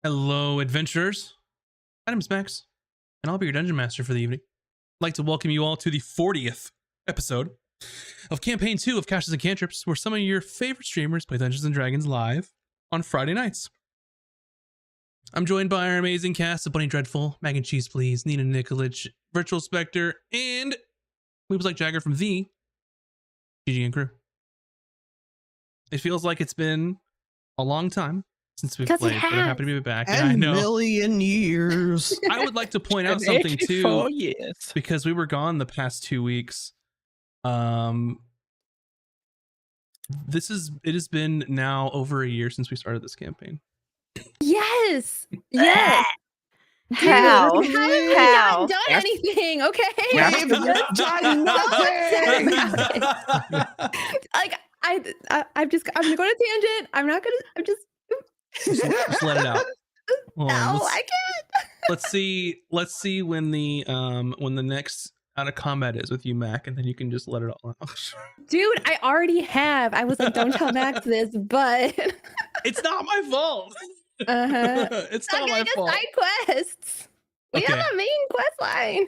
Hello, adventurers. My name is Max, and I'll be your dungeon master for the evening. I'd like to welcome you all to the 40th episode of Campaign 2 of Caches and Cantrips, where some of your favorite streamers play Dungeons & Dragons live on Friday nights. I'm joined by our amazing cast of Bunny Dreadful, Mac and Cheese Please, Nina Nikolic, Virtual Spectre, and Weebles Like Jagger from the GG and Crew. It feels like it's been a long time since we've played, but I'm happy to be back. And I know. Million years. I would like to point out something too, years. because we were gone the past 2 weeks. It has been now over a year since we started this campaign. Yes. Yes. How? Dude, we haven't done anything, okay? We've done nothing. Like I'm gonna go on a tangent. I'm just let it out. No, I can't. Let's see when the next out of combat is with you, Mac, and then you can just let it all out. Dude, I already have. I was like, don't tell Max this, but it's not my fault. It's not my fault. Side quests. We have a main quest line.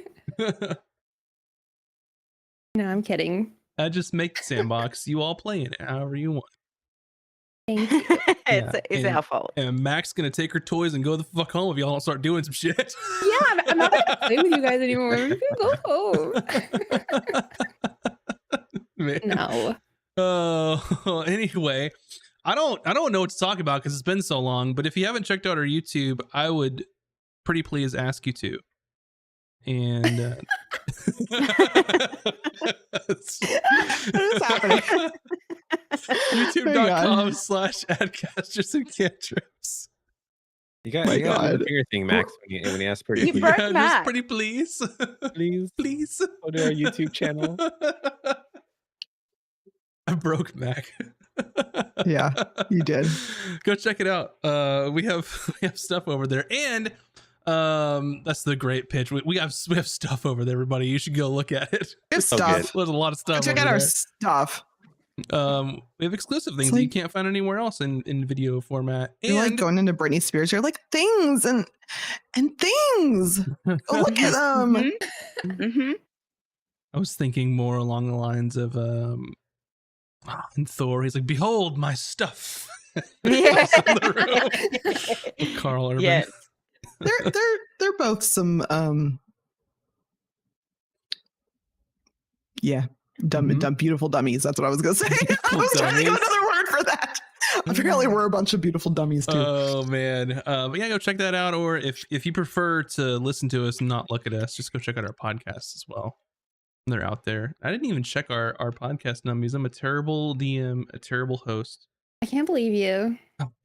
No, I'm kidding. I just make the sandbox. You all play it however you want. Thank you. It's our fault. And Mac's gonna take her toys and go the fuck home if y'all don't start doing some shit. Yeah, I'm not gonna play with you guys anymore. We can go home. No. Anyway, I don't know what to talk about because it's been so long. But if you haven't checked out our YouTube, I would pretty please ask you to. And what is happening? YouTube.com/adcasters and cantrips. You got the finger thing, Max, when he asked pretty please. Just pretty please. Please. Go to our YouTube channel. I broke Mac. Yeah, you did. Go check it out. We have stuff over there, and that's the great pitch. We have stuff over there, everybody. You should go look at it. Good stuff. There's a lot of stuff. Check out our stuff. We have exclusive things that you can't find anywhere else in video format. You're like going into Britney Spears. You're like things and things. Go look at them. Mm-hmm. I was thinking more along the lines of in Thor. He's like, "Behold my stuff." Yeah. Carl Urban. Yes. They're both some dumb beautiful dummies. That's what I was gonna say. I was trying to think of another word for that. Apparently we're a bunch of beautiful dummies too. Oh man. But yeah, go check that out. Or if you prefer to listen to us and not look at us, just go check out our podcasts as well. They're out there. I didn't even check our podcast nummies. I'm a terrible DM, a terrible host. I can't believe you.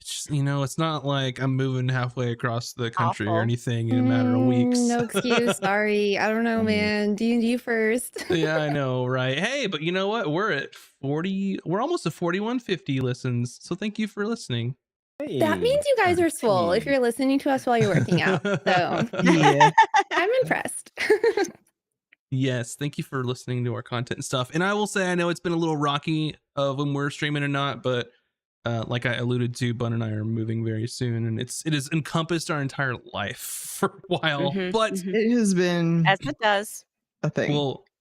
It's just, it's not like I'm moving halfway across the country or anything in a matter of weeks. No excuse. Sorry. I don't know, man. D&D first. Yeah, I know, right? Hey, but you know what? We're at 40. We're almost at 4150 listens. So thank you for listening. Hey. That means you guys are swole if you're listening to us while you're working out. So Yeah. I'm impressed. Yes, thank you for listening to our content and stuff. And I will say, I know it's been a little rocky of when we're streaming or not, but like I alluded to, Bun and I are moving very soon, and it has encompassed our entire life for a while. But it has been, as it does, a thing.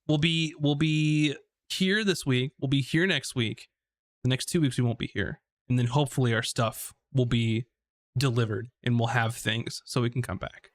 We'll be here this week. We'll be here next week. The next 2 weeks we won't be here, and then hopefully our stuff will be delivered, and we'll have things so we can come back.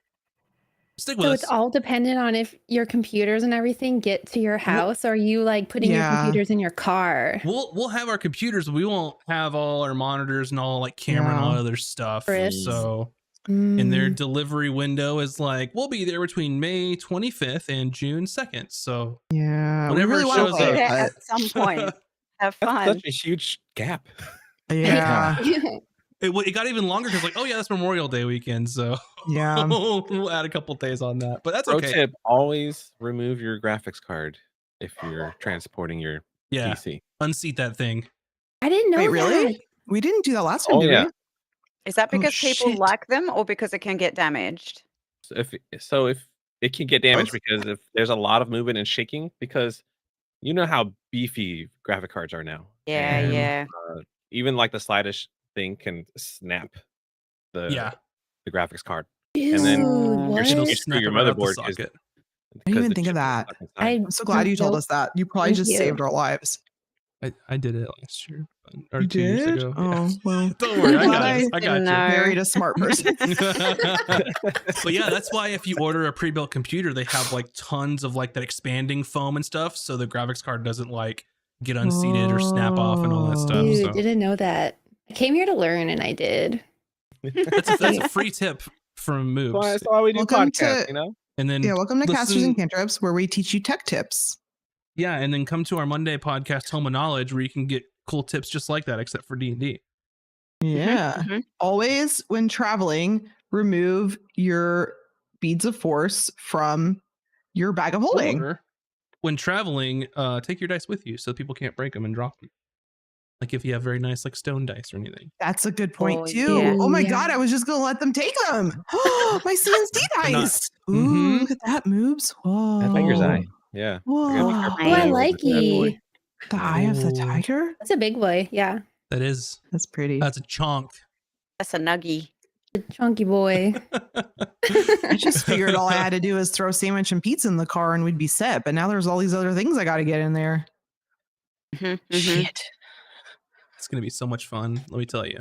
Stick with us. It's all dependent on if your computers and everything get to your house, or are you like putting your computers in your car? We'll have our computers, but we won't have all our monitors and all like camera and all other stuff. So and their delivery window is like, we'll be there between May 25th and June 2nd. So whenever it shows up at some point. Have fun. That's such a huge gap. Yeah. It got even longer because that's Memorial Day weekend, so we'll add a couple days on that, but that's okay. Pro tip: always remove your graphics card if you're transporting your PC. Unseat that thing. I didn't know. Wait, really? We didn't do that last time, did we? Is that because people like them, or because it can get damaged? So if it can get damaged because if there's a lot of movement and shaking, because you know how beefy graphic cards are now. Yeah. Even like the slightest thing can snap the the graphics card. And then what? It'll you snap screw your it right off the motherboard 'cause- socket. I didn't even the think of chip is that. stuck inside. I'm so glad you told us that. You probably Thank just you. saved our lives. I did it last year or You 2 years did? ago. Oh, well. Don't worry, I Glad got I it. I got didn't you. know. Married a smart person. But yeah, that's why if you order a pre-built computer, they have like tons of like that expanding foam and stuff, so the graphics card doesn't like get unseated or snap off and all that stuff. Dude, So didn't know that. I came here to learn and I did. that's a free tip from Moobs. That's why we do Welcome podcasts, to- you know? And then Yeah, welcome to Casters listen- and Cantrips, where we teach you tech tips. Yeah, and then come to our Monday podcast, Home of Knowledge, where you can get cool tips just like that, except for D&D. Yeah. Mhm. Always, when traveling, remove your beads of force from your bag of holding. Or when traveling, take your dice with you so people can't break them and drop them. Like if you have very nice like stone dice or anything. That's a good point Oh, too. yeah. Oh my Yeah. god, I was just gonna let them take them. My CNC They're not- dice. Ooh, Mhm. look at that, Moobs. Whoa. That tiger's eye. Yeah. Whoa. I gotta be careful Oh, Oh, I with like that boy. it. The eye of the Oh. tiger? That's a big boy. Yeah. That is, That's pretty. that's a chonk. That's a nuggie. The chunky boy. I just figured all I had to do is throw sandwich and pizza in the car and we'd be set. But now there's all these other things I got to get in there. Mhm, mhm. Shit. It's gonna be so much fun, let me tell you.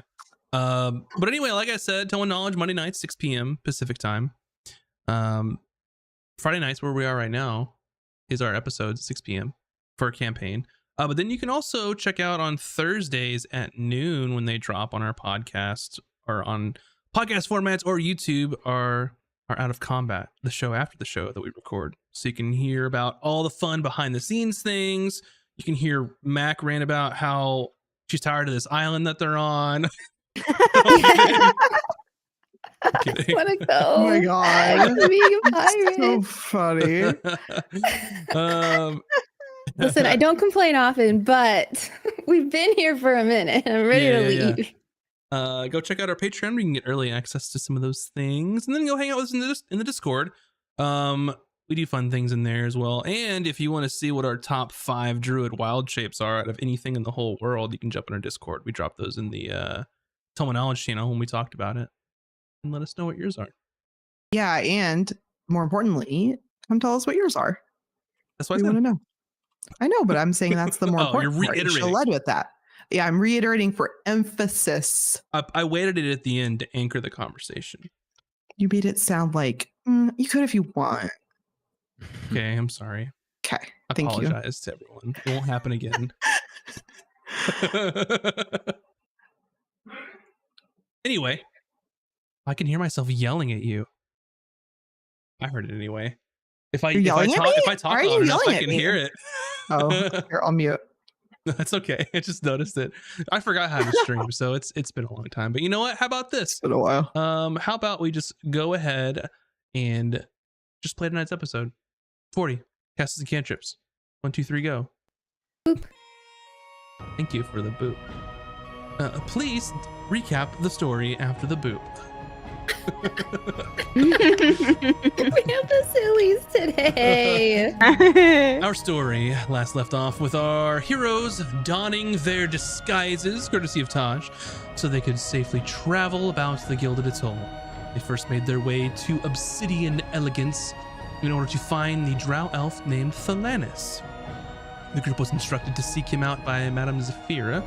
But anyway, like I said, Tone Knowledge Monday nights, 6 p.m. Pacific time. Friday nights, where we are right now, is our episodes 6 p.m. for a campaign. But then you can also check out on Thursdays at noon when they drop on our podcast or on podcast formats or YouTube our Out of Combat, the show after the show that we record. So you can hear about all the fun behind the scenes things. You can hear Mac rant about how she's tired of this island that they're on. Kidding. Wanna go? Oh my god. Being a pirate. So funny. Listen, I don't complain often, but we've been here for a minute. I'm ready to Yeah. leave. Go check out our Patreon where you can get early access to some of those things, and then go hang out with us in the Discord. We do fun things in there as well. And if you want to see what our top 5 druid wild shapes are out of anything in the whole world, you can jump in our Discord. We dropped those in the Tome Knowledge channel when we talked about it, and let us know what yours are. Yeah, and more importantly, come tell us what yours are. That's why I We said. want to know. I know, but I'm saying that's the more Oh, you're important part. You should have reiterating. led with that. Yeah, I'm reiterating for emphasis. I waited it at the end to anchor the conversation. You made it sound like you could if you want. Okay, I'm sorry. Okay, I thank you. apologize to everyone. It won't happen again. Anyway, I can hear myself yelling at you. I heard it anyway. If I You're yelling at me? if I talk Why are you loud enough, yelling I at can me? hear it. Oh, you're on mute. That's okay. I just noticed it. I forgot how to stream, so it's been a long time. But you know what? How about this? It's been a while. How about we just go ahead and just play tonight's episode? 40 Castles and Cantrips. 1, 2, 3, go. Boop. Thank you for the boop. Please recap the story after the boop. We have the sillies today. Our story last left off with our heroes donning their disguises, courtesy of Taj, so they could safely travel about the Gilded Atoll. They first made their way to Obsidian Elegance in order to find the drow elf named Thalanis. The group was instructed to seek him out by Madame Zafira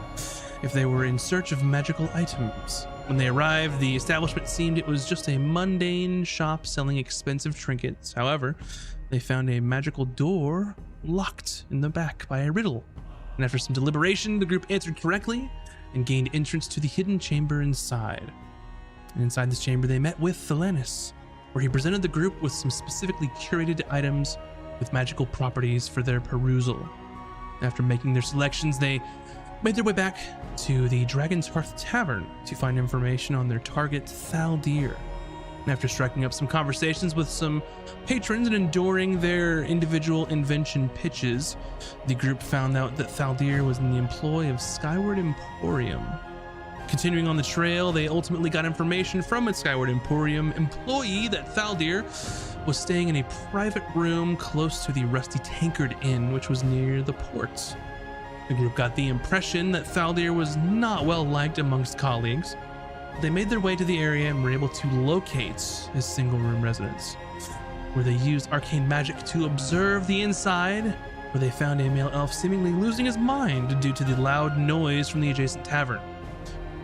if they were in search of magical items. When they arrived, the establishment seemed it was just a mundane shop selling expensive trinkets. However, they found a magical door locked in the back by a riddle. And after some deliberation, the group answered correctly and gained entrance to the hidden chamber inside. And inside this chamber, they met with Thalanis, where he presented the group with some specifically curated items with magical properties for their perusal. After making their selections, they made their way back to the Dragon's Hearth Tavern to find information on their target, Thaldir. And after striking up some conversations with some patrons and enduring their individual invention pitches, the group found out that Thaldir was in the employ of Skyward Emporium. Continuing on the trail, they ultimately got information from a Skyward Emporium employee that Thaldir was staying in a private room close to the Rusty Tankard Inn, which was near the port. The group got the impression that Thaldir was not well liked amongst colleagues, They made their way to the area and were able to locate his single room residence, where they used arcane magic to observe the inside, where they found a male elf seemingly losing his mind due to the loud noise from the adjacent tavern.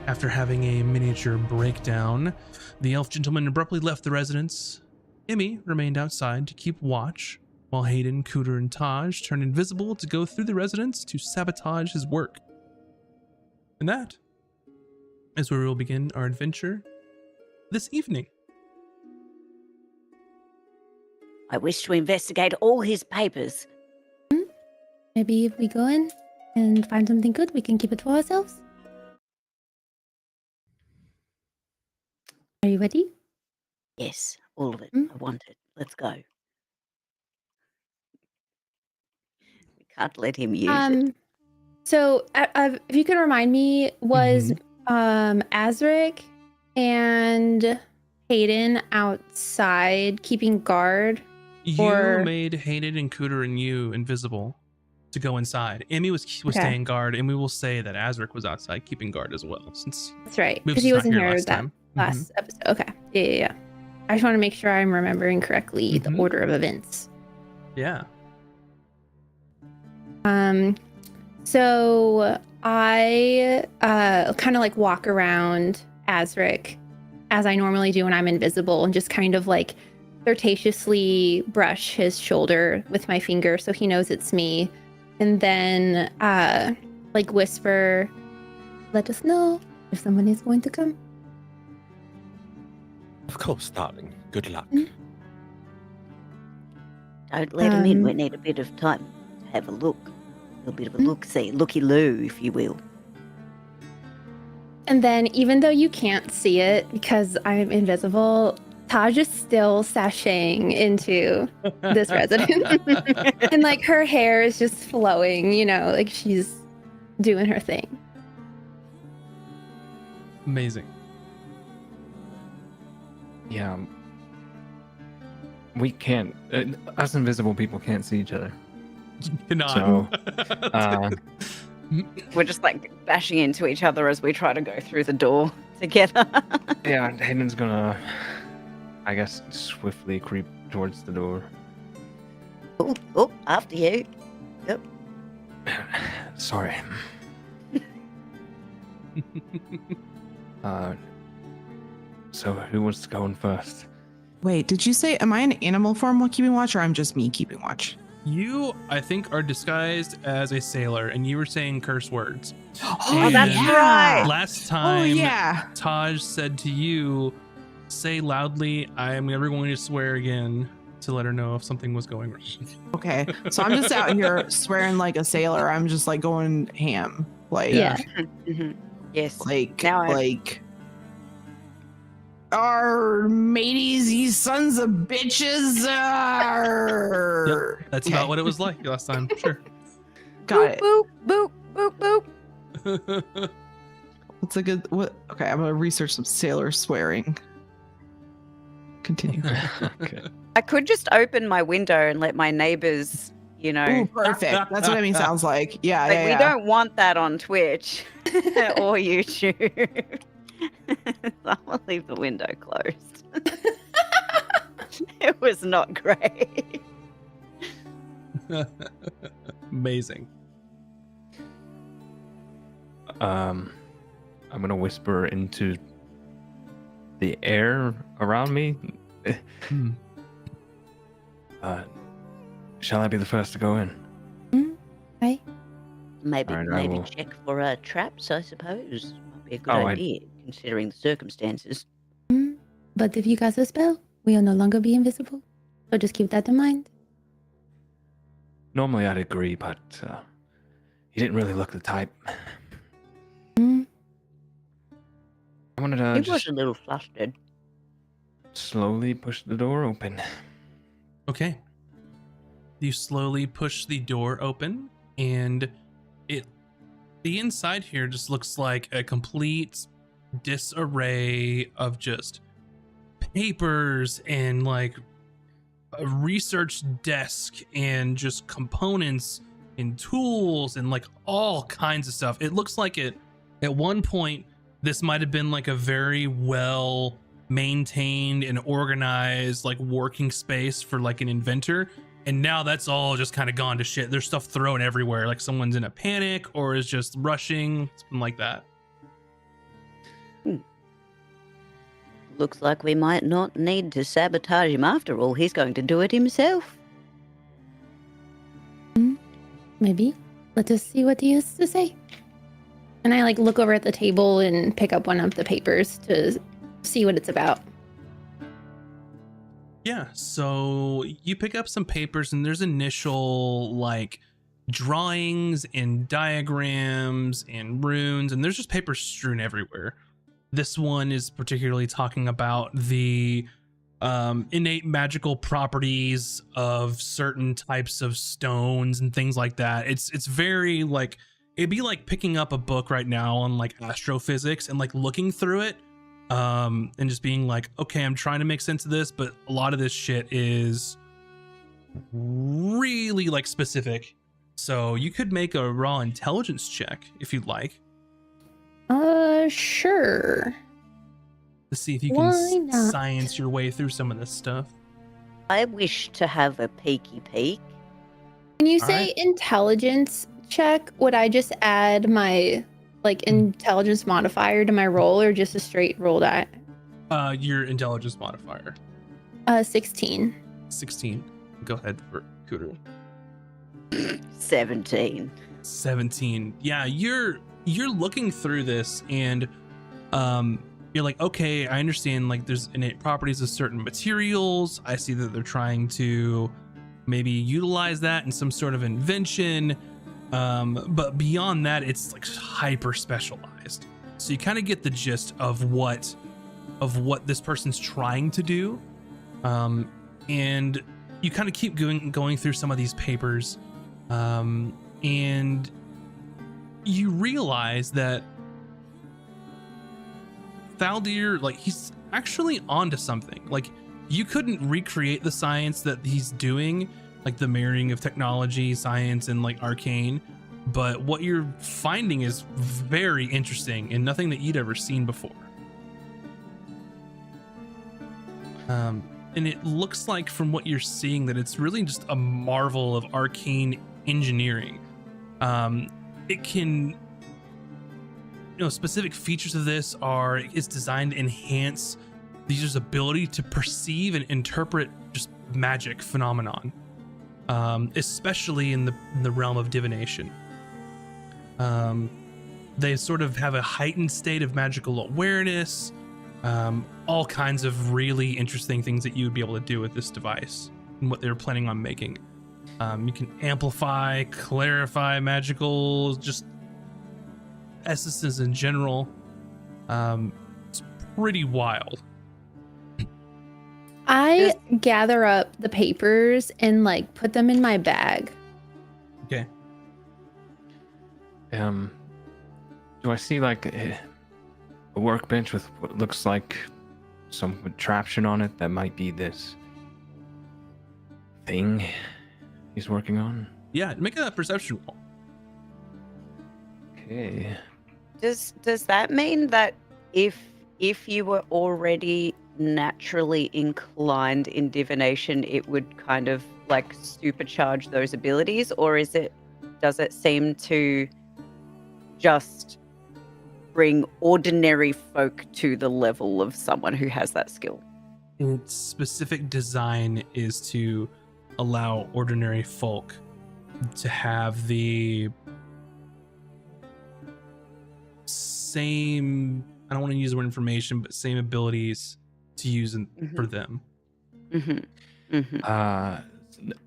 After having a miniature breakdown, the elf gentleman abruptly left the residence. Emmy remained outside to keep watch, while Hayden, Cooter, and Taj turned invisible to go through the residence to sabotage his work. And that is where we will begin our adventure this evening. I wish to investigate all his papers. Maybe if we go in and find something good, we can keep it for ourselves. Are you ready? Yes, all of it. Mm. I want it. Let's go. We can't let him use it. So, if you can remind me, was Azric and Hayden outside keeping guard? You made Hayden and Cooter and you invisible to go inside. Emmy was staying guard, and we will say that Azric was outside keeping guard as well, since That's right, Moose because he is not wasn't here here last that time. last episode. Okay, yeah. I just want to make sure I'm remembering correctly the order of events. Yeah. So I kind of like walk around Azric as I normally do when I'm invisible, and just kind of like flirtatiously brush his shoulder with my finger so he knows it's me, and then like whisper, "Let us know if someone is going to come." Of course, darling. Good luck. Don't let him in. We need a bit of time to have a look. A little bit of a look-see, looky-loo, if you will. And then, even though you can't see it because I'm invisible, Taj is still sashaying into this residence. And like her hair is just flowing, you know, like she's doing her thing. Amazing. Yeah. We can't. Us invisible people can't see each other. Cannot. So, We're just like bashing into each other as we try to go through the door together. yeah, Hayden's gonna, I guess, swiftly creep towards the door. Oh, after you. Yep. Sorry. So who wants to go in first? Wait, did you say, am I in animal form while keeping watch, or I'm just me keeping watch? You, I think, are disguised as a sailor, and you were saying curse words. Oh, that's right. Last time, Oh, yeah. Taj said to you, say loudly, I am never going to swear again, to let her know if something was going wrong. Okay. So I'm just out here swearing like a sailor. I'm just like going ham. Like, Yeah. Yes. like, Now I- like, our mateys, you sons of bitches. That's about what it was like last time. Sure. Got it. Boop, boop, boop, boop. What's a good, what? Okay, I'm going to research some sailor swearing. Continue. Okay. I could just open my window and let my neighbors, you know. Ooh, perfect. That's what I mean. Sounds like. Yeah, But yeah, we yeah. don't want that on Twitch or YouTube. I'm gonna leave the window closed. It was not great. Amazing. I'm gonna whisper into the air around me. Hmm. Shall I be the first to go in? Hi. Maybe All right, I will. check for traps, I suppose. Might be a good Oh, idea, considering the circumstances. But if you cast a spell, we'll no longer be invisible. So just keep that in mind. Normally I'd agree, but he didn't really look the type. Mm. I wanted to He was just a little flustered. slowly push the door open. Okay. You slowly push the door open, and the inside here just looks like a complete disarray of just papers and like a research desk and just components and tools and like all kinds of stuff. It looks like it at one point This might have been like a very well maintained and organized like working space for like an inventor, and now that's all just kind of gone to shit. There's stuff thrown everywhere, like someone's in a panic or is just rushing, something like that. Looks like we might not need to sabotage him after all. He's going to do it himself. Maybe. Let us see what he has to say. And I like look over at the table and pick up one of the papers to see what it's about. Yeah, so you pick up some papers and there's initial like drawings and diagrams and runes, and there's just papers strewn everywhere. This one is particularly talking about the innate magical properties of certain types of stones and things like that. It's very like, it'd be like picking up a book right now on like astrophysics and like looking through it and just being like, okay, I'm trying to make sense of this, but a lot of this shit is really like specific. So you could make a raw intelligence check if you'd like. Sure. To see if you Why can not? science your way through some of this stuff. I wish to have a peeky peek. When you All say right. intelligence check, would I just add my like intelligence modifier to my roll, or just a straight roll die? Your intelligence modifier. 16. 16. Go ahead for Cooter. 17. 17. Yeah, you're looking through this and you're like, okay, I understand like there's innate properties of certain materials. I see that they're trying to maybe utilize that in some sort of invention. But beyond that, it's like hyper specialized. So you kind of get the gist of what this person's trying to do. And you kind of keep going through some of these papers. And you realize that Thaldir, like, he's actually onto something. Like, you couldn't recreate the science that he's doing, like the marrying of technology, science, and like arcane, but what you're finding is very interesting and nothing that you'd ever seen before. And it looks like from what you're seeing that it's really just a marvel of arcane engineering. It can, specific features of this are it's designed to enhance the user's ability to perceive and interpret just magic phenomenon, especially in the realm of divination. They sort of have a heightened state of magical awareness, all kinds of really interesting things that you would be able to do with this device and what they were planning on making. You can amplify, clarify magical, just essences in general. It's pretty wild. I gather up the papers and like put them in my bag. Okay. Do I see like a workbench with what looks like some contraption on it that might be this thing he's working on? Yeah, make a perception roll. Okay. Does that mean that if you were already naturally inclined in divination, it would kind of like supercharge those abilities, or does it seem to just bring ordinary folk to the level of someone who has that skill? Its specific design is to allow ordinary folk to have the same, I don't want to use the word information, but same abilities to use for them.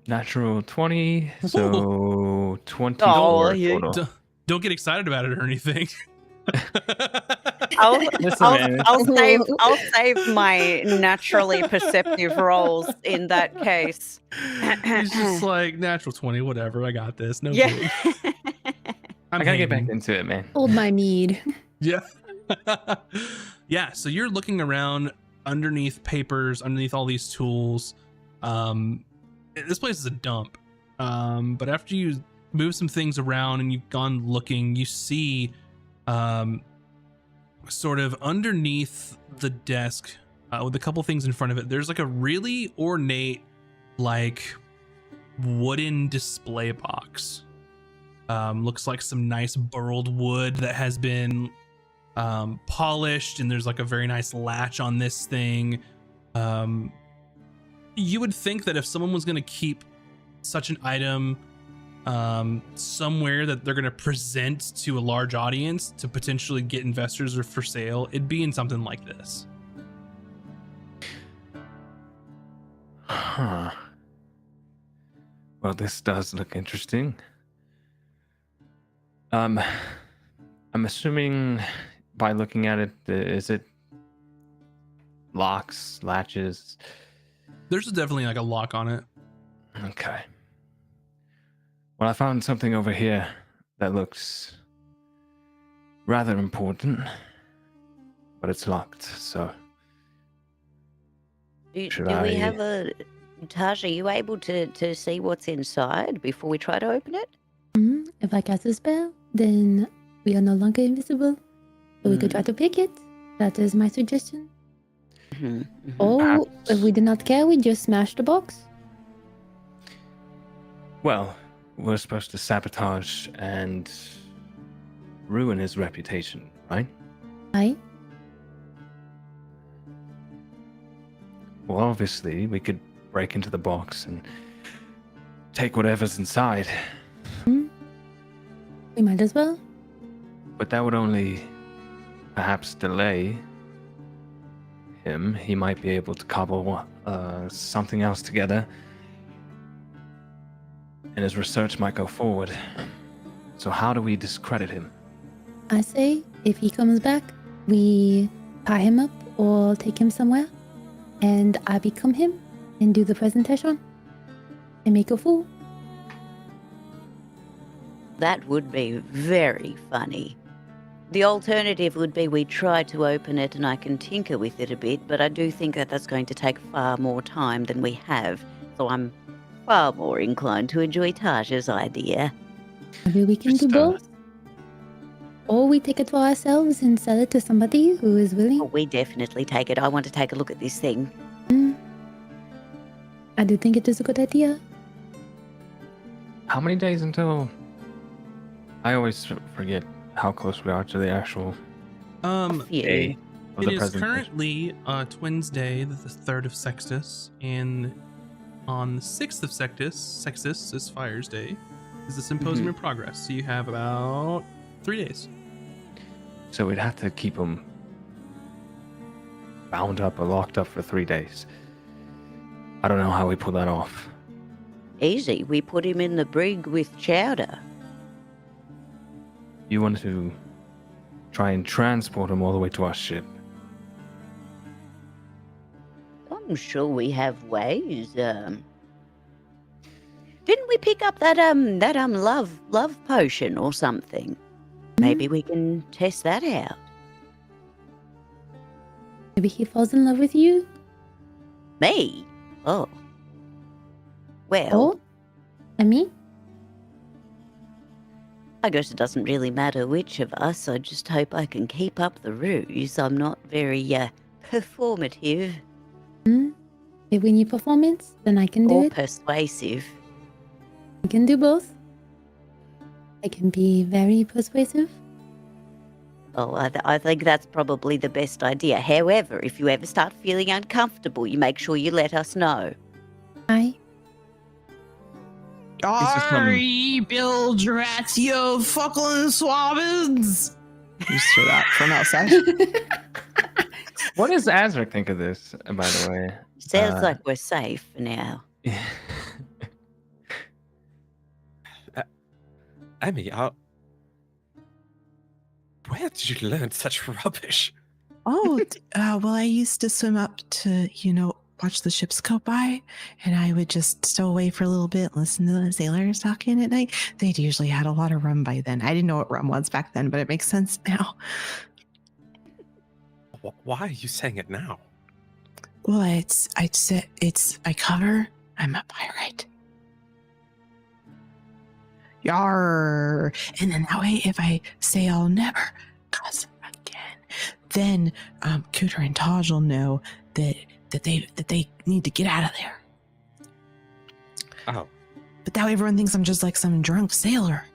Natural 20, so 24 Oh, yeah. total. Don't get excited about it or anything. I'll Listen, man. save my naturally perceptive rolls in that case. It's just like natural 20, whatever. I got this. No Yeah. big. I gotta get back into it, man. Hold my mead. Yeah. Yeah. So you're looking around underneath papers, underneath all these tools. This place is a dump. But after you move some things around and you've gone looking, you see sort of underneath the desk, with a couple things in front of it, there's like a really ornate, like wooden display box. Looks like some nice burled wood that has been polished, and there's like a very nice latch on this thing. You would think that if someone was going to keep such an item somewhere that they're going to present to a large audience to potentially get investors or for sale, it'd be in something like this. Huh. Well, this does look interesting. I'm assuming by looking at it, is it locks, latches? There's definitely like a lock on it. Okay. Well, I found something over here that looks rather important, but it's locked, so... Do Should we I- have a... Taj, are you able to see what's inside before we try to open it? If I cast a spell, then we are no longer invisible. So we could try to pick it. That is my suggestion. Or Perhaps- if we do not care, we just smash the box. Well, we're supposed to sabotage and ruin his reputation, right? Aye. Well, obviously, we could break into the box and take whatever's inside, We might as well. but that would only perhaps delay him. He might be able to cobble something else together, and his research might go forward. So how do we discredit him? I say, if he comes back, we tie him up or take him somewhere, and I become him and do the presentation and make a fool. That would be very funny. The alternative would be we try to open it and I can tinker with it a bit, but I do think that that's going to take far more time than we have. So I'm far more inclined to enjoy Taj's idea. Maybe we can do Just, both. Or we take it for ourselves and sell it to somebody who is willing. Oh, we definitely take it. I want to take a look at this thing. I do think it is a good idea. How many days until... I always forget how close we are to the actual Phew. day of It the is presentation. currently Wednesday, the 3rd of Sextus, and on the 6th of Sextus is Fire's Day, is the symposium in progress. So you have about 3 days. So we'd have to keep him bound up or locked up for 3 days. I don't know how we pull that off. Easy. We put him in the brig with Chowder. You want to try and transport him all the way to our ship. I'm sure we have ways. Didn't we pick up that love potion or something? Maybe we can test that out. Maybe he falls in love with you. Me? Oh. Well, Or and me. I guess it doesn't really matter which of us. I just hope I can keep up the ruse. I'm not very performative If we need performance, then I can do or it. persuasive. I can do both. I can be very persuasive. Oh, I think that's probably the best idea. However, if you ever start feeling uncomfortable, you make sure you let us know. Aye. just some- Ari, Bildratio, fucking swabbins. Used to that from outside. What does Azric think of this, by the way? Sounds like we're safe for now. Emmy, where did you learn such rubbish? Well, I used to swim up to, watch the ships go by, and I would just stow away for a little bit and listen to the sailors talking at night. They'd usually had a lot of rum by then. I didn't know what rum was back then, but it makes sense now. Why are you saying it now? Well, I cover. I'm a pirate. Yar. And then that way, if I say I'll never cuss again, then Cooter and Taj will know that they need to get out of there. Oh, But that way everyone thinks I'm just like some drunk sailor.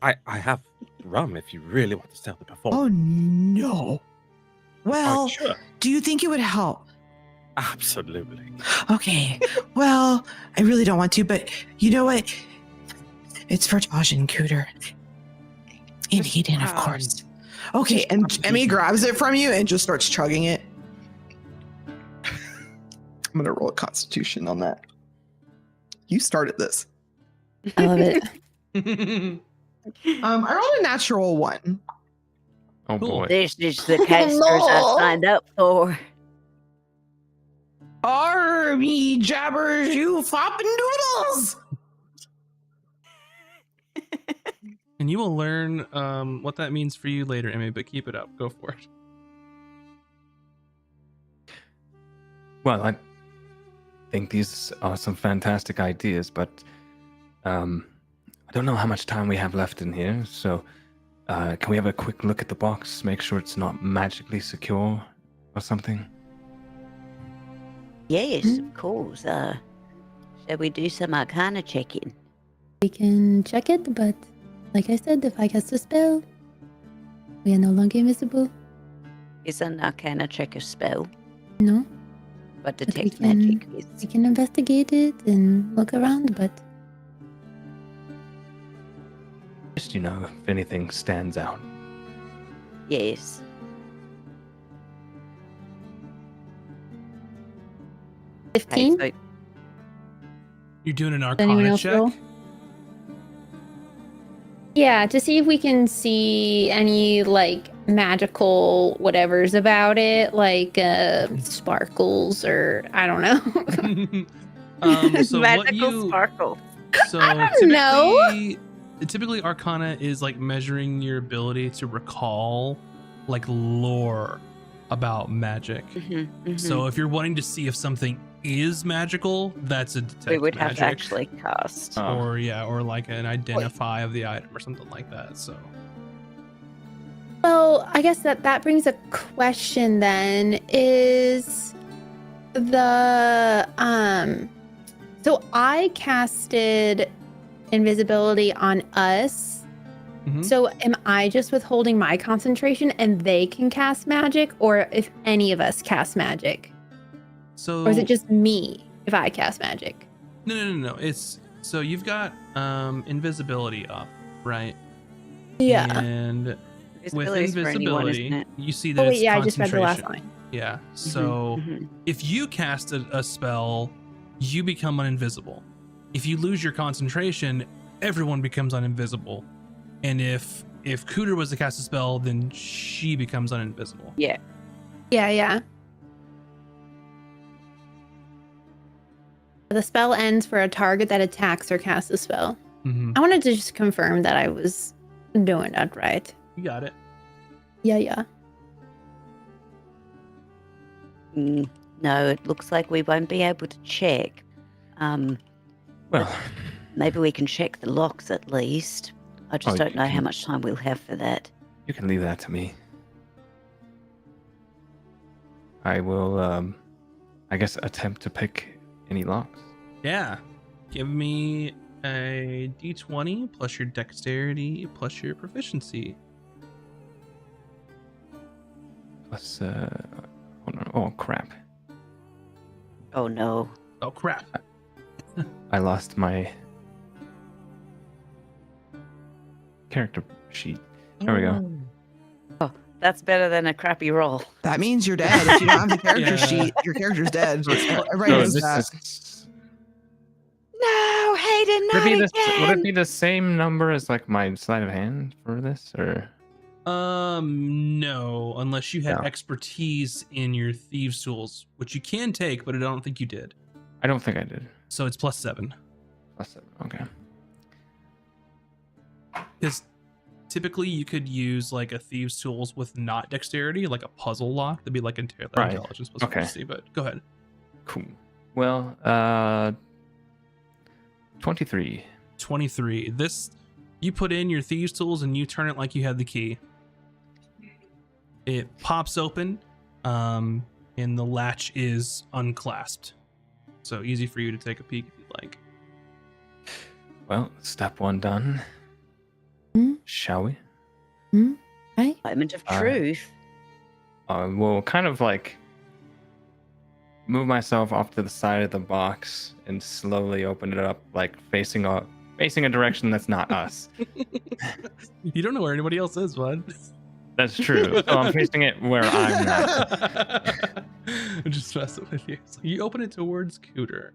I have rum if you really want to sell the performance. Oh no. Well, sure. do you think it would help? Absolutely. Okay. Well, I really don't want to, but you know what? It's for Taj and Cooter. And Hayden, of course. Okay, and Emmy grabs it from you and just starts chugging it. I'm gonna roll a constitution on that. You started this. I love it. I rolled a natural 1. Oh boy. This is the casters I signed up for. Army jabbers, you flopping doodles! And you will learn what that means for you later, Emmy, but keep it up. Go for it. Well, I think these are some fantastic ideas, but I don't know how much time we have left in here, so can we have a quick look at the box, make sure it's not magically secure or something? Yes, of course. Shall we do some arcana checking? We can check it, but like I said, if I cast a spell, we are no longer invisible. Is an arcana check a spell? No, But But we detect can- magic is. we can investigate it and look around, but Just, if anything stands out. Yes. Okay, 15? so You're doing an Anyone Arcana else check. roll? Yeah, to see if we can see any like magical whatever's about it, like sparkles or I don't know. So what magical you sparkle. so I don't know. typically Arcana is like measuring your ability to recall like lore about magic. So if you're wanting to see if something is magical, that's a detect we would magic. have to actually cast. Oh. or like an identify of the item or something like that. So Well, I guess that brings a question then is the so I casted invisibility on us. Mhm. So am I just withholding my concentration and they can cast magic, or if any of us cast magic? so Or is it just me if I cast magic? no. It's so you've got invisibility up, right? And with Invisibility's for anyone, invisibility, isn't it? you see that Oh wait, it's yeah, I just read the last concentration. line. Yeah. So Mhm. if you cast a spell, you become uninvisible. If you lose your concentration, everyone becomes uninvisible. And if Cooter was to cast a spell, then she becomes uninvisible. Yeah. Yeah. The spell ends for a target that attacks or casts a spell. Mm-hmm. I wanted to just confirm that I was doing that right. You got it. Yeah. No, it looks like we won't be able to check. Well, Maybe we can check the locks at least. I just Oh, don't know you how can- much time we'll have for that. you can leave that to me. I will, I guess, attempt to pick any locks. Yeah. Give me a d20 plus your dexterity plus your proficiency. Plus, oh crap. Oh no. Oh crap. I lost my character sheet. There we go. That's better than a crappy roll. That means you're dead. If you don't have the character Yeah. sheet, your character's dead. So it's- Everybody So knows this that. is- No, Hayden, would, not it be again. would it be the same number as like my sleight of hand for this, or No, unless you had No. expertise in your thieves tools, which you can take, but I don't think you did. I don't think I did. So it's +7. Plus 7. Okay. Because typically you could use like a thieves tools with not dexterity, like a puzzle lock. That'd be like Right. intelligence plus Okay. proficiency, but go ahead. Cool. Well, 23. 23. This, you put in your thieves tools and you turn it like you had the key. It pops open, and the latch is unclasped. So easy for you to take a peek if you'd like. Well, step one done. Shall we? Hey, Moment of Uh, truth. We'll kind of like move myself off to the side of the box and slowly open it up, like facing a direction that's not us. You don't know where anybody else is, bud. That's true. So I'm facing it where I'm not. I'm just messing with you. So you open it towards Cooter.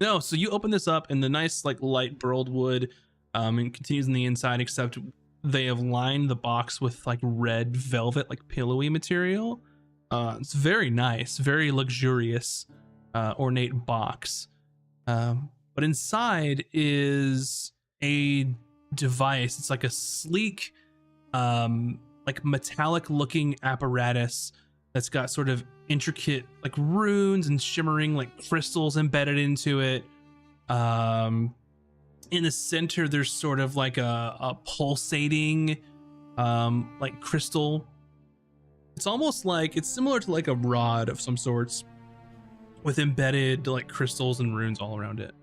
No, so you open this up and the nice like light burled wood and continues on the inside, except they have lined the box with like red velvet, like pillowy material. It's very nice, very luxurious, ornate box. But inside is a device. It's like a sleek, like metallic looking apparatus that's got sort of intricate like runes and shimmering like crystals embedded into it. In the center there's sort of like a pulsating like crystal. It's almost like it's similar to like a rod of some sorts with embedded like crystals and runes all around it.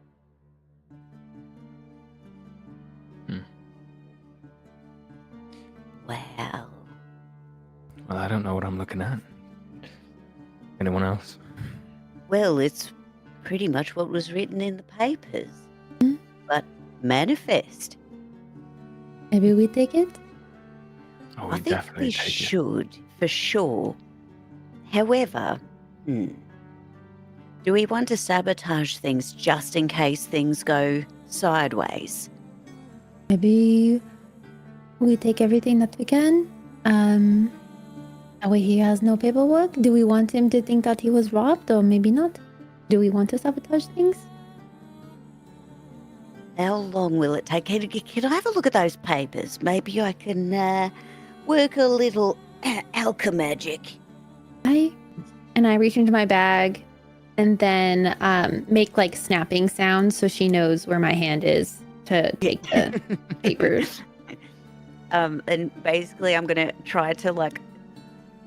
Wow. Well, I don't know what I'm looking at. Anyone else? Well, it's pretty much what was written in the papers. But manifest. maybe we take it. Oh, I we think definitely we take it. should, for sure. However, do we want to sabotage things just in case things go sideways? Maybe we take everything that we can. That way he has no paperwork. Do we want him to think that he was robbed, or maybe not? Do we want to sabotage things? How long will it take? Can I have a look at those papers? Maybe I can work a little alchemagic. And I reach into my bag and then make like snapping sounds so she knows where my hand is to take the papers. And basically I'm going to try to like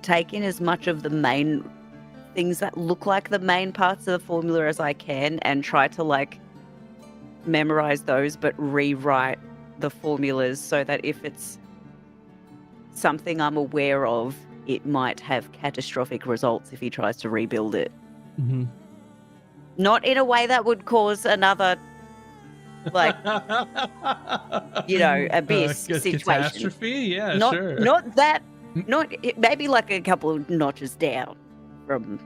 take in as much of the main things that look like the main parts of the formula as I can and try to like memorize those but rewrite the formulas so that if it's something I'm aware of, it might have catastrophic results if he tries to rebuild it. Mm-hmm. Not in a way that would cause another, like, you know, abyss situation. Catastrophe? Yeah, Not, sure. not that. Not maybe like a couple of notches down from.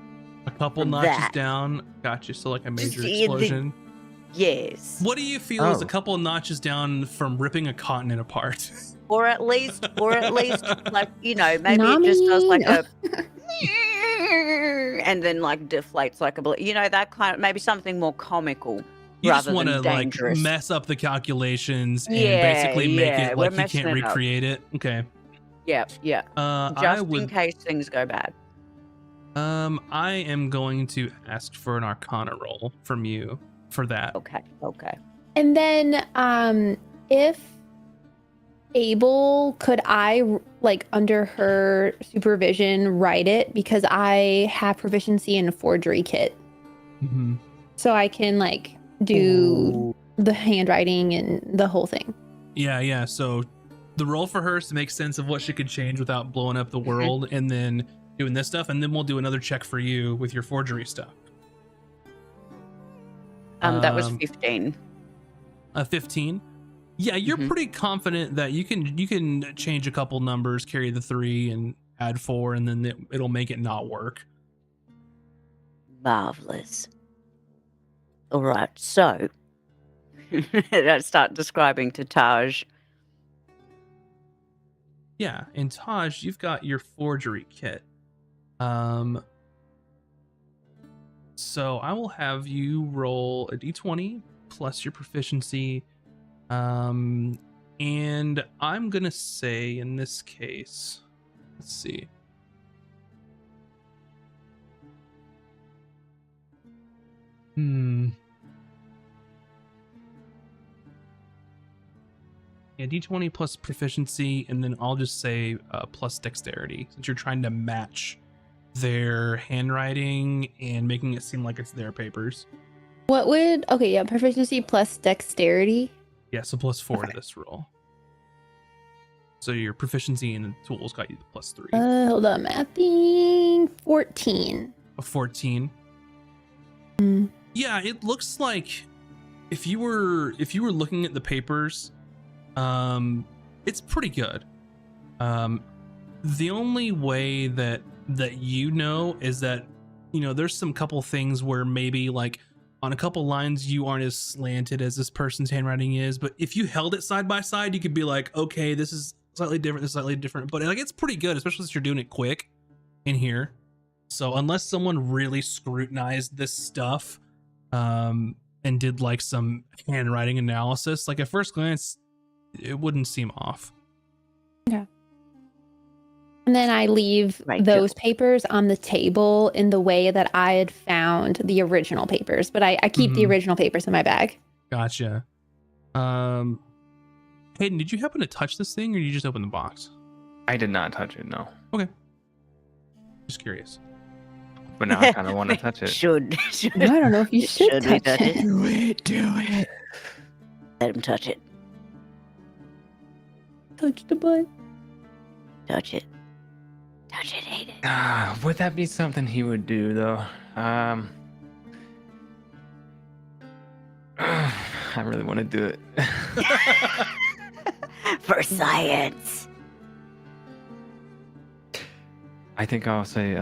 A couple from notches that. down. Gotcha. So like a major Just, explosion. Yes. What do you feel is a couple notches down from ripping a continent apart? Or at least, like, you know, maybe it just does like a, and then like deflates like a, you know, that kind of, maybe something more comical. You just rather want to than like dangerous. mess up the calculations and Yeah, basically make yeah, it we're like you messing can't it up. recreate it. Okay. Yeah. I Just in would. case things go bad. I am going to ask for an Arcana roll from you for that. Okay. And then if able, could I like under her supervision write it, because I have proficiency in a forgery kit. Mm-hmm. So I can like do the handwriting and the whole thing. Yeah. So the roll for her is to make sense of what she could change without blowing up the world, and then doing this stuff, and then we'll do another check for you with your forgery stuff. That was 15. 15. Yeah, you're pretty confident that you can change a couple numbers, carry the 3, and add 4, and then it'll make it not work. Marvelous. All right, so I start describing to Taj. Yeah, and Taj, you've got your forgery kit. So I will have you roll a d20 plus your proficiency. And I'm gonna say in this case, let's see. In Yeah, d20 plus proficiency, and then I'll just say plus dexterity, since you're trying to match their handwriting and making it seem like it's their papers. What would proficiency plus dexterity? Yeah, so plus 4 to this roll. So your proficiency in the tools got you the plus 3. Hold on, mathing. 14. A 14. Mm. Yeah, it looks like if you were looking at the papers, it's pretty good. The only way that you know is that, you know, there's some couple things where maybe like on a couple lines you aren't as slanted as this person's handwriting is, but if you held it side by side, you could be like, okay, this is slightly different, this is slightly different, but like it's pretty good, especially since you're doing it quick in here. So unless someone really scrutinized this stuff and did like some handwriting analysis, like at first glance it wouldn't seem off. Okay. And then I leave Right, those Jill. papers on the table in the way that I had found the original papers, but I keep the Mhm. original papers in my bag. Gotcha. Hayden, did you happen to touch this thing, or did you just open the box? I did not touch it, no. Just curious. But now I kind of want to touch it. Should I don't know if you should Should we touch touch it. it? Do it. let him touch it. Touch the butt. Touch it. Touch it, Hayden. Would that be something he would do, though? I really want to do it. For science. I think I'll say,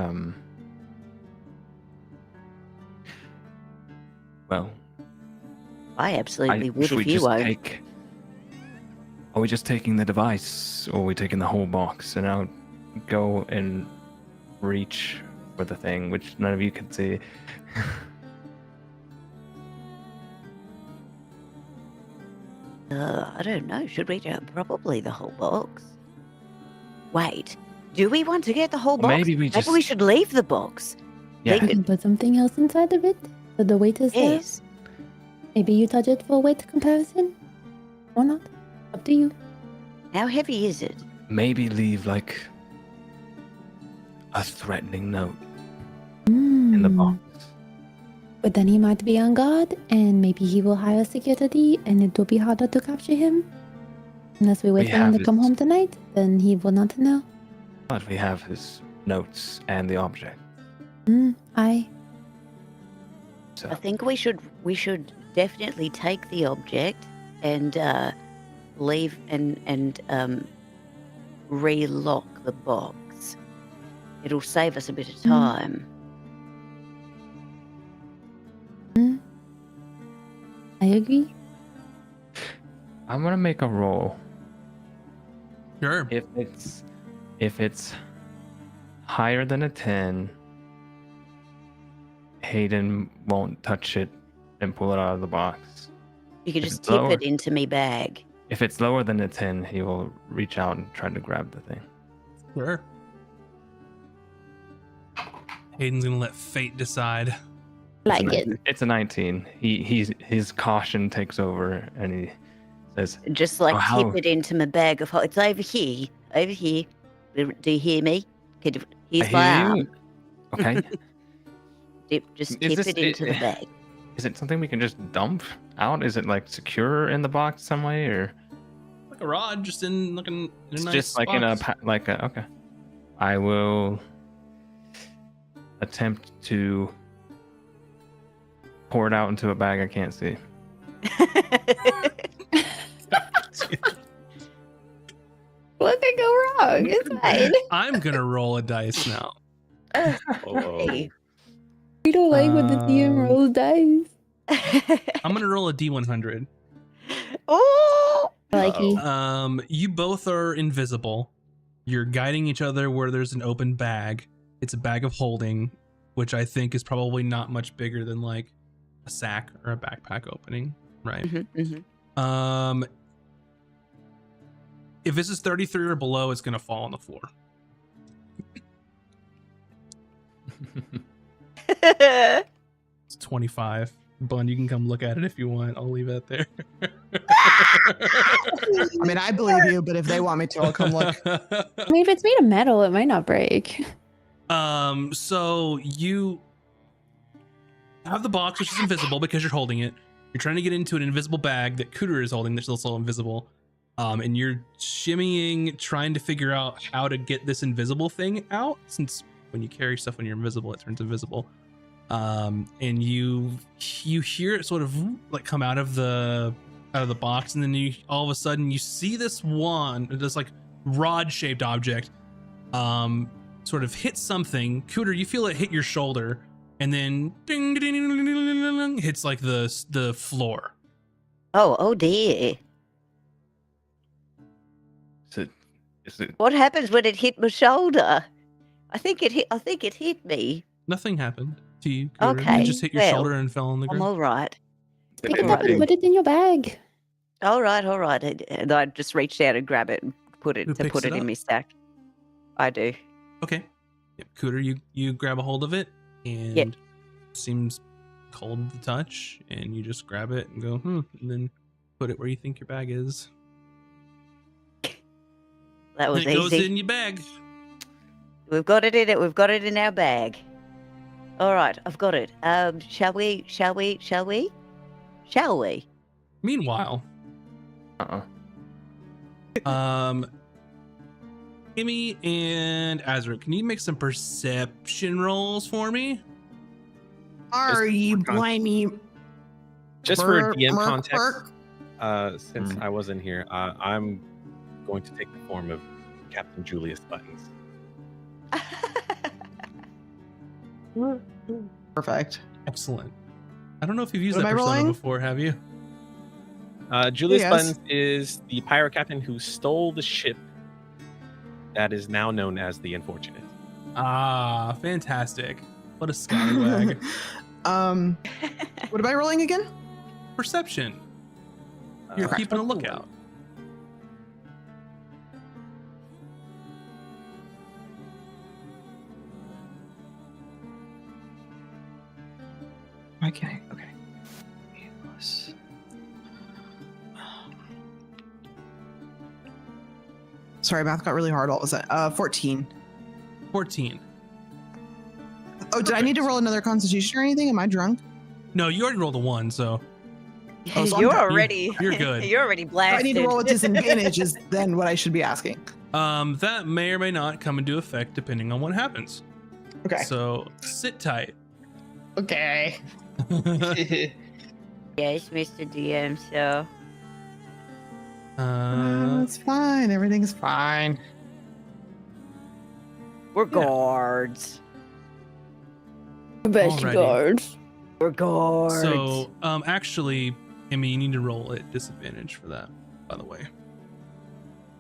well, I absolutely would should we if you just won't. take... Are we just taking the device, or are we taking the whole box? And I'll go and reach for the thing, which none of you can see. I don't know. Should we do probably the whole box? Wait. Do we want to get the whole Well, box? maybe we Maybe we just- should leave the box. Yeah. You can put something else inside of it, so the weight is there. Yes. Maybe you touch it for weight comparison, or not. Up to you. How heavy is it? Maybe leave, like, a threatening note Mm. in the box. But then he might be on guard, and maybe he will hire security, and it will be harder to capture him. Unless we wait We for him have to come his- home tonight, then he will not know. But we have his notes and the object. I So I think we should definitely take the object and leave and relock the box. It'll save us a bit of time. agree. I'm gonna make a roll. Sure. If it's higher than a 10, Hayden won't touch it and pull it out of the box. You could If just it's tip lower- it into me bag. If it's lower than a 10, he will reach out and try to grab the thing. Sure. Hayden's gonna let fate decide. Like it. It's a 19. His caution takes over and he says, Just like Oh, how- tip it into my bag of it's over here. Over here. Do you hear me? Here's I my hear arm. you. Okay. Just Is tip this- it into the bag. Is it something we can just dump out? Is it like secure in the box some way, or Like a rod, just in looking in a it's nice just like in a box. okay. I will attempt to pour it out into a bag I can't see. What could go wrong? It's fine. I'm gonna roll a dice now. Hey. We don't like when the DM Um, rolls dice. I'm gonna roll a D100. Oh! I like you. You both are invisible. You're guiding each other where there's an open bag. It's a bag of holding, which I think is probably not much bigger than like a sack or a backpack opening, right? Mhm, mhm. If this is 33 or below, it's gonna fall on the floor. It's 25. Bun, you can come look at it if you want. I'll leave it there. I mean, I believe you, but if they want me to, I'll come look. I mean, if it's made of metal, it might not break. So you have the box, which is invisible because you're holding it. You're trying to get into an invisible bag that Cooter is holding that's also invisible. And you're shimmying, trying to figure out how to get this invisible thing out, since when you carry stuff when you're invisible, it turns invisible. And you hear it sort of like come out of the box, and then you all of a sudden you see this wand, this like rod-shaped object, sort of hit something. Cooter, you feel it hit your shoulder, and then ding, ding, ding, ding, ding, ding, hits like the floor. Oh dear. Is it? What happens when it hit my shoulder? I think it hit me. Nothing happened to you, Cooter. Okay, You just hit your well, shoulder and fell on the I'm ground. all right. Pick it up and put it in your bag. All right. And I just reached out and grab it and put it Who picks it in up? my stack. I do. Okay. Yep. Cooter, you grab a hold of it, and Yep. seems cold to touch, and you just grab it and go, and then put it where you think your bag is. That was And it goes easy. in your bag. We've got it in it. We've got it in our bag. All right, I've got it. Shall we? Meanwhile, Kimmy and Azra, can you make some perception rolls for me? Are you blaming? Just for DM Merc, context, Merc? since I was in here, I'm going to take the form of Captain Julius Buttons. Perfect. Excellent. I don't know if you've used What that am I persona rolling? before, have you? Julius Yes. Buttons is the pirate captain who stole the ship that is now known as the Unfortunate. Ah, fantastic. What a scallywag. What am I rolling again? Perception. You're keeping a lookout. Okay. Sorry, math got really hard. What was that? 14. 14. Oh, did I need to roll another constitution or anything? Am I drunk? No, you already rolled a 1, so Oh, so I'm You're done. already. You're good. You're already I blasted. need to roll a disadvantage is then what I should be asking. that may or may not come into effect depending on what happens. Okay. So sit tight. Okay. Yes, Mr. DM. So It's fine. Everything's fine. We're guards. Alrighty. we're guards. So, actually, Emmy, you need to roll at disadvantage for that, by the way.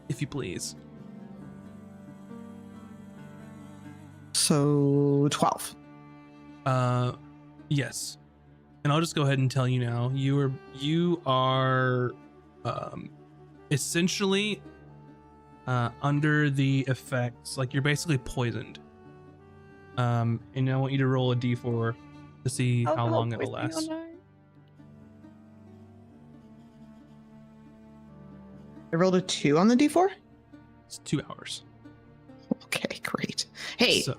If you please. So 12. Yes. And I'll just go ahead and tell you now, you are essentially under the effects, like you're basically poisoned. And I want you to roll a d4 to see how long it'll last. I rolled a 2 on the d4. It's 2 hours. Okay, great. Hey, So,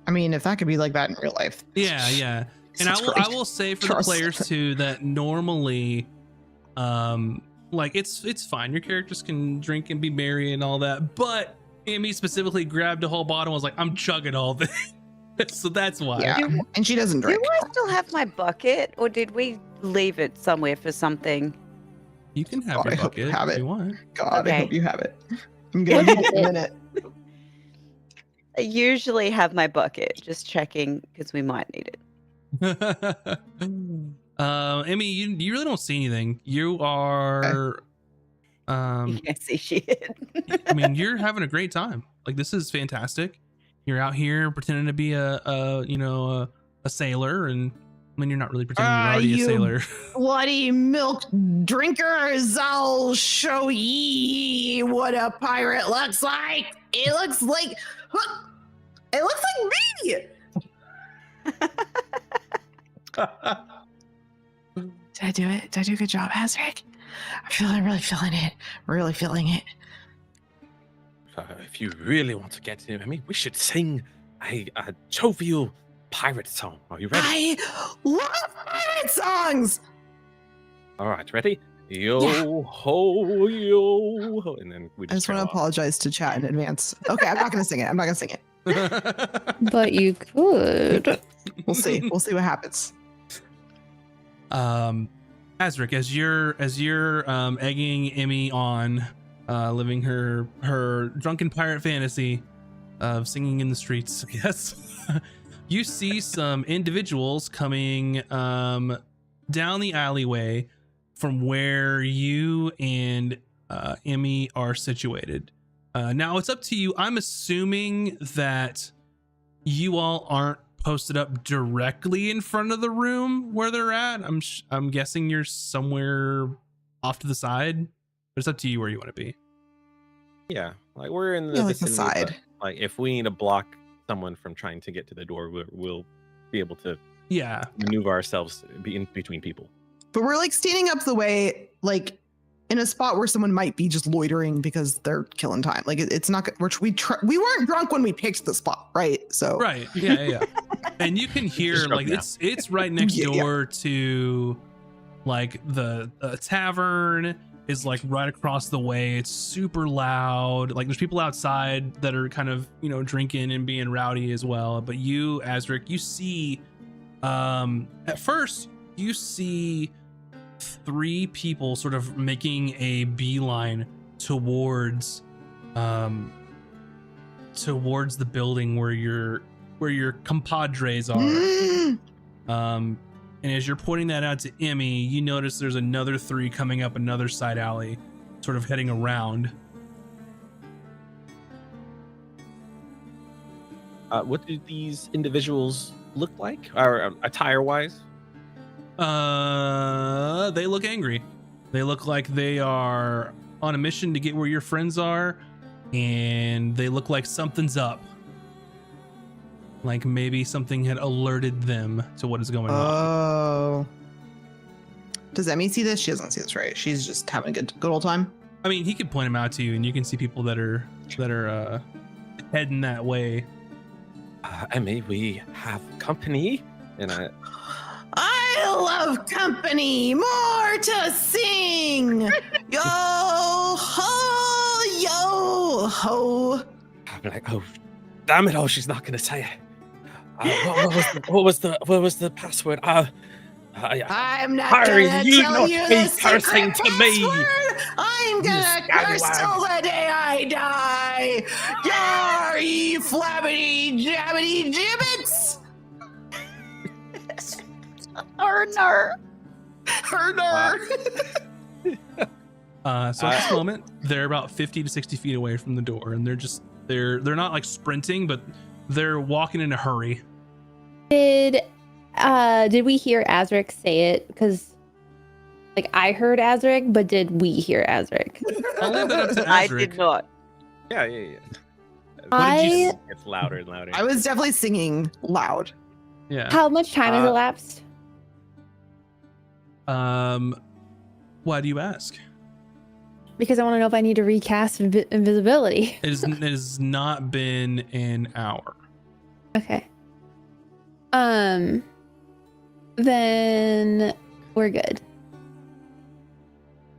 I mean, if that could be like that in real life. yeah. And that's I great. will say for Trust. the players too that normally, like it's fine. Your characters can drink and be merry and all that, but Amy specifically grabbed a whole bottle and was like, "I'm chugging all this," so that's why. Yeah, and she doesn't drink. Do I still have my bucket, or did we leave it somewhere for something? You can have God, your I hope you bucket have if it. you want. God, I Okay. hope you have it. I'm gonna need it in a minute. I usually have my bucket. Just checking because we might need it. Amy, you really don't see anything. You are, You can't see shit. I mean, you're having a great time. Like, this is fantastic. You're out here pretending to be a sailor, and I mean, you're not really pretending you're already you a sailor. Bloody milk drinkers, I'll show ye what a pirate looks like. It looks like me. Did I do it? Did I do a good job, Hazrick? I'm really feeling it. Really feeling it. If you really want to get him, I mean, we should sing a jovial pirate song. Are you ready? I love pirate songs. All right, ready? Yo ho, yo ho. And then we I just want to trail off. apologize to chat in advance. Okay, I'm not going to sing it. I'm not going to sing it. But you could. We'll see. We'll see what happens. Azric, as you're egging Emmy on, living her drunken pirate fantasy of singing in the streets, I guess, you see some individuals coming down the alleyway from where you and Emmy are situated. Now it's up to you. I'm assuming that you all aren't posted up directly in front of the room where they're at. I'm guessing you're somewhere off to the side, but it's up to you where you want to be. Yeah, like we're in the Like the vicinity, but, side. like if we need to block someone from trying to get to the door, we'll be able to Yeah. maneuver ourselves in between people. But we're like standing up the way, like in a spot where someone might be just loitering because they're killing time. Like it's not. We weren't drunk when we picked the spot, right? So Right. Yeah. And you can hear Just like now. it's right next Yeah. door to like the tavern is like right across the way. It's super loud. Like there's people outside that are kind of, drinking and being rowdy as well. But you, Azric, you see at first you see 3 people sort of making a beeline towards the building where your compadres are. And as you're pointing that out to Emmy, you notice there's another 3 coming up another side alley, sort of heading around. What do these individuals look like, or attire-wise? They look angry. They look like they are on a mission to get where your friends are, and they look like something's up. Like maybe something had alerted them to what is going on. Oh. Does Emmy see this? She doesn't see this, right? She's just having a good old time. I mean, he could point them out to you, and you can see people that are heading that way. Emmy, we have company, and I love company. More to sing. Yo ho, yo ho. I'm like, oh, damn it! Oh, she's not gonna say it. What was the password? I'm not Harry, gonna you tell not you be the cursing secret to me. password. I'm gonna curse scallywag. till the day I die. Yar, ye flabbity jabbity gibbets. Arner. So at this moment, they're about 50 to 60 feet away from the door, and they're not like sprinting, but they're walking in a hurry. Did we hear Azric say it? Because like I heard Azric, but did we hear Azric? I'll leave that up to I Azric. did not. Yeah. What did you It's louder and louder. I was definitely singing loud. Yeah. How much time has elapsed? Why do you ask? Because I want to know if I need to recast invisibility. It has not been an hour. Okay. Then we're good.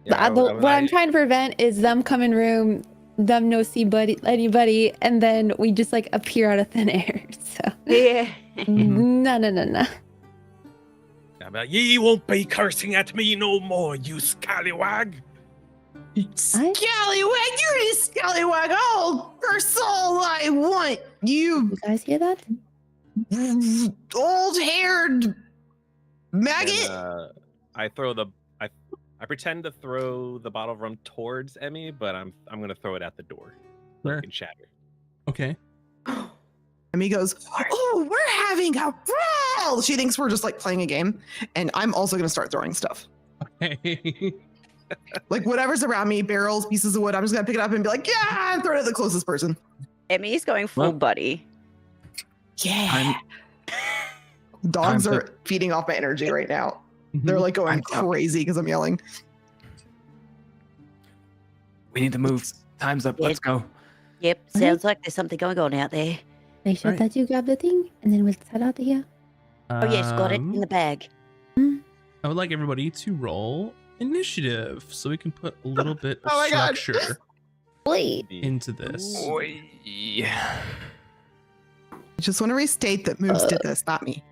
What I'm trying to prevent is them come in room, them no see anybody, and then we just like appear out of thin air. So Yeah. no. Ye won't be cursing at me no more, you scallywag. Scallywag, you're a scallywag. I'll curse all I want. You You guys hear that? old-haired maggot. And, I pretend to throw the bottle of rum towards Emmy, but I'm gonna throw it at the door. Where? It can shatter. Okay. Emmy goes, "Oh, we're having a brawl." She thinks we're just like playing a game, and I'm also gonna start throwing stuff. Okay. Like whatever's around me, barrels, pieces of wood. I'm just gonna pick it up and be like, "Yeah," and throw it at the closest person. Emmy's going full Well- buddy. Yeah. Dogs Time are feeding off my energy right now. They're like going I'm- crazy because I'm yelling. We need to move. Time's up. Yeah. Let's go. Yep, Okay. sounds like there's something going on out there. Make sure Right. that you grab the thing, and then we'll head out of here. Oh yes, got it in the bag. I would like everybody to roll initiative so we can put a little bit of Oh my God. structure Wait. into this. Oi. I just want to restate that Moves did this, not me.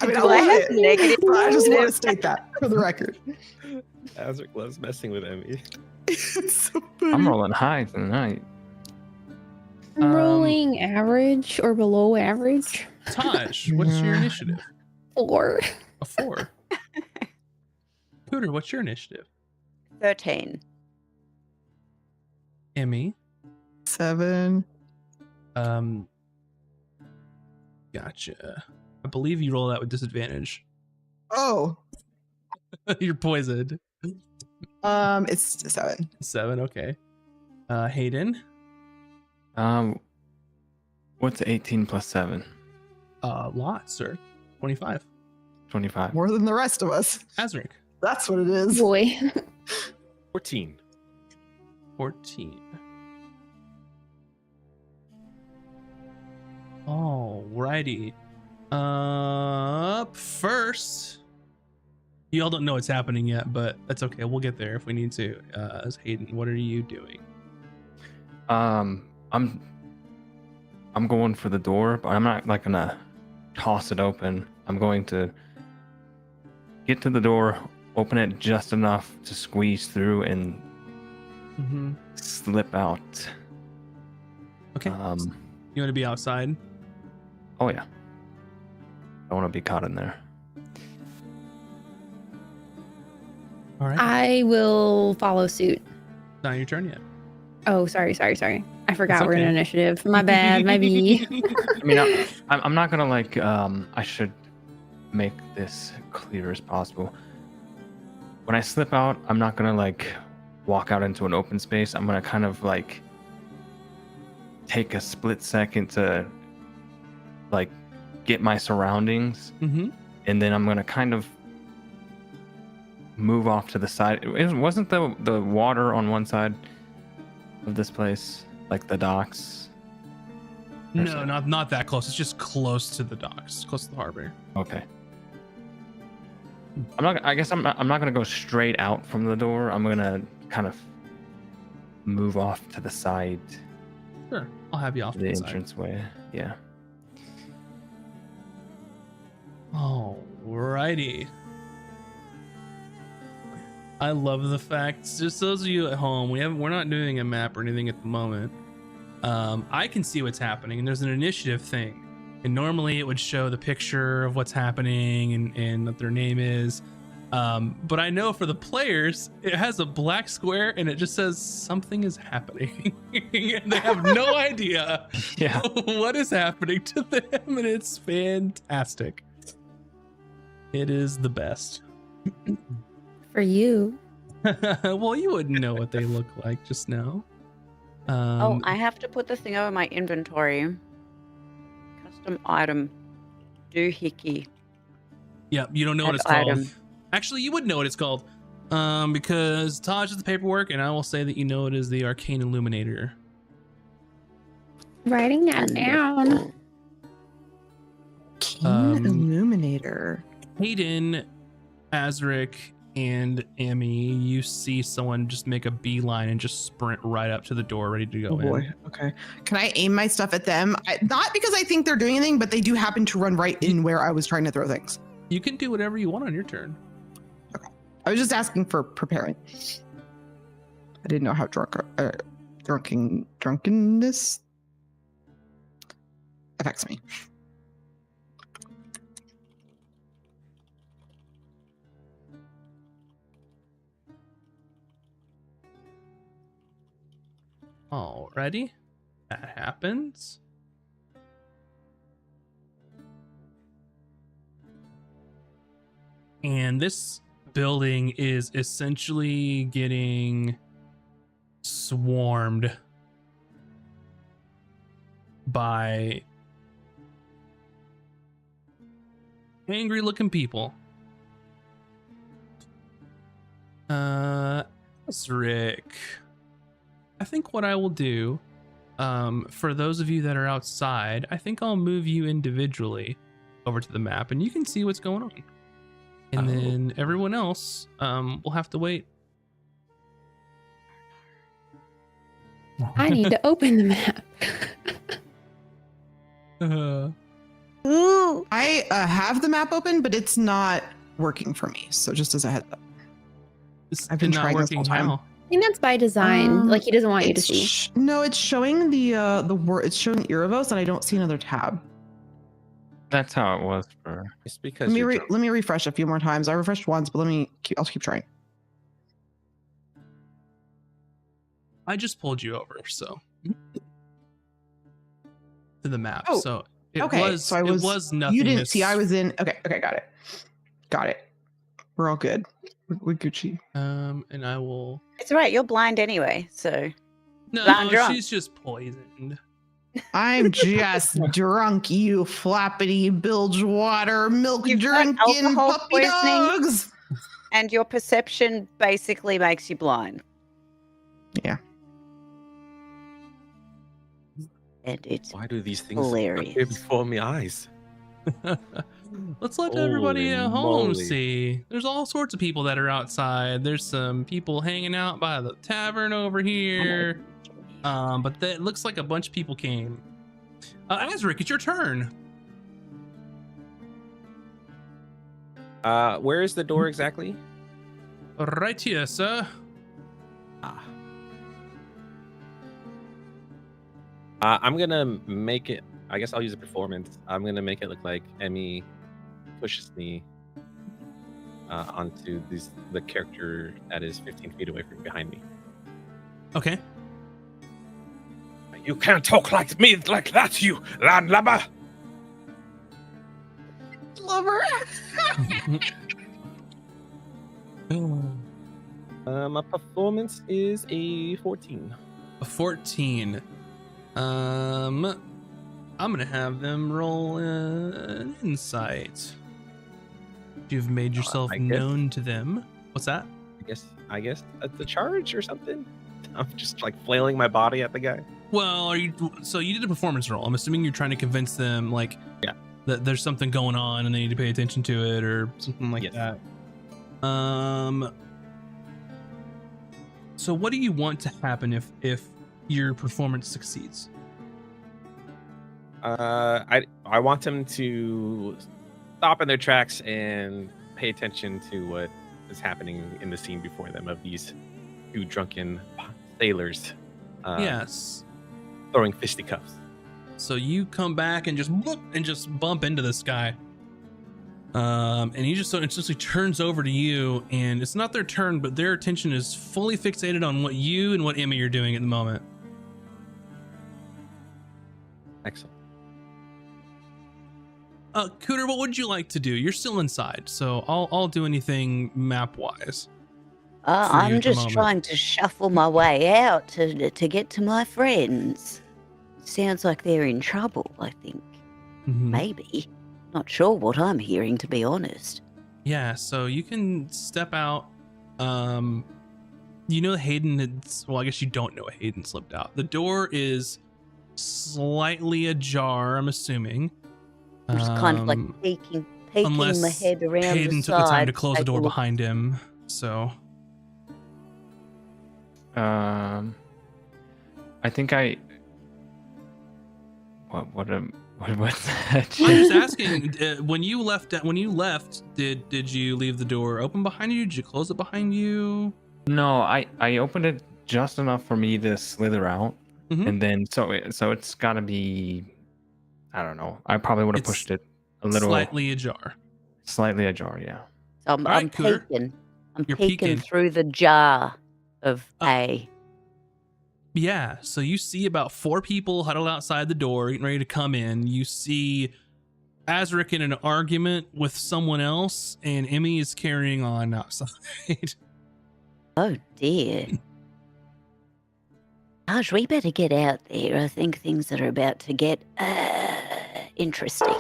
I mean, Do I have negative? I just want to state that for the record. Azric loves messing with Emmy. It's so funny. I'm rolling high tonight. I'm rolling average or below average. Taj, what's your initiative? 4. A 4. Pooter, what's your initiative? 13. Emmy. 7. Gotcha. I believe you roll that with disadvantage. Oh, You're poisoned. it's 7. 7, okay. Hayden. What's 18 plus 7? Lots, sir. 25. 25. More than the rest of us. Azric. That's what it is. Boy. 14. 14. Alrighty. Up first. You all don't know what's happening yet, but that's okay. We'll get there if we need to. As Hayden, what are you doing? I'm going for the door, but I'm not like gonna toss it open. I'm going to get to the door, open it just enough to squeeze through and Mm-hmm. slip out. Okay. You want to be outside? Oh yeah. I want to be caught in there. All right. I will follow suit. Not your turn yet. Oh, sorry. I forgot It's we're in okay. initiative. My bad. Maybe. I mean, I'm not gonna like. I should make this clear as possible. When I slip out, I'm not gonna like walk out into an open space. I'm gonna kind of like take a split second to like get my surroundings, Mm-hmm. and then I'm gonna kind of move off to the side. Wasn't the water on one side of this place, like the docks? Or is No, it- not that close. It's just close to the docks, close to the harbor. Okay. I guess I'm not gonna go straight out from the door. I'm gonna kind of move off to the side, Sure, I'll have you off the to the side. entranceway. Yeah. Alrighty. I love the fact, just those of you at home, we're not doing a map or anything at the moment. I can see what's happening, and there's an initiative thing. And normally it would show the picture of what's happening and what their name is. But I know for the players, it has a black square and it just says something is happening. And they have no idea Yeah. what is happening to them, and it's fantastic. It is the best. For you. Well, you wouldn't know what they look like just now. Oh, I have to put the thing over my inventory. Custom item. Doohickey. Yeah, you don't know what Add it's called. item. Actually, you would know what it's called. Because Taj is the paperwork, and I will say that you know it is the Arcane Illuminator. Writing that down. Keen Illuminator. Hayden, Azric, and Amy, you see someone just make a beeline and just sprint right up to the door, ready to go Oh boy. in. Okay. Can I aim my stuff at them? Not because I think they're doing anything, but they do happen to run right in where I was trying to throw things. You can do whatever you want on your turn. I was just asking for preparing. I didn't know how drunkenness affects me. Alrighty. That happens. And this building is essentially getting swarmed by angry looking people. Rick. I think what I will do, for those of you that are outside, I think I'll move you individually over to the map, and you can see what's going on. And then everyone else, will have to wait. I need to open the map. Ooh. I have the map open, but it's not working for me. So just as a heads up. I've been not trying this working whole time. how? I think that's by design. Like he doesn't want you to see. No, it's showing the word. It's showing Erebos, and I don't see another tab. That's how it was for. It's because Let me you're drunk. let me refresh a few more times. I refreshed once, but I'll keep trying. I just pulled you over, so to the map. Oh, so it okay, was so it was nothing. You didn't see I was in. Okay, got it. We're all good. We're Gucci. And I will. It's all right. You're blind anyway, so No, I'm drunk. she's just poisoned. I'm just drunk, you flappity bilge water milk You've got drinking alcohol puppy poisoning? dogs. and your perception basically makes you blind. Yeah. And it's Why do these things hilarious. appear before my eyes? Let's let everybody Holy at home moly. see. There's all sorts of people that are outside. There's some people hanging out by the tavern over here. But it looks like a bunch of people came. Azric, it's your turn. Where is the door exactly? Right here, sir. I'm gonna make it. I guess I'll use a performance. I'm gonna make it look like Emmy pushes me onto the character that is 15 feet away from behind me. Okay. You can't talk like me like that, you landlubber. Lover. My performance is a 14. A 14. I'm gonna have them roll an insight. You've made yourself I guess- known to them. What's that? I guess that's the charge or something. I'm just like flailing my body at the guy. Well, so you did a performance roll. I'm assuming you're trying to convince them, like, Yeah. that there's something going on and they need to pay attention to it or something like Yes. that. So what do you want to happen if your performance succeeds? I want them to stop in their tracks and pay attention to what is happening in the scene before them of these two drunken sailors. Yes. Throwing fisticuffs. So you come back and just whoop, and just bump into this guy. And he just so instantly turns over to you, and it's not their turn, but their attention is fully fixated on what you and what Emmy are doing at the moment. Excellent. Cooter, what would you like to do? You're still inside, so I'll do anything map wise. for you at I'm the just moment. trying to shuffle my way out to get to my friends. Sounds like they're in trouble, I think. Maybe. Not sure what I'm hearing, to be honest. Yeah, so you can step out. You know Hayden well, I guess you don't know Hayden slipped out. The door is slightly ajar, I'm assuming. I'm just kind of like peeking my unless head around Hayden the took the time to side close the take a door look. behind him. So I think I. What's that? I'm just asking. When you left, did you leave the door open behind you? Did you close it behind you? No, I opened it just enough for me to slither out, Mhm. and then so it's got to be. I don't know. I probably would have It's pushed it a little Slightly ajar. slightly ajar. Yeah. So I'm Alright, Cooter. peeking. I'm You're peeking peeking. through the jar of A. Yeah, so you see about 4 people huddled outside the door, getting ready to come in. You see Azric in an argument with someone else, and Emmy is carrying on outside. Oh dear. Gosh, we better get out there. I think things are about to get interesting.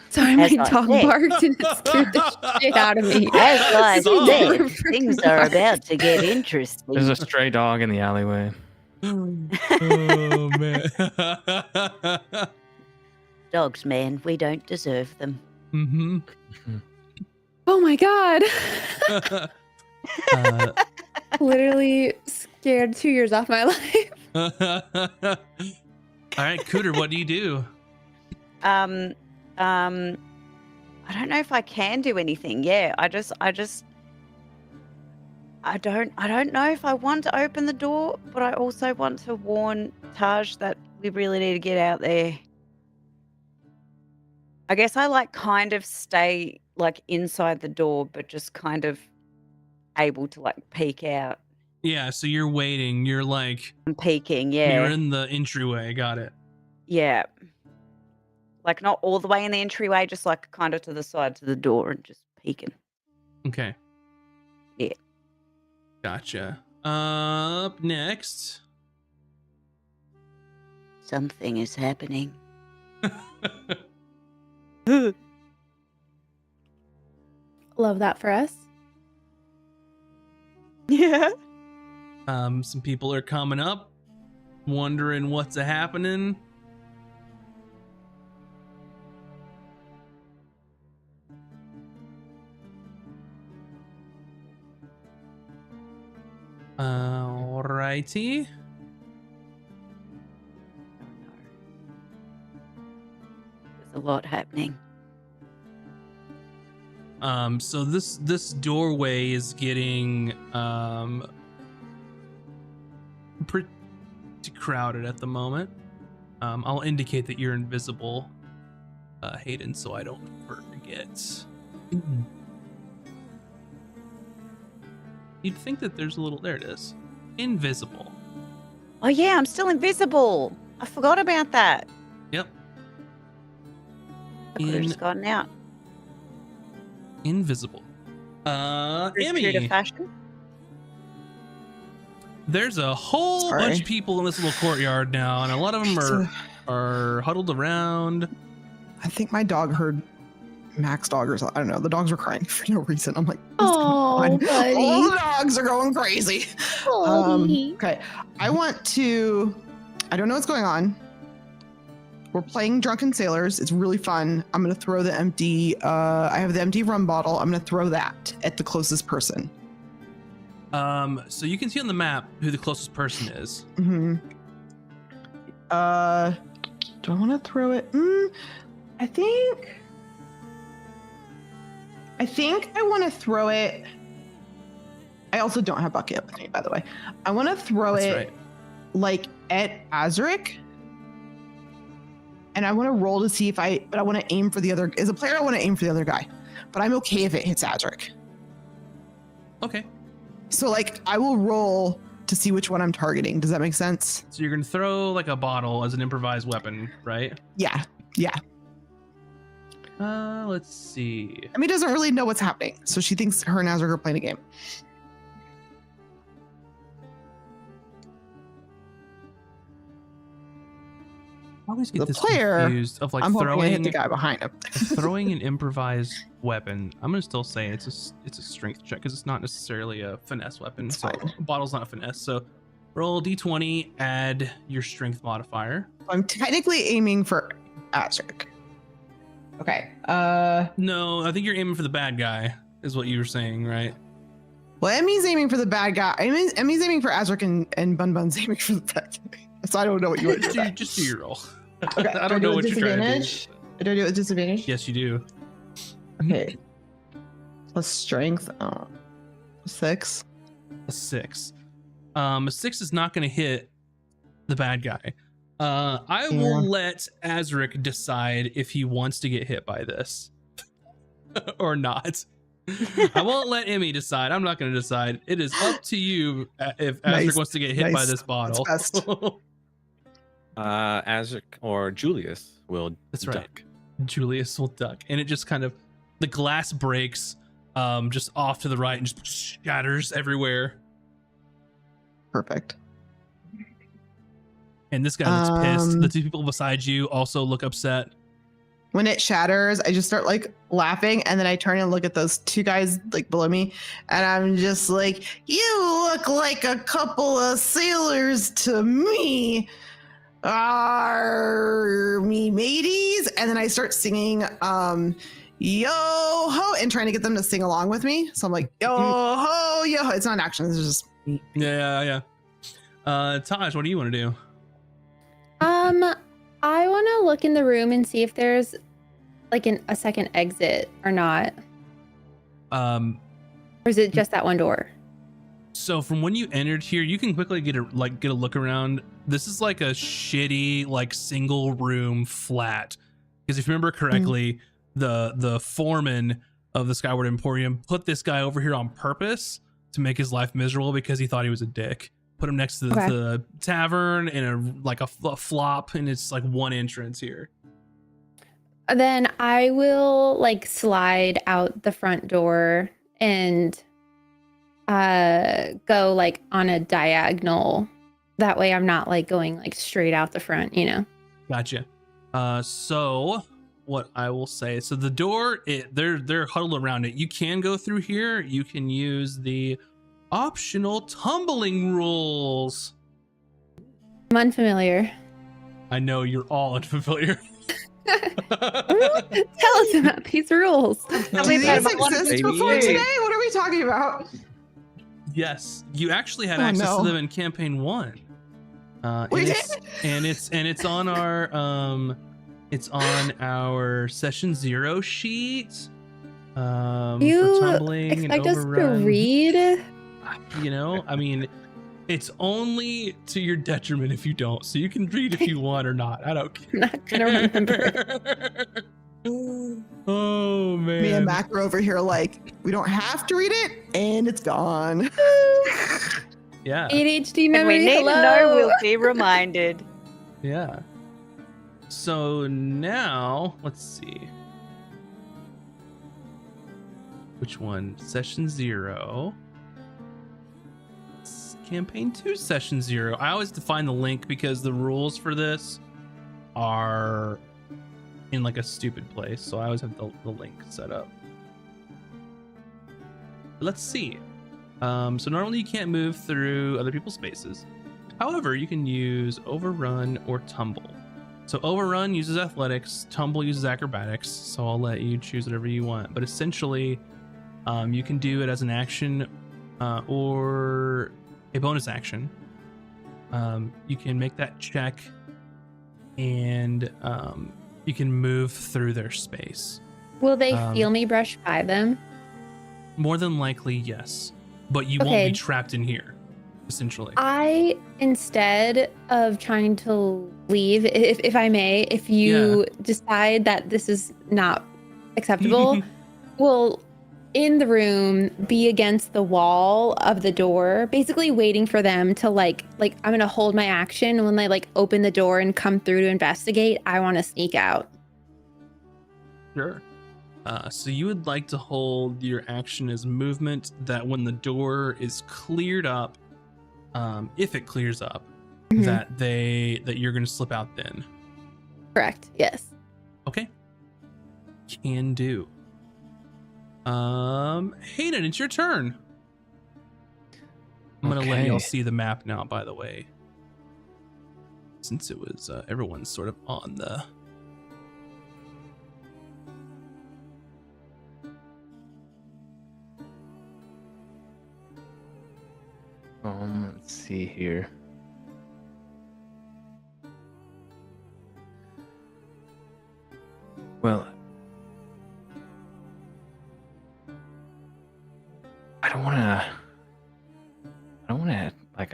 Sorry, time my As I dog said. barked and it scared the shit out of me. As I Stop. said, things are about to get There's interesting. a stray dog in the alleyway. Oh man. Dogs, man, we don't deserve them. Mm-hmm. Oh my god. Literally scared 2 years off my life. All right, Cooter, what do you do? I don't know if I can do anything. Yeah, I don't know if I want to open the door, but I also want to warn Taj that we really need to get out there. I guess I like kind of stay like inside the door, but just kind of able to like peek out. Yeah, so you're waiting. You're like I'm peeking, you're yeah. in the entryway. Got it. Yeah. Like not all the way in the entryway, just like kind of to the side to the door and just peeking. Okay. Yeah. Gotcha. Up next. Something is happening. Love that for us. Yeah. Some people are coming up, wondering what's a happening. Alrighty. There's a lot happening. So this doorway is getting pretty crowded at the moment. I'll indicate that you're invisible, Hayden, so I don't forget. You'd think that there's a little, there it is. Invisible. Oh yeah, I'm still invisible. I forgot about that. Yep. I could have just gotten out. Invisible. True to Emmy. fashion. There's a whole Sorry. bunch of people in this little courtyard now, and a lot of them are huddled around. I think my dog heard Mac's dog or something. I don't know. The dogs were crying for no reason. I'm like, what's going Oh, on? buddy. All the dogs are going crazy. Buddy. Okay. I want to, I don't know what's going on. We're playing Drunken Sailors. It's really fun. I'm going to throw the empty, I have the empty rum bottle. I'm going to throw that at the closest person. So you can see on the map who the closest person is. Mm-hmm. Do I want to throw it? I think I want to throw it. I also don't have bucket with me, by the way. I want to throw That's it right. like at Azric. And I want to roll to see if but I want to aim for the other, as a player, I want to aim for the other guy, but I'm okay if it hits Azric. Okay. So like I will roll to see which one I'm targeting. Does that make sense? So you're gonna throw like a bottle as an improvised weapon, right? Yeah. Yeah. Let's see. Emmy doesn't really know what's happening. So she thinks her and Azric are playing a game. I always get The this player, confused of like I'm hoping I hit throwing the guy behind him. throwing an improvised weapon. I'm gonna still say it's a strength check because it's not necessarily a finesse weapon. It's So fine. a bottle's not a finesse. So roll d20, add your strength modifier. I'm technically aiming for Azric. Okay. No, I think you're aiming for the bad guy, is what you were saying, right? Well, Emmy's aiming for the bad guy. Emmy's aiming for Azric and Bun Bun's aiming for the bad guy. So I don't know what you would do. Just do your roll. Okay. I don't know what you're trying to do. Do I do it with disadvantage? Yes, you do. Okay. Plus strength. 6. A 6. A 6 is not going to hit the bad guy. I will let Azric decide if he wants to get hit by this or not. I won't let Emmy decide. I'm not going to decide. It is up to you if Azric Nice. wants to get hit by Nice. this bottle. That's best. Azric or Julius will That's right. duck. Julius will duck, and it just kind of, the glass breaks just off to the right and just shatters everywhere. Perfect. And this guy looks pissed. The two people beside you also look upset. when it shatters, I just start like laughing, and then I turn and look at those two guys like below me, and I'm just like, "You look like a couple of sailors to me, me mateys." And then I start singing, "Yo ho," and trying to get them to sing along with me. So I'm like, "Yo ho, yo ho." It's not an action. It's just me. Yeah. Taj, what do you want to do? I want to look in the room and see if there's like a second exit or not. Or is it just that one door? So from when you entered here, you can quickly get a look around. This is like a shitty like single room flat. Because if you remember correctly, the foreman of the Skyward Emporium put this guy over here on purpose to make his life miserable because he thought he was a dick. Put him next to the tavern in a flop, and it's like one entrance here. Then I will like slide out the front door and go like on a diagonal. That way I'm not like going like straight out the front, you know. Gotcha. So what I will say, so the door, they're huddled around it. You can go through here. You can use the optional tumbling rules. I'm unfamiliar. I know you're all unfamiliar. Tell us about these rules. Do these exist before today? What are we talking about? Yes, you actually had access to them in campaign 1. We did? And it's on our session 0 sheet. You for tumbling expect and us to overrun. read? You know, I mean, it's only to your detriment if you don't. So you can read if you want or not. I don't care. I'm not gonna remember. Oh man. Me and Mac are over here like, we don't have to read it, and it's gone. Yeah. ADHD And memory. we need hello. to know we'll be reminded. Yeah. So now, let's see. Which one? Session 0. Campaign 2, Session 0. I always define the link because the rules for this are in like a stupid place. So I always have the link set up. Let's see. So normally you can't move through other people's spaces. However, you can use Overrun or Tumble. So Overrun uses athletics, Tumble uses acrobatics. So I'll let you choose whatever you want. But essentially, you can do it as an action or a bonus action. You can make that check and you can move through their space. Will they feel me brush by them? More than likely, yes. But you won't be trapped in here, essentially. I, instead of trying to leave, if I may, if you decide that this is not acceptable, will in the room be against the wall of the door, basically waiting for them to like I'm gonna hold my action, and when they like open the door and come through to investigate, I want to sneak out. Sure. So you would like to hold your action as movement, that when the door is cleared up, if it clears up, that you're gonna slip out then. Correct. Yes. Okay. Can do. Hayden, it's your turn. I'm gonna let y'all see the map now, by the way, since it was everyone's sort of on the. Let's see here. Well, I don't want to like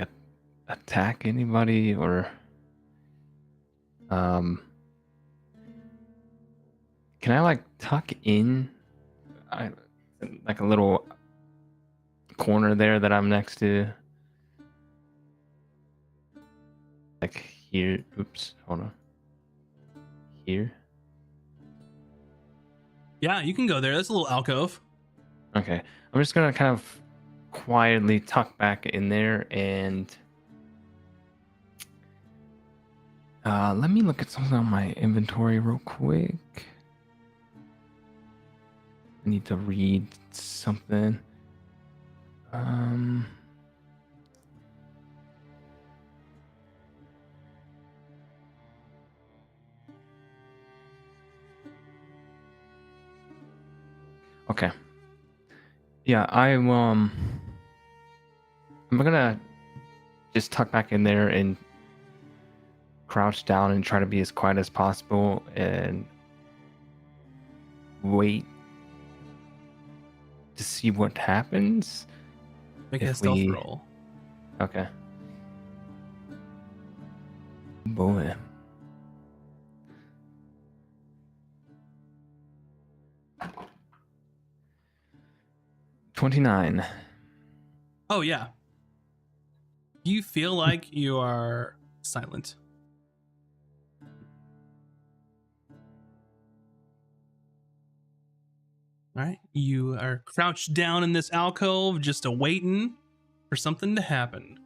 attack anybody or can I like tuck in like a little corner there that I'm next to, like here? Oops, hold on. Here. Yeah, you can go there. That's a little alcove. Okay, I'm just gonna kind of quietly tuck back in there and let me look at something on my inventory real quick. I need to read something. Okay. Yeah, I'm gonna just tuck back in there and crouch down and try to be as quiet as possible and wait to see what happens. Make If a stealth we- roll. Okay. Boy. $29. Oh yeah. You feel like you are silent. All right, you are crouched down in this alcove, just awaiting for something to happen.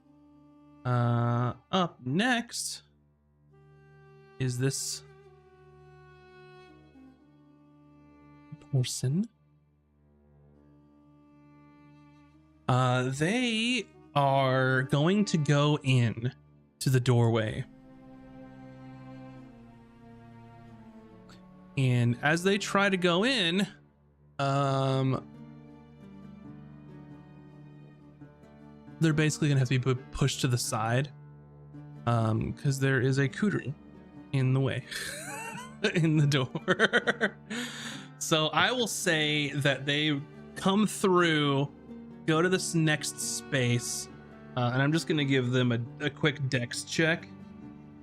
Up next is this person. They are going to go in to the doorway. And as they try to go in, they're basically gonna have to be pushed to the side, because there is a cooter in the way in the door. So I will say that they come through, go to this next space, and I'm just gonna give them a quick dex check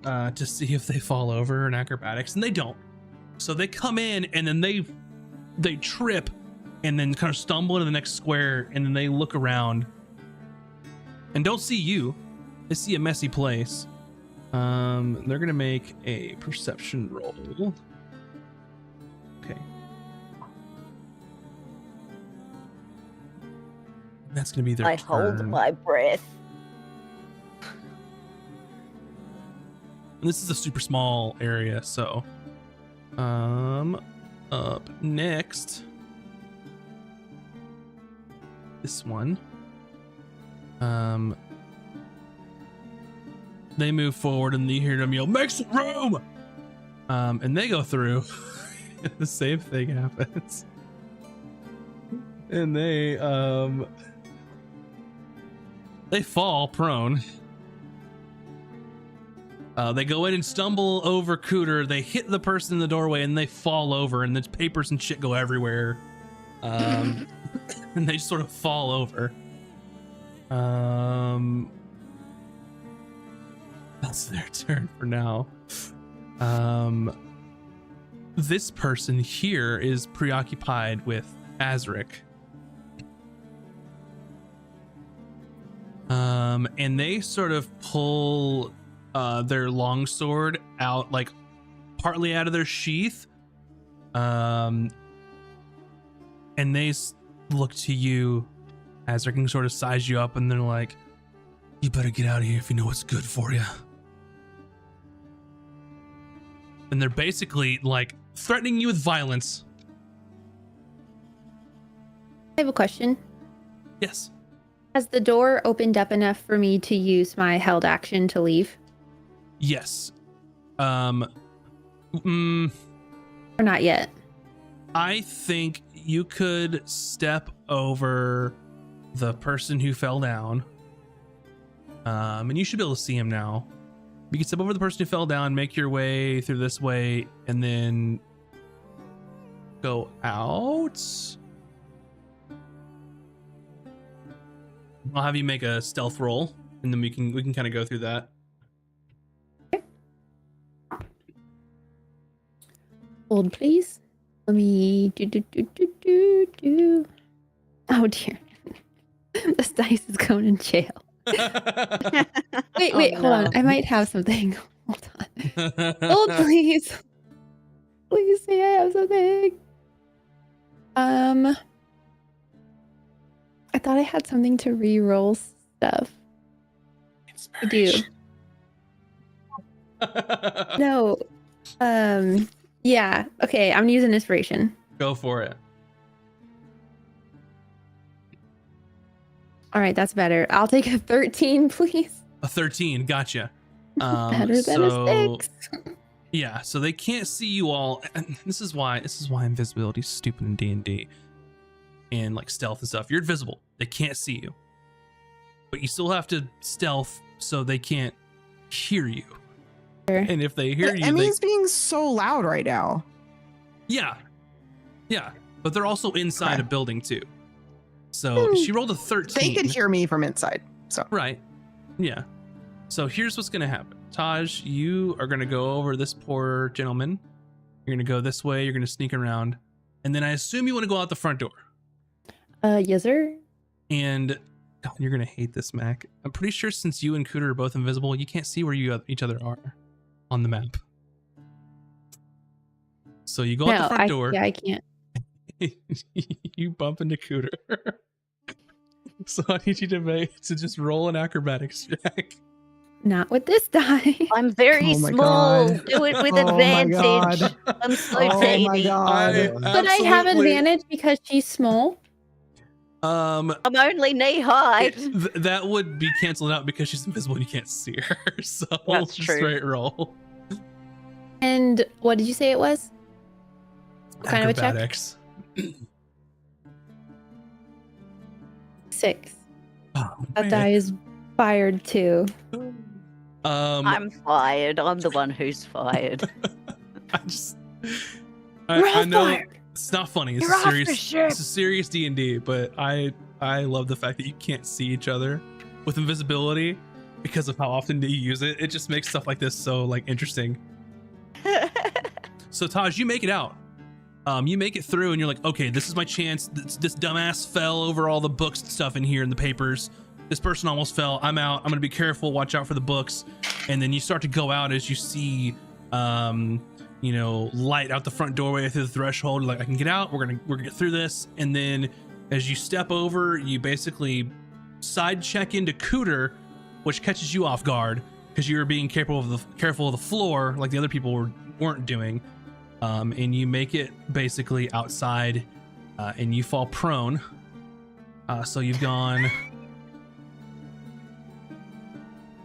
to see if they fall over in acrobatics, and they don't. So they come in and then they trip and then kind of stumble into the next square, and then they look around and don't see you. They see a messy place. They're gonna make a perception roll. Okay. That's gonna be their I turn. hold my breath. And this is a super small area, so up next, this one, they move forward and you hear them yell, "Make some room!" And they go through. The same thing happens, and they fall prone. They go in and stumble over Cooter. They hit the person in the doorway and they fall over, and the papers and shit go everywhere. And they just sort of fall over. That's their turn for now. This person here is preoccupied with Azric. And they sort of pull their longsword out, like partly out of their sheath, and they look to you as they can sort of size you up, and they're like, "You better get out of here if you know what's good for you." And they're basically like threatening you with violence. I have a question. Yes. Has the door opened up enough for me to use my held action to leave? Yes. Or not yet? I think you could step over the person who fell down. And you should be able to see him now. You can step over the person who fell down, make your way through this way, and then go out. I'll have you make a stealth roll, and then we can kind of go through that. Hold, please. Let me do. Oh dear. This dice is going in jail. Wait, hold on. I might have something. Hold on. Hold, please. Please say I have something. I thought I had something to re-roll stuff. I do. No. Yeah. Okay, I'm using inspiration. Go for it. All right, that's better. I'll take a 13, please. A 13, gotcha. Better than a 6. Yeah, so they can't see you all, and this is why invisibility is stupid in D&D and like stealth and stuff. You're invisible. They can't see you. But you still have to stealth so they can't hear you. Sure. And if they hear you, Emmy's being so loud right now. Yeah. But they're also inside Okay. a building too. So she rolled a 13. They could hear me from inside. So Right. Yeah. So here's what's going to happen. Taj, you are going to go over this poor gentleman. You're going to go this way. You're going to sneak around. And then I assume you want to go out the front door. Yes, sir. And God, you're going to hate this, Mac. I'm pretty sure since you and Cooter are both invisible, you can't see where each other are on the map. So you go out the front door. Yeah, I can't. You bump into Cooter. So I need you to just roll an acrobatics check. Not with this die. I'm very Oh my small. God. Do it with Oh my advantage. God. I'm so Oh my tiny. God. But I have advantage because she's small. I'm only knee high. That would be canceled out because she's invisible and you can't see her. So That's true. straight roll. And what did you say it was? What kind of a check? Acrobatics. 6. Oh, That man. die is fired too. I'm fired. I'm the one who's fired. I know fired. it's not funny. It's You're a off the serious ship. it's a serious D&D, but I love the fact that you can't see each other with invisibility because of how often do you use it. It just makes stuff like this so like interesting. So Taj, you make it out. You make it through and you're like, okay, this is my chance. This dumbass fell over all the books and stuff in here in the papers. This person almost fell. I'm out. I'm gonna be careful. Watch out for the books. And then you start to go out as you see, light out the front doorway through the threshold. Like, I can get out. We're gonna get through this. And then as you step over, you basically side check into Cooter, which catches you off guard because you're being careful of the floor, like the other people weren't doing. And you make it basically outside, and you fall prone. So you've gone.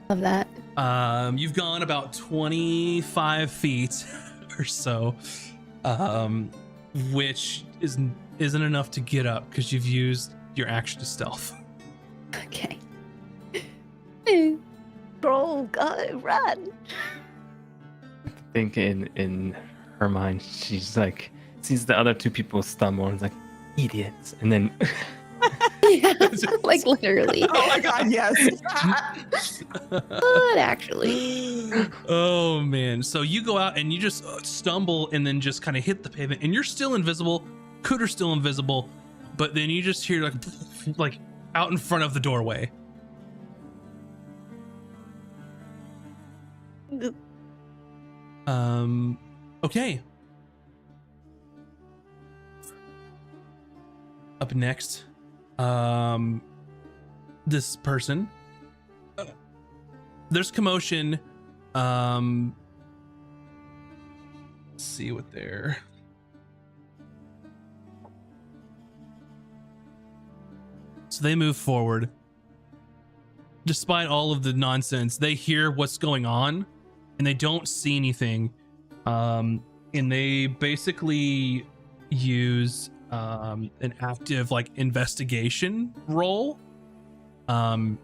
Love that. You've gone about 25 feet or so, which isn't enough to get up because you've used your action to stealth. Okay. Bro, go run. I think in her mind, she's like, sees the other two people stumble and is like, idiots. And then Yeah, like literally. Oh my God, yes. But actually. Oh man. So you go out and you just stumble and then just kind of hit the pavement and you're still invisible. Cooter's still invisible, but then you just hear like out in front of the doorway. Okay. Up next, this person. There's commotion. Let's see what they're. So they move forward. Despite all of the nonsense, they hear what's going on and they don't see anything. And they basically use an active like investigation roll. And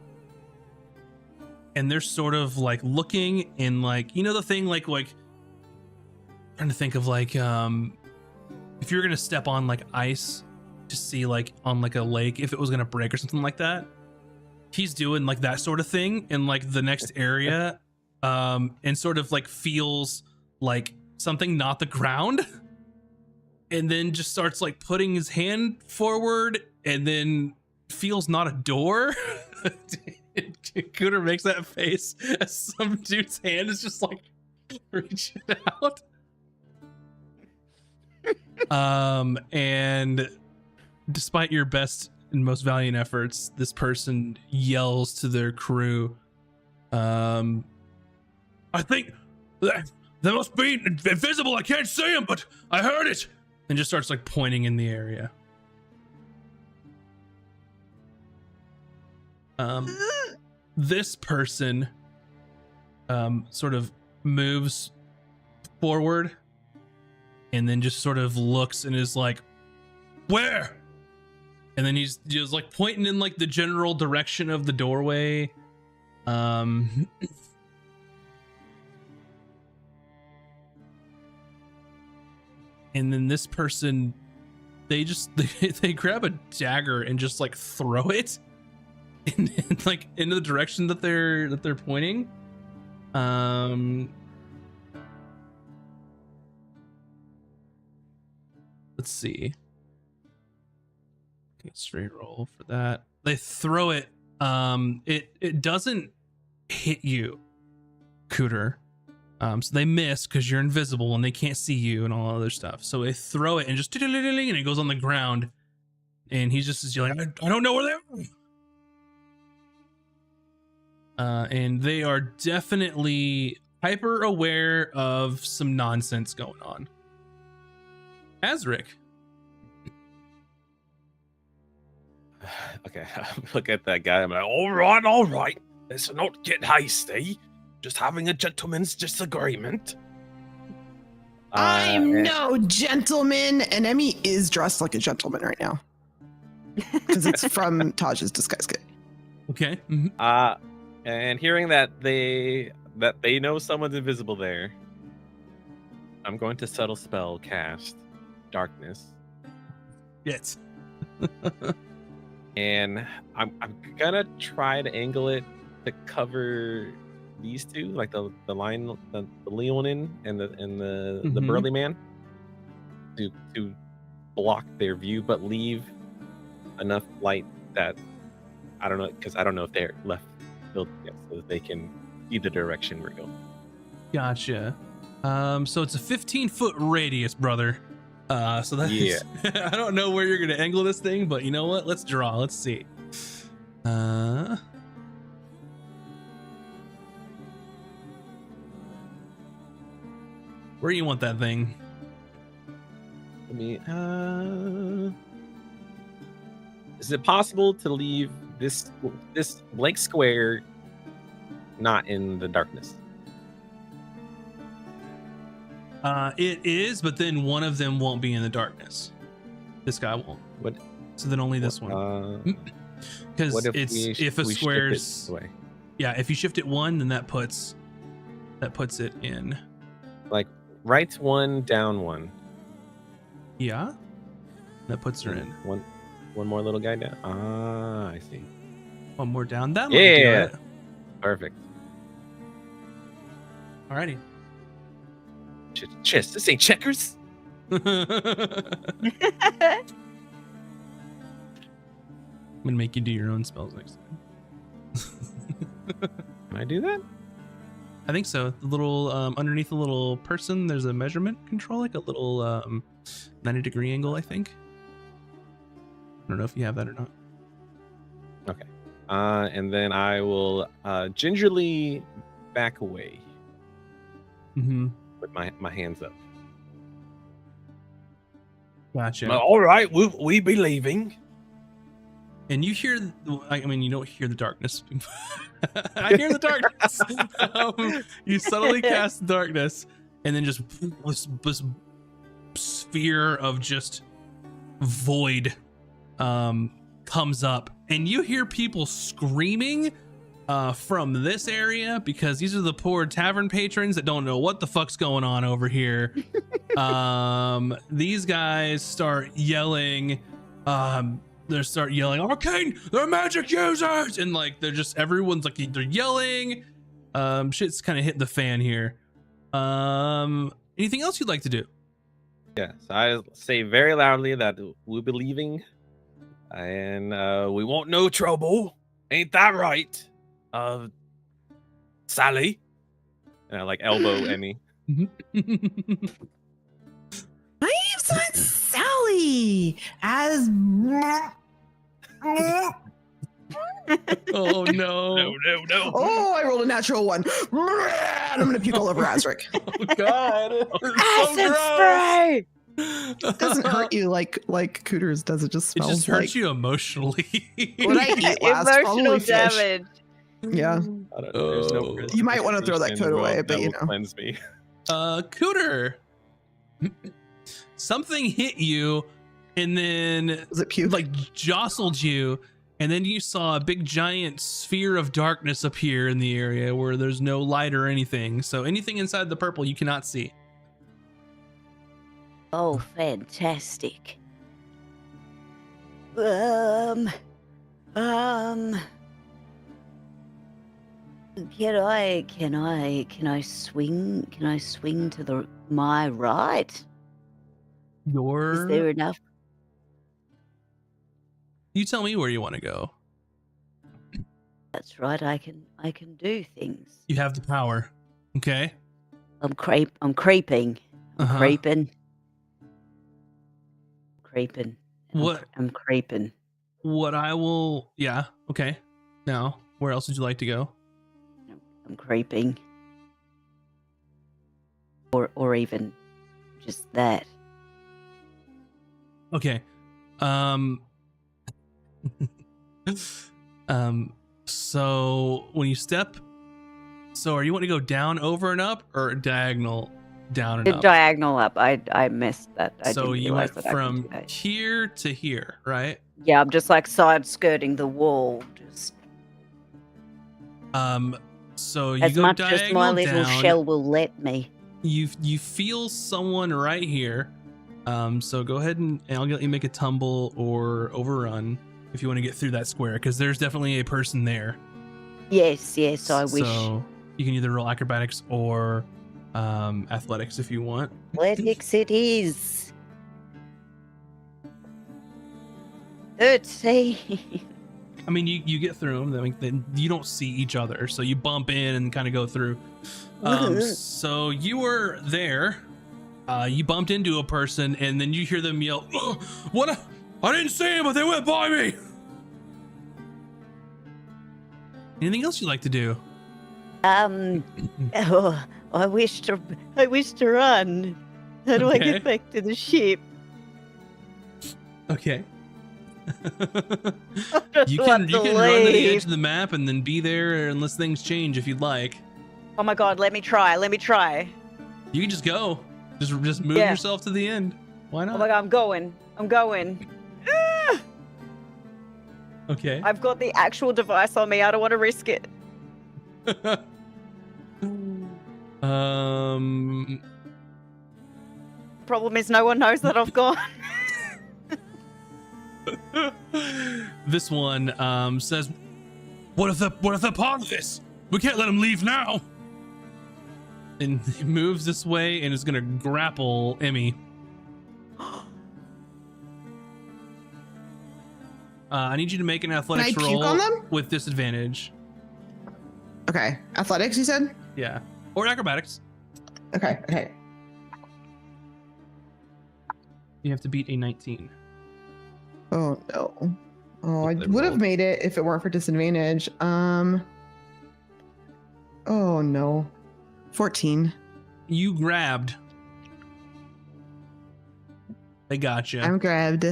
they're sort of like looking and like, you know, the thing like trying to think of like if you're gonna step on like ice to see like on like a lake if it was gonna break or something like that. He's doing like that sort of thing in like the next area, and sort of like feels like something not the ground, and then just starts like putting his hand forward and then feels not a door. Cooter makes that face as some dude's hand is just like reaching out. And despite your best and most valiant efforts, this person yells to their crew, I think they must be invisible. I can't see them, but I heard it. And just starts like pointing in the area. This person sort of moves forward and then just sort of looks and is like, where? And then he's just like pointing in like the general direction of the doorway. And then this person, they grab a dagger and just like throw it in like into the direction that they're pointing. Let's see. Okay, straight roll for that. They throw it. It doesn't hit you, Cooter. So they miss because you're invisible and they can't see you and all other stuff. So they throw it and just and it goes on the ground. And he's just yelling, I don't know where they are. And they are definitely hyper aware of some nonsense going on. Azric. Okay, look at that guy. I'm like, all right. Let's not get hasty. Just having a gentleman's disagreement. I'm no gentleman, and Emmy is dressed like a gentleman right now because it's from Taj's disguise kit. Okay. And hearing that they know someone's invisible there, I'm going to subtle spell cast darkness. Yes. And I'm gonna try to angle it to cover these two, like the line, the Leonin and the burly man, to block their view, but leave enough light that I don't know if they're left built yet, so that they can see the direction we're going. Gotcha. So it's a 15-foot radius, brother. So that's, yeah. I don't know where you're gonna angle this thing, but you know what? Let's draw. Let's see. Where do you want that thing? Let me. Is it possible to leave this blank square not in the darkness? It is, but then one of them won't be in the darkness. This guy won't. What? So then only this one. Because if a square's yeah, if you shift it one, then that puts it in. Like right one, down one. Yeah. That puts her in. One more little guy down. Ah, I see. One more down. That might Yeah. do it. Perfect. Alrighty. Chess. This ain't checkers. I'm gonna make you do your own spells next time. Can I do that? I think so. The little underneath the little person, there's a measurement control, like a little 90-degree angle, I think. I don't know if you have that or not. Okay. And then I will gingerly back away. Mm-hmm. With my hands up. Gotcha. All right, we be leaving. And you hear, I mean, you don't hear the darkness. I hear the darkness. You subtly cast darkness, and then just this sphere of just void comes up, and you hear people screaming from this area, because these are the poor tavern patrons that don't know what the fuck's going on over here. These guys start yelling, arcane, they're magic users, and like everyone's like, they're yelling. Shit's kind of hitting the fan here. Anything else you'd like to do? Yeah, so I say very loudly that we'll be leaving, and we won't no trouble. Ain't that right? Sally, and I like elbow Emmy. My name's not Sally. As Oh no! No! Oh, I rolled a natural one. And I'm gonna puke all over Azric. Oh god! Acid spray! It doesn't hurt you like Cooters does. It just It smells just hurts like you emotionally. what I eat last. Emotional Probably fish. damage. Yeah. I don't know, there's no Oh. You might want to throw that precipitation coat will- away, that but you will know. cleanse me. Cooter. Something hit you and then Was it puke? like jostled you, and then you saw a big giant sphere of darkness appear in the area where there's no light or anything. So anything inside the purple you cannot see. Oh, fantastic. Can I swing to my right? Is Your there enough? You tell me where you want to go. That's right. I can do things. You have the power. Okay. I'm creeping. Uh-huh. Creeping. What I'm creeping. what I will yeah, okay. Now, where else would you like to go? I'm creeping. Or even just that. Okay. So when you step, so are you want to go down, over, and up, or diagonal down and The up? diagonal up. I missed that. I So didn't you realize went that I could from do that. here to here, right? Yeah, I'm just like side skirting the wall. Just So you as go much diagonal as my little down. shell will let me. You feel someone right here. So go ahead and I'll let you make a tumble or overrun if you want to get through that square, because there's definitely a person there. Yes, I wish. So you can either roll acrobatics or athletics if you want. Athletics it is. 13. I mean, you get through them. I mean, then you don't see each other, so you bump in and kind of go through. So you were there. You bumped into a person, and then you hear them yell, "Oh, what? I didn't see him, but they went by me." Anything else you'd like to do? Oh, I wish to run. How do I Okay. get back to the ship? Okay. I you want can to run to the edge leave. of the map and then be there unless things change if you'd like. Oh my god, let me try. You can just go. Just move Yeah. yourself to the end. Why Oh not? my god, I'm going. Ah! Okay. I've got the actual device on me. I don't want to risk it. Problem is no one knows that I've gone. This one says, what if they're part of this? We can't let them leave now. And he moves this way and is gonna grapple Emmy. I need you to make an athletics puke roll on them? with disadvantage. Okay. Athletics, you said? Yeah, or acrobatics. Okay. You have to beat a 19. Oh no. Oh, I They would have rolled. made it if it weren't for disadvantage. Oh no. 14. You grabbed. They got you. I'm grabbed.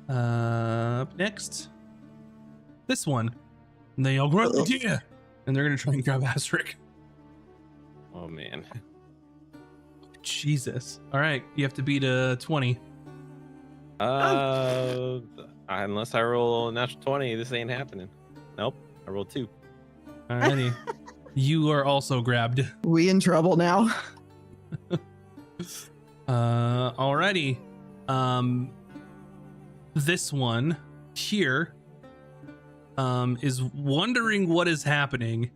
Up next, this one. And they all grab the deer, and they're gonna try and grab Asric. Oh man. Jesus. All right, you have to beat a 20. Unless I roll a natural 20, this ain't happening. Nope, I rolled 2. Alrighty. You are also grabbed. We in trouble now. Alrighty. This one here is wondering what is happening.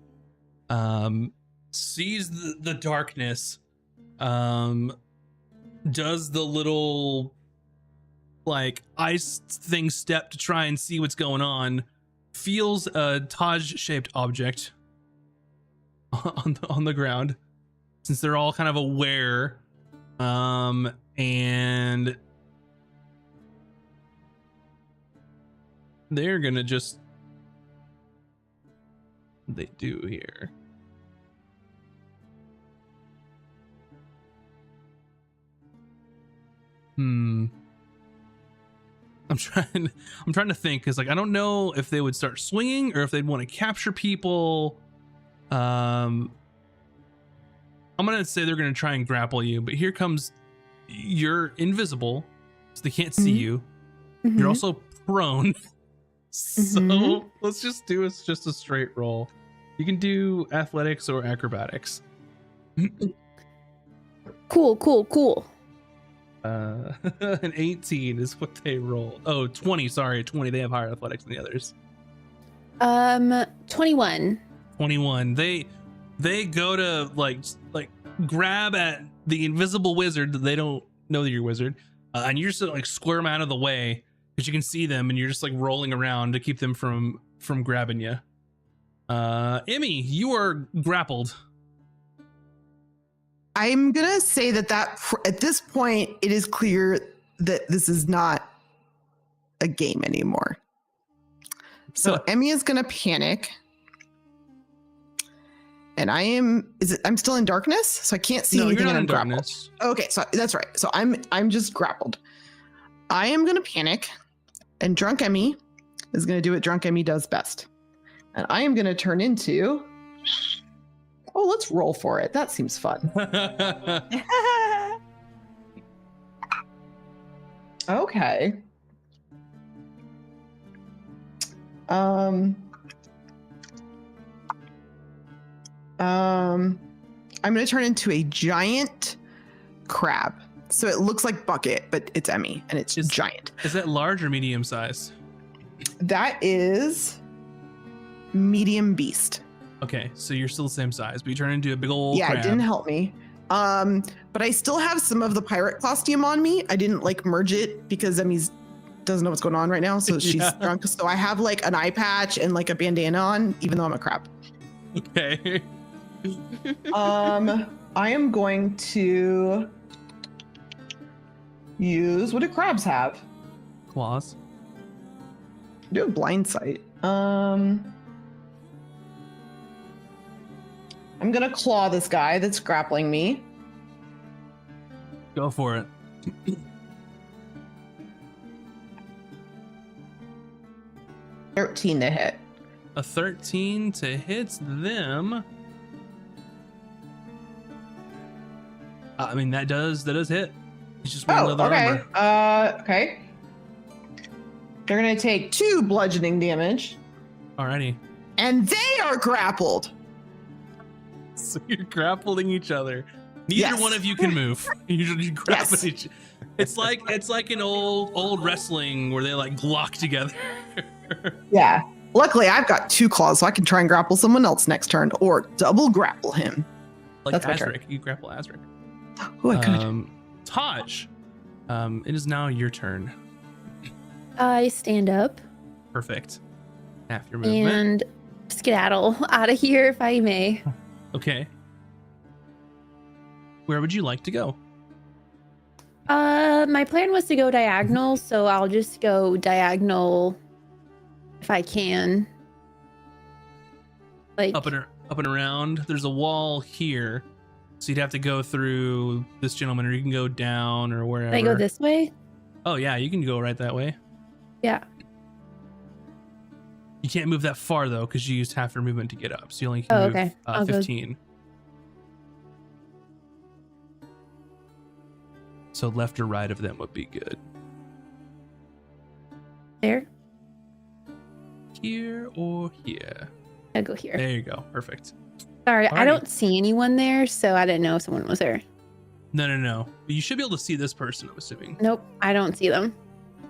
Sees the darkness. Does the little like ice thing step to try and see what's going on. Feels a Taj-shaped object on the ground, since they're all kind of aware. And they're gonna just they do here. I'm trying to think, because like I don't know if they would start swinging or if they'd want to capture people. I'm gonna say they're gonna try and grapple you, but here comes, you're invisible, so they can't see you. Mhm. You're also prone. So let's just do a straight roll. You can do athletics or acrobatics. Cool. An 18 is what they roll. Oh, 20. Sorry, 20. They have higher athletics than the others. 21. 21. They go to like grab at the invisible wizard that they don't know that you're a wizard, and you're just like squirm out of the way because you can see them, and you're just like rolling around to keep them from grabbing you. Emmy, you are grappled. I'm gonna say that at this point it is clear that this is not a game anymore. So Emmy is gonna panic, and I'm still in darkness, so I can't see anything. You're not and in I'm darkness. grappled. Okay, so that's right. So I'm just grappled. I am gonna panic, and Drunk Emmy is gonna do what Drunk Emmy does best, and I am gonna turn into. Oh, let's roll for it. That seems fun. Okay. I'm going to turn into a giant crab. So it looks like Bucket, but it's Emmy, and it's giant. Is that large or medium size? That is medium beast. Okay, so you're still the same size, but you turn into a big old crab. It didn't help me. But I still have some of the pirate costume on me. I didn't like merge it because Emmy's doesn't know what's going on right now, so she's drunk. So I have like an eye patch and like a bandana on, even though I'm a crab. Okay. I am going to use, what do crabs have? Claws. Do a blind sight. I'm gonna claw this guy that's grappling me. Go for it. A 13 to hit. A 13 to hit them. I mean, that does hit. It's just one leather okay. armor. Okay. They're gonna take 2 bludgeoning damage, Alrighty. and they are grappled. So you're grappling each other. Neither one of you can move. You're grappling each. It's like an old wrestling where they like glock together. Yeah. Luckily, I've got 2 claws, so I can try and grapple someone else next turn, or double grapple him. Like That's my turn. Azric. You grapple Azric. Oh, I could. Taj, it is now your turn. I stand up Perfect. Half your movement. and skedaddle out of here if I may. Okay. Where would you like to go? My plan was to go diagonal, so I'll just go diagonal if I can. Like Up and around. There's a wall here, so you'd have to go through this gentleman, or you can go down or wherever. can I go this way? Oh yeah, you can go right that way. Yeah. You can't move that far though, because you used half your movement to get up, so you only can move Okay. I'll go 15. So left or right of them would be good. there. Here or here. I'll go here. There you go. Perfect. Sorry, I Alrighty. don't see anyone there, so I didn't know if someone was there. No. But you should be able to see this person, I'm assuming. Nope, I don't see them.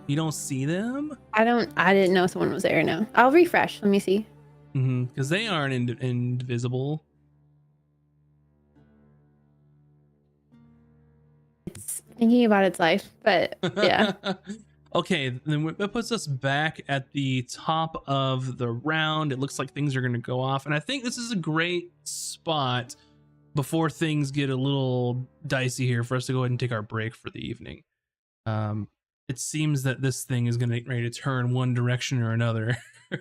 You don't see them? I didn't know someone was there. No, I'll refresh. Let me see. Because they aren't invisible. It's thinking about its life, but yeah. Okay, then that puts us back at the top of the round. It looks like things are going to go off. And I think this is a great spot before things get a little dicey here for us to go ahead and take our break for the evening. It seems that this thing is going to get ready to turn one direction or another.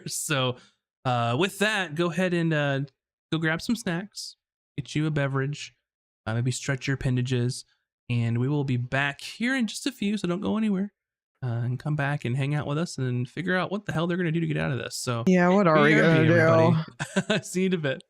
So with that, go ahead and go grab some snacks, get you a beverage, maybe stretch your appendages, And we will be back here in just a few, so don't go anywhere. And come back and hang out with us and figure out what the hell they're going to do to get out of this. So, Yeah, what are we BRB, gonna do? everybody. See you in a bit.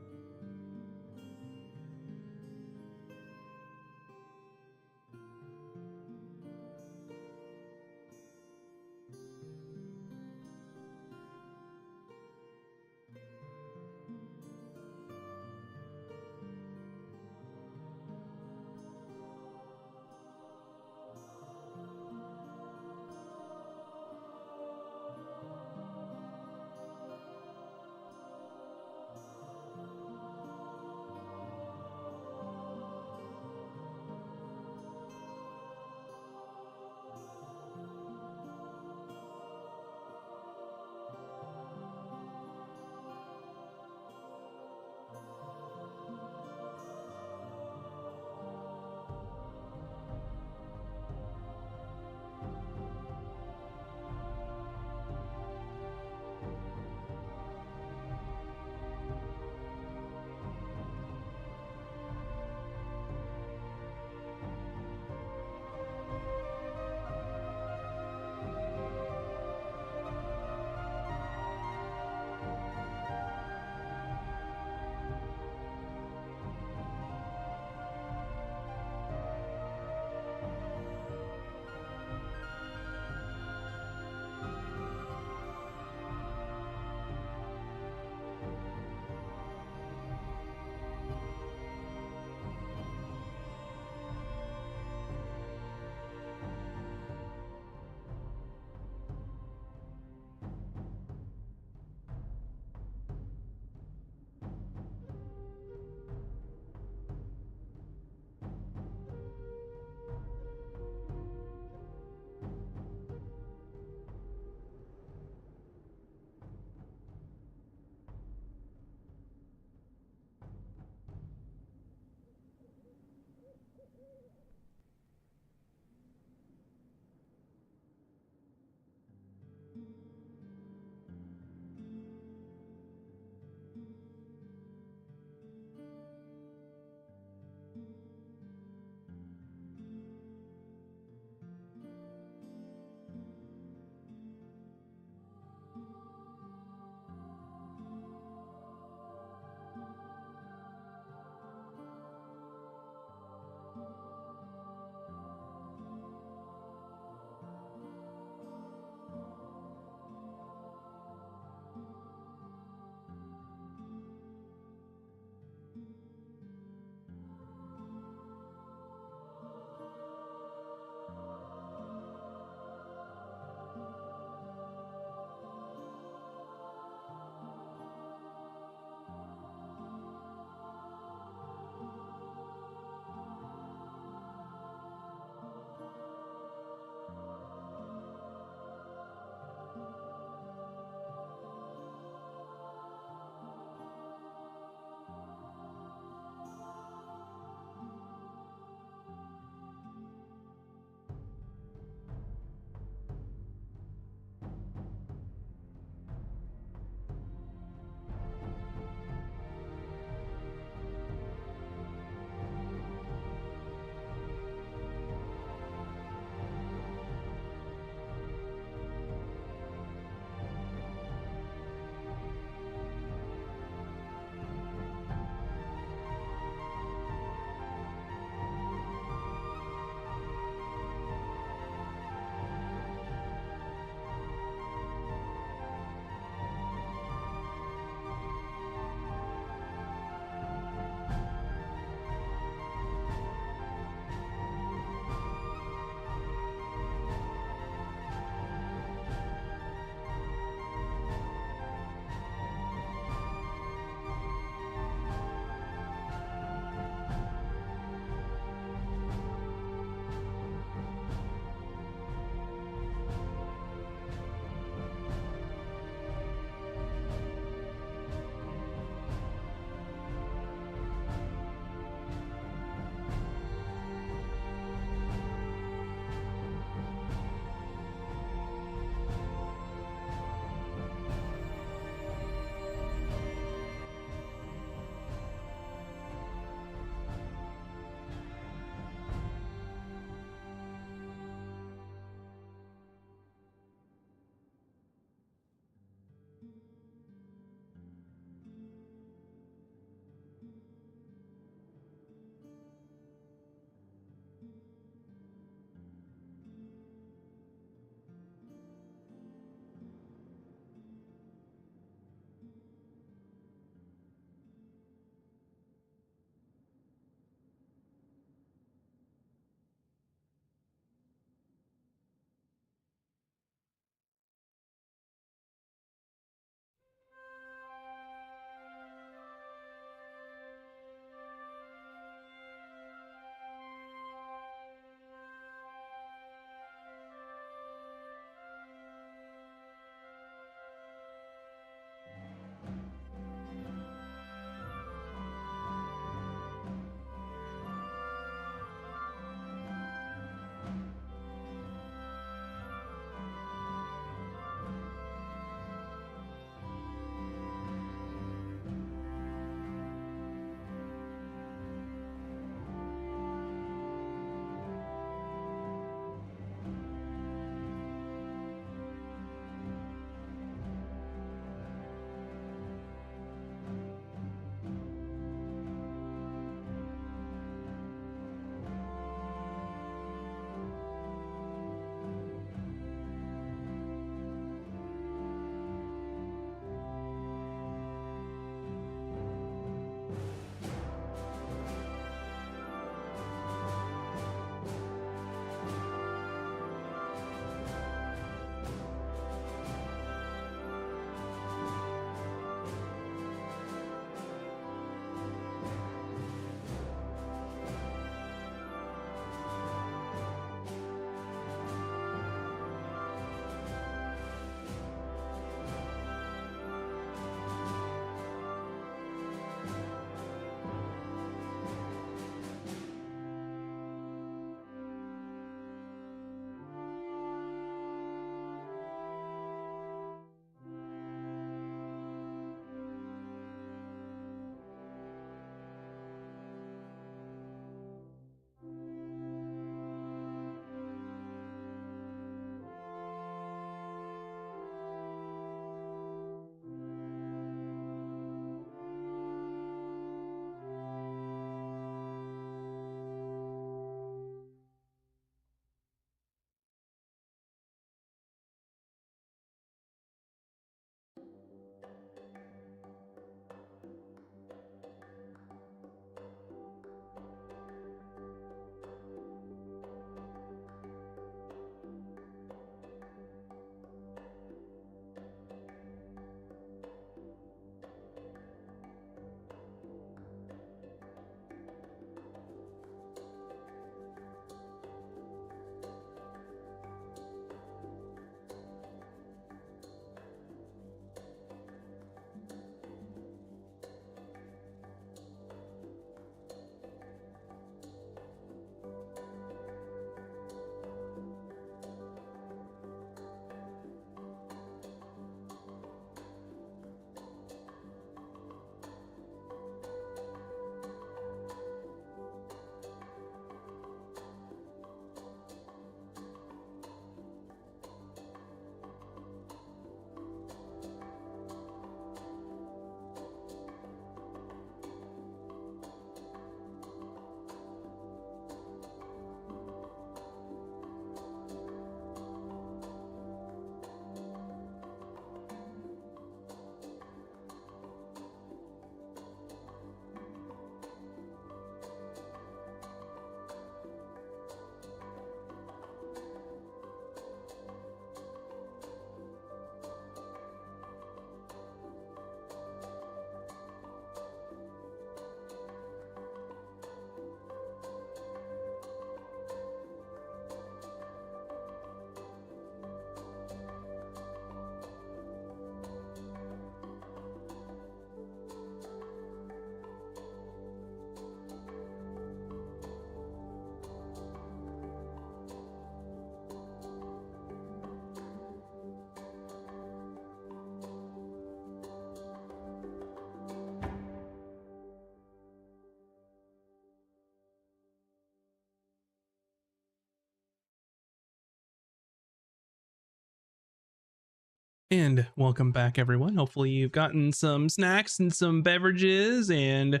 And welcome back, everyone. Hopefully you've gotten some snacks and some beverages and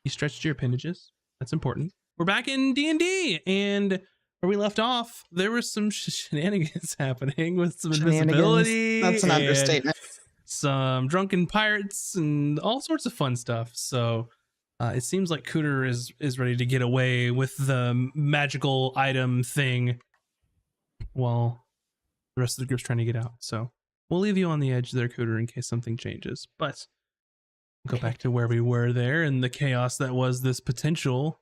you stretched your appendages. That's important. We're back in D&D, and where we left off, there was some shenanigans happening with some invisibility. That's an and understatement. Some drunken pirates and all sorts of fun stuff. So it seems like Cooter is ready to get away with the magical item thing while the rest of the group's trying to get out. So we'll leave you on the edge there, Cooter, in case something changes. But we'll go back to where we were there and the chaos that was this potential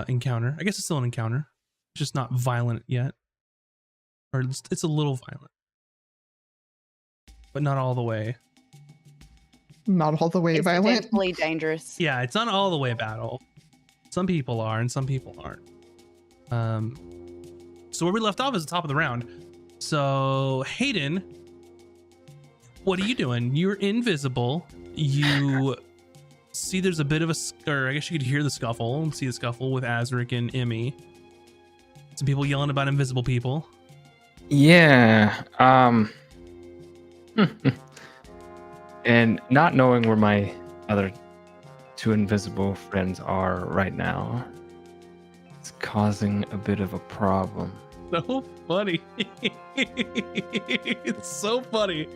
encounter. I guess it's still an encounter. It's just not violent yet. Or it's a little violent. But not all the way. Not all the way violent. Incidentally dangerous. Yeah, it's not all the way battle. Some people are and some people aren't. So where we left off is the top of the round. So Hayden, what are you doing? You're invisible. You see there's a bit of or I guess you could hear the scuffle and see the scuffle with Azric and Emmy. Some people yelling about invisible people. Yeah. And not knowing where my other two invisible friends are right now, it's causing a bit of a problem. So funny. It's so funny.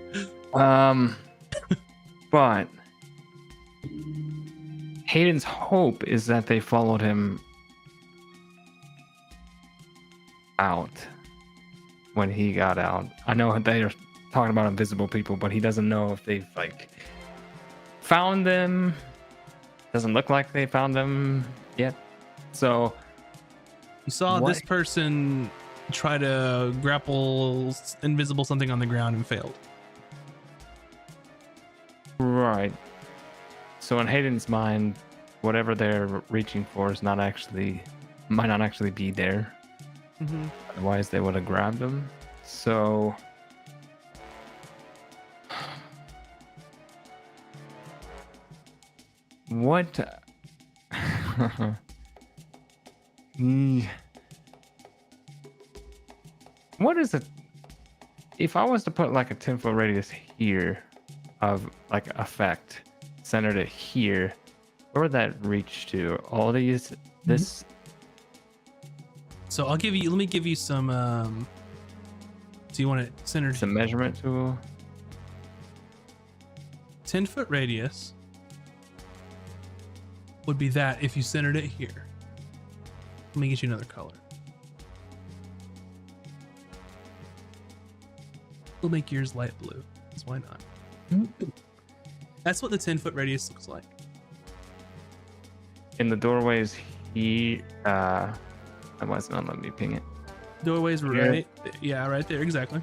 But Hayden's hope is that they followed him out when he got out. I know they are talking about invisible people, but he doesn't know if they've like found them. Doesn't look like they found them yet. So You saw this person try to grapple invisible something on the ground and failed. Right. So in Hayden's mind, whatever they're reaching for might not actually be there. Mm-hmm. Otherwise, they would have grabbed him. So what? What is it? If I was to put like a 10-foot radius here of like effect, centered it here, where would that reach to? All these, this. So let me give you some, so you want it centered? Some measurement tool. 10-foot radius would be that if you centered it here. Let me get you another color. We'll make yours light blue, because why not? That's what the 10-foot radius looks like. In the doorways here, otherwise not let me ping it. Doorways Yeah. right, yeah, right there, exactly.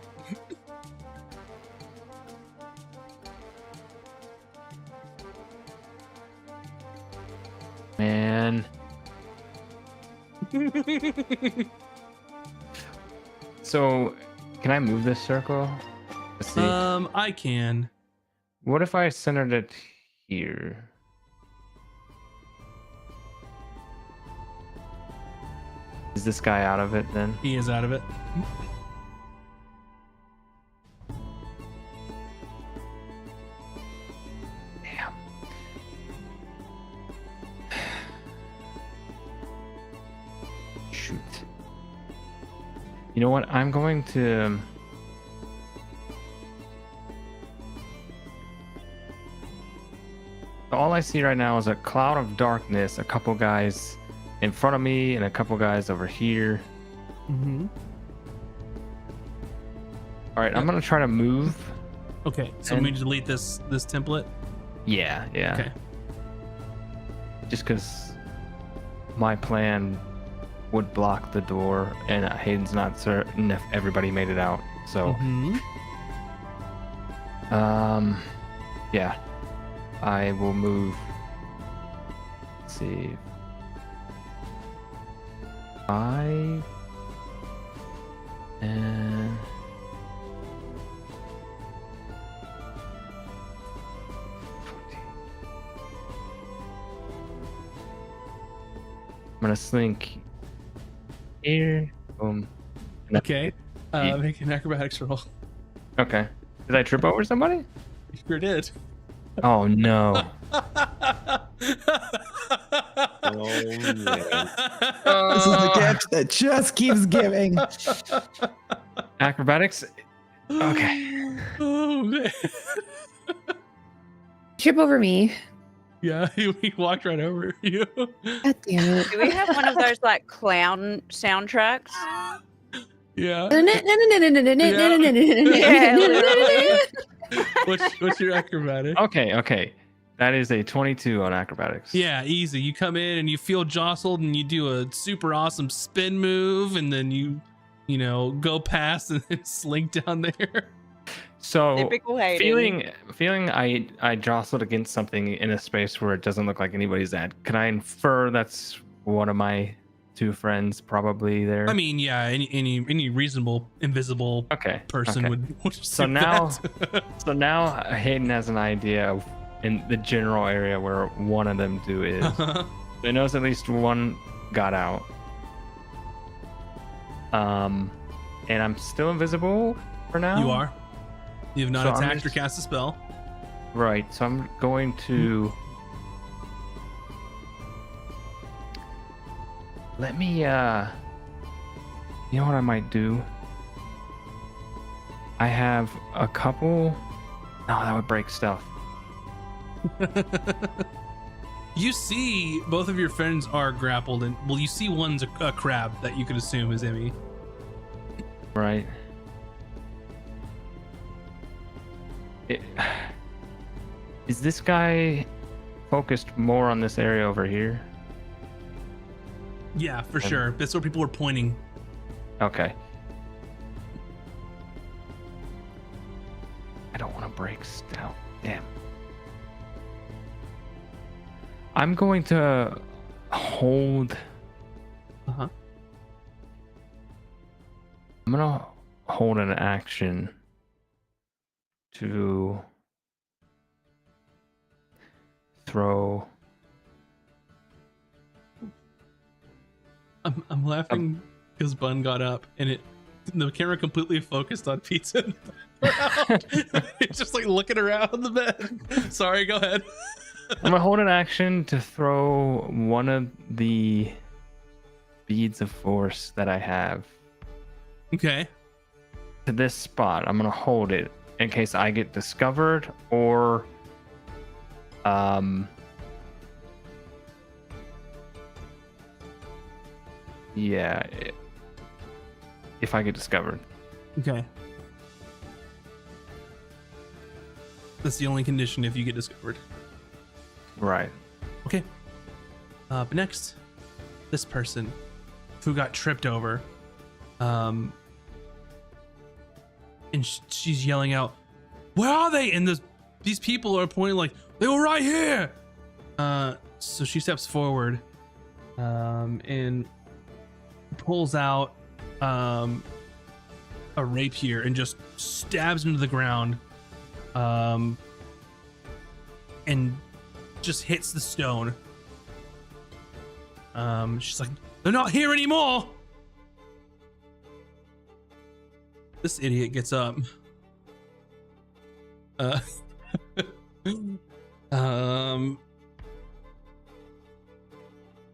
Man. So, can I move this circle? Let's see. I can. What if I centered it here? Is this guy out of it then? He is out of it. Damn. Shoot. You know what? I'm going to. All I see right now is a cloud of darkness, a couple guys in front of me and a couple guys over here. Mm-hmm. All right, I'm gonna try to move. Okay, so And- we need to delete this template. Yeah. Okay. Just because my plan would block the door, and Hayden's not certain if everybody made it out. So, Mhm. yeah, I will move. Let's see. 5 and 14. I'm gonna slink here. Boom. And then- Okay. Make an acrobatics roll. Okay. Did I trip over somebody? You sure did. Oh no. Oh man. This is the gift that just keeps giving. Acrobatics. Okay. Oh man. Trip over me. Yeah, he walked right over you. God damn it. Do we have one of those like clown soundtracks? Yeah. What's your acrobatic? Okay. That is a 22 on acrobatics. Yeah, easy. You come in and you feel jostled and you do a super awesome spin move and then you go past and then slink down there. So Typical Hayden. feeling I jostled against something in a space where it doesn't look like anybody's at. Can I infer that's one of my two friends probably there? I mean, yeah, any reasonable invisible person would So assume now that. So now Hayden has an idea of in the general area where one of them two is. He knows at least one got out. And I'm still invisible for now. You are. You have not So I'm attacked or just- cast a spell. Right. So I'm going to let me you know what I might do? I have a couple. No, that would break stuff. You see both of your friends are grappled and you see one's a crab that you could assume is Emmy. Right. Is this guy focused more on this area over here? Yeah, for sure. That's where people were pointing. Okay. I don't want to break stuff. Damn. I'm going to hold. Uh-huh. I'm going to hold an action to throw. I'm laughing because Bun got up and the camera completely focused on pizza. In the background. It's just like looking around the bed. Sorry, go ahead. I'm gonna hold an action to throw one of the beads of force that I have Okay. to this spot. I'm gonna hold it in case I get discovered or yeah, if I get discovered. Okay. That's the only condition if you get discovered. Right. Okay. But next, this person who got tripped over, and she's yelling out, "Where are they?" And these people are pointing like, "They were right here." So she steps forward, and pulls out a rapier and just stabs him to the ground, and just hits the stone. She's like, "They're not here anymore." This idiot gets up.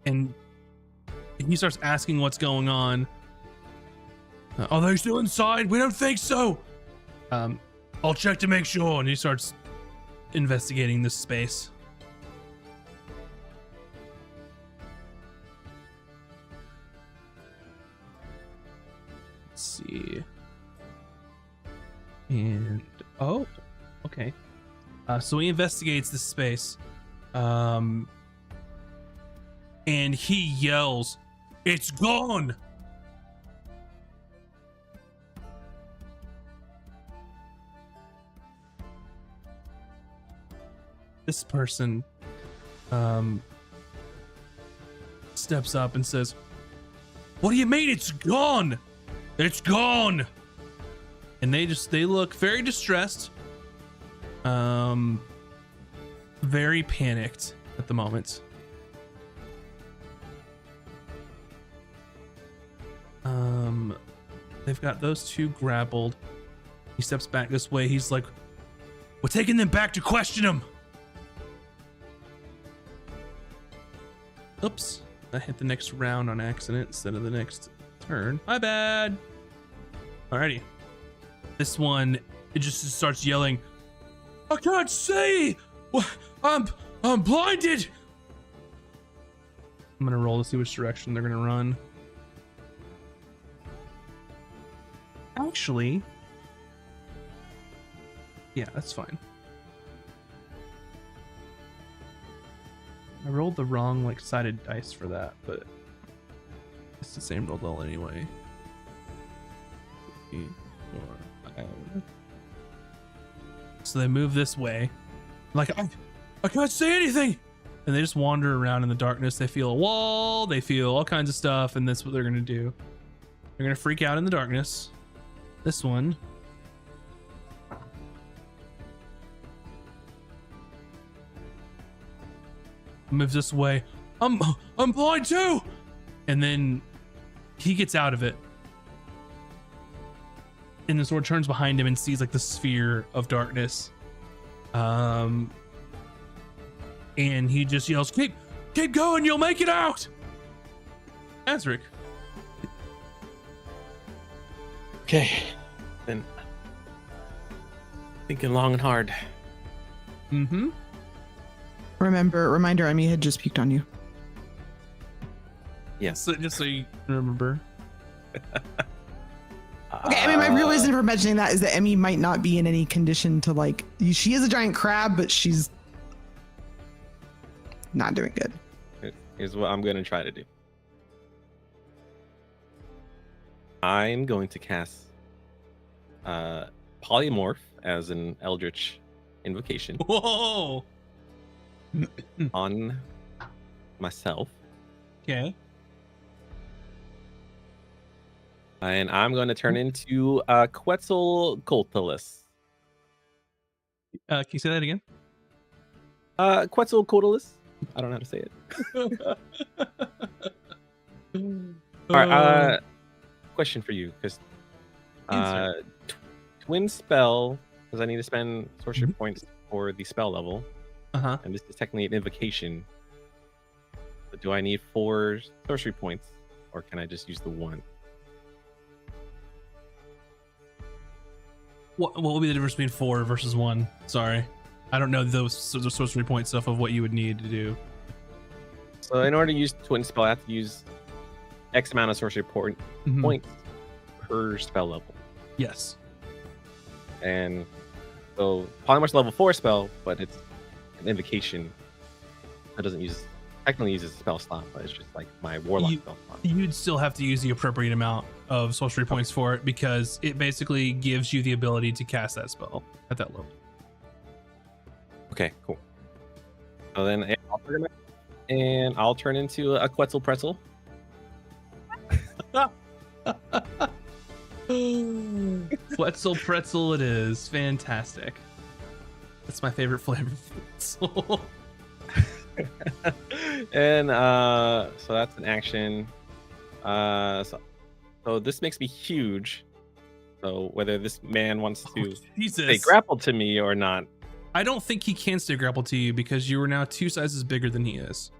And he starts asking what's going on. Are they still inside? We don't think so. I'll check to make sure. And he starts investigating this space. Let's see. And oh, okay. So he investigates this space. And he yells, "It's gone!" This person steps up and says, "What do you mean it's gone? It's gone!" And they look very distressed, very panicked at the moment. They've got those two grappled. He steps back this way. He's like, we're taking them back to question them. Oops. I hit the next round on accident instead of the next turn. My bad. Alrighty. This one, it just starts yelling, I can't see. I'm blinded. I'm gonna roll to see which direction they're gonna run. Actually, yeah, that's fine. I rolled the wrong sided dice for that, but it's the same roll anyway. 3, 4, 5. So they move this way. Like, I can't see anything. And they just wander around in the darkness. They feel a wall. They feel all kinds of stuff. And that's what they're going to do. They're going to freak out in the darkness. This one. Moves this way. I'm blind too. And then he gets out of it. And the sword turns behind him and sees like the sphere of darkness. And he just yells, keep going, you'll make it out. Azric. Okay. Then thinking long and hard. Mm-hmm. Reminder, Emmy had just peeked on you. Yes. So, just so you remember. Okay, I mean, my real reason for mentioning that is that Emmy might not be in any condition to she is a giant crab, but she's not doing good. Here's what I'm going to try to do. I'm going to cast Polymorph as an Eldritch invocation Whoa. on myself. Okay. And I'm going to turn into Quetzalcoatlus. Can you say that again? Quetzalcoatlus. I don't know how to say it. All right. Question for you, because twin spell, because I need to spend sorcery points for the spell level. Uh-huh. And this is technically an invocation. But do I need 4 sorcery points, or can I just use the 1? What will be the difference between 4 versus 1? Sorry. I don't know the sorcery point stuff of what you would need to do. So in order to use twin spell, I have to use X amount of sorcery points per spell level. Yes. And so Polymorph's level 4 spell, but it's an invocation. That doesn't technically uses a spell slot, but it's just like my warlock spell slot. You'd still have to use the appropriate amount of sorcery points for it, because it basically gives you the ability to cast that spell at that level. Okay, cool. So then I'll turn into a Quetzal Pretzel. Quetzal pretzel it is. Fantastic. That's my favorite flavor of pretzel. And so that's an action. So this makes me huge. So whether this man wants to stay grappled to me or not. I don't think he can stay grappled to you, because you are now 2 sizes bigger than he is.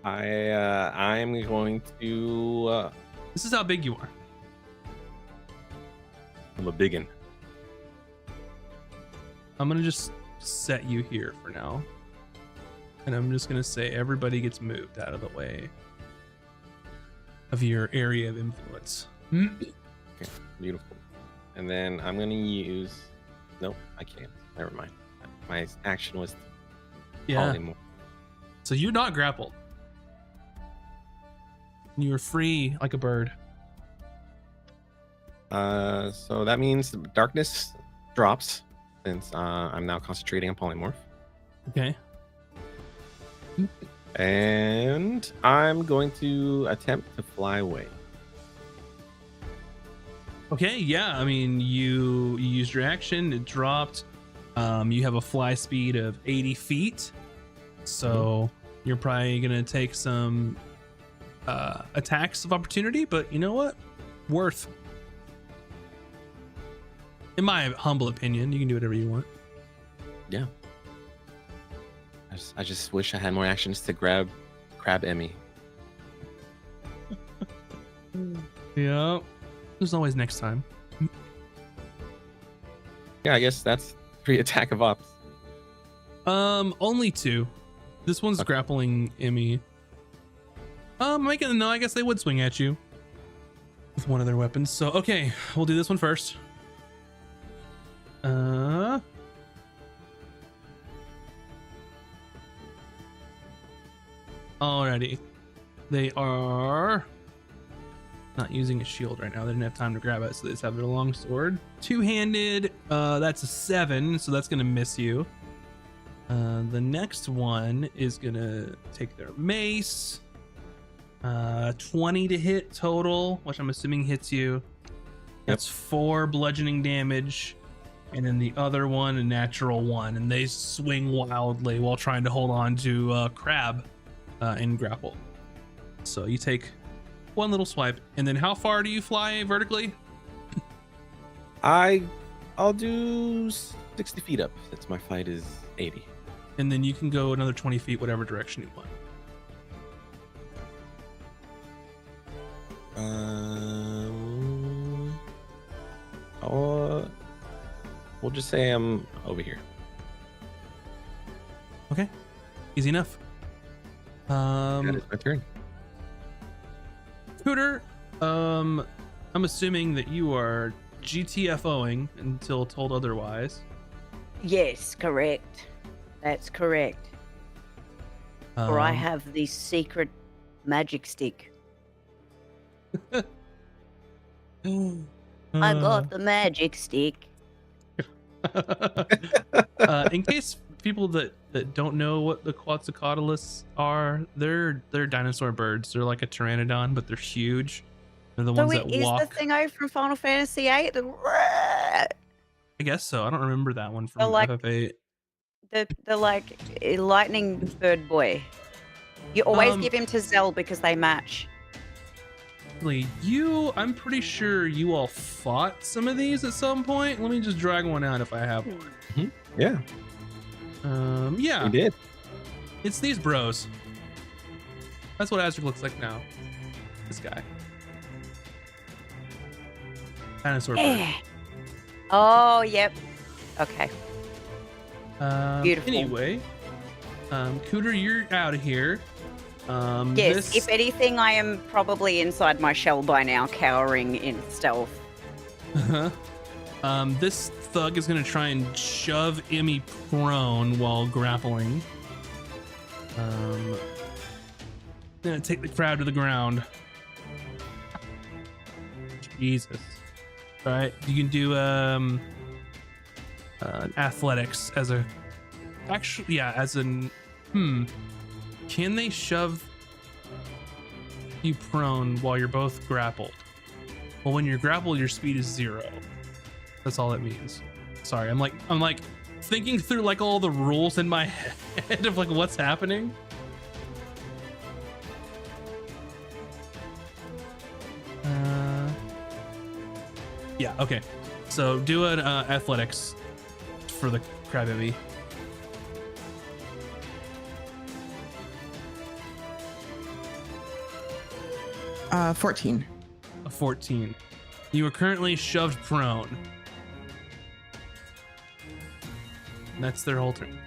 I'm going to This is how big you are. I'm a biggin. I'm gonna just set you here for now. And I'm just gonna say everybody gets moved out of the way of your area of influence. Okay, beautiful. And then I'm gonna use. Nope, I can't. Never mind. My action was. Polymorph. So you're not grappled. You're free like a bird. So that means darkness drops, since I'm now concentrating on polymorph. Okay. And I'm going to attempt to fly away. Okay, yeah. I mean, you used your action. It dropped. You have a fly speed of 80 feet. So you're probably going to take some attacks of opportunity. But you know what? Worth. In my humble opinion, you can do whatever you want. Yeah. I just wish I had more actions to grab Crab Emmy. Yeah. There's always next time. Yeah, I guess that's 3 attack of ops. Only 2. This one's Okay. grappling Emmy. No, I guess they would swing at you with one of their weapons. So okay, we'll do this one first. Alrighty. They are not using a shield right now. They didn't have time to grab it, so they just have their long sword. Two-handed, that's a 7, so that's gonna miss you. The next one is gonna take their mace. 20 to hit total, which I'm assuming hits you. That's 4 bludgeoning damage. And then the other one, a natural 1. And they swing wildly while trying to hold on to Crab and grapple. So you take 1 little swipe. And then how far do you fly vertically? I'll do 60 feet up since my flight is 80. And then you can go another 20 feet, whatever direction you want. We'll just say I'm over here. Okay, easy enough. That is my turn. Cooter, I'm assuming that you are GTFOing until told otherwise. Yes, correct. That's correct. For I Um, have the secret magic stick. I got the magic stick. In case people that don't know what the Quetzalcoatlus are, they're dinosaur birds. They're like a pteranodon, but they're huge. They're the So ones it that is walk. the thingo from Final Fantasy VIII. I guess so. I don't remember that one from They're like- FF8. The like lightning bird boy. You always Um, give him to Zell because they match. I'm pretty sure you all fought some of these at some point. Let me just drag one out if I have one. Yeah, Yeah, we did. it's these bros. That's what Azric looks like now. This guy. Dinosaur bird. Eh. Oh, yep. Okay. Beautiful. Anyway, Cooter, you're out of here. Yes, if anything, I am probably inside my shell by now, cowering in stealth. This thug is gonna try and shove Emmy prone while grappling. Gonna take the crab to the ground. Jesus. All right, you can do athletics as a can they shove you prone while you're both grappled? Well, when you're grappled, your speed is 0. That's all it means. Sorry, I'm like thinking through like all the rules in my head of like what's happening. Yeah, okay. So do an athletics for the crybaby. Uh, 14. A 14. You are currently shoved prone. And that's their whole turn.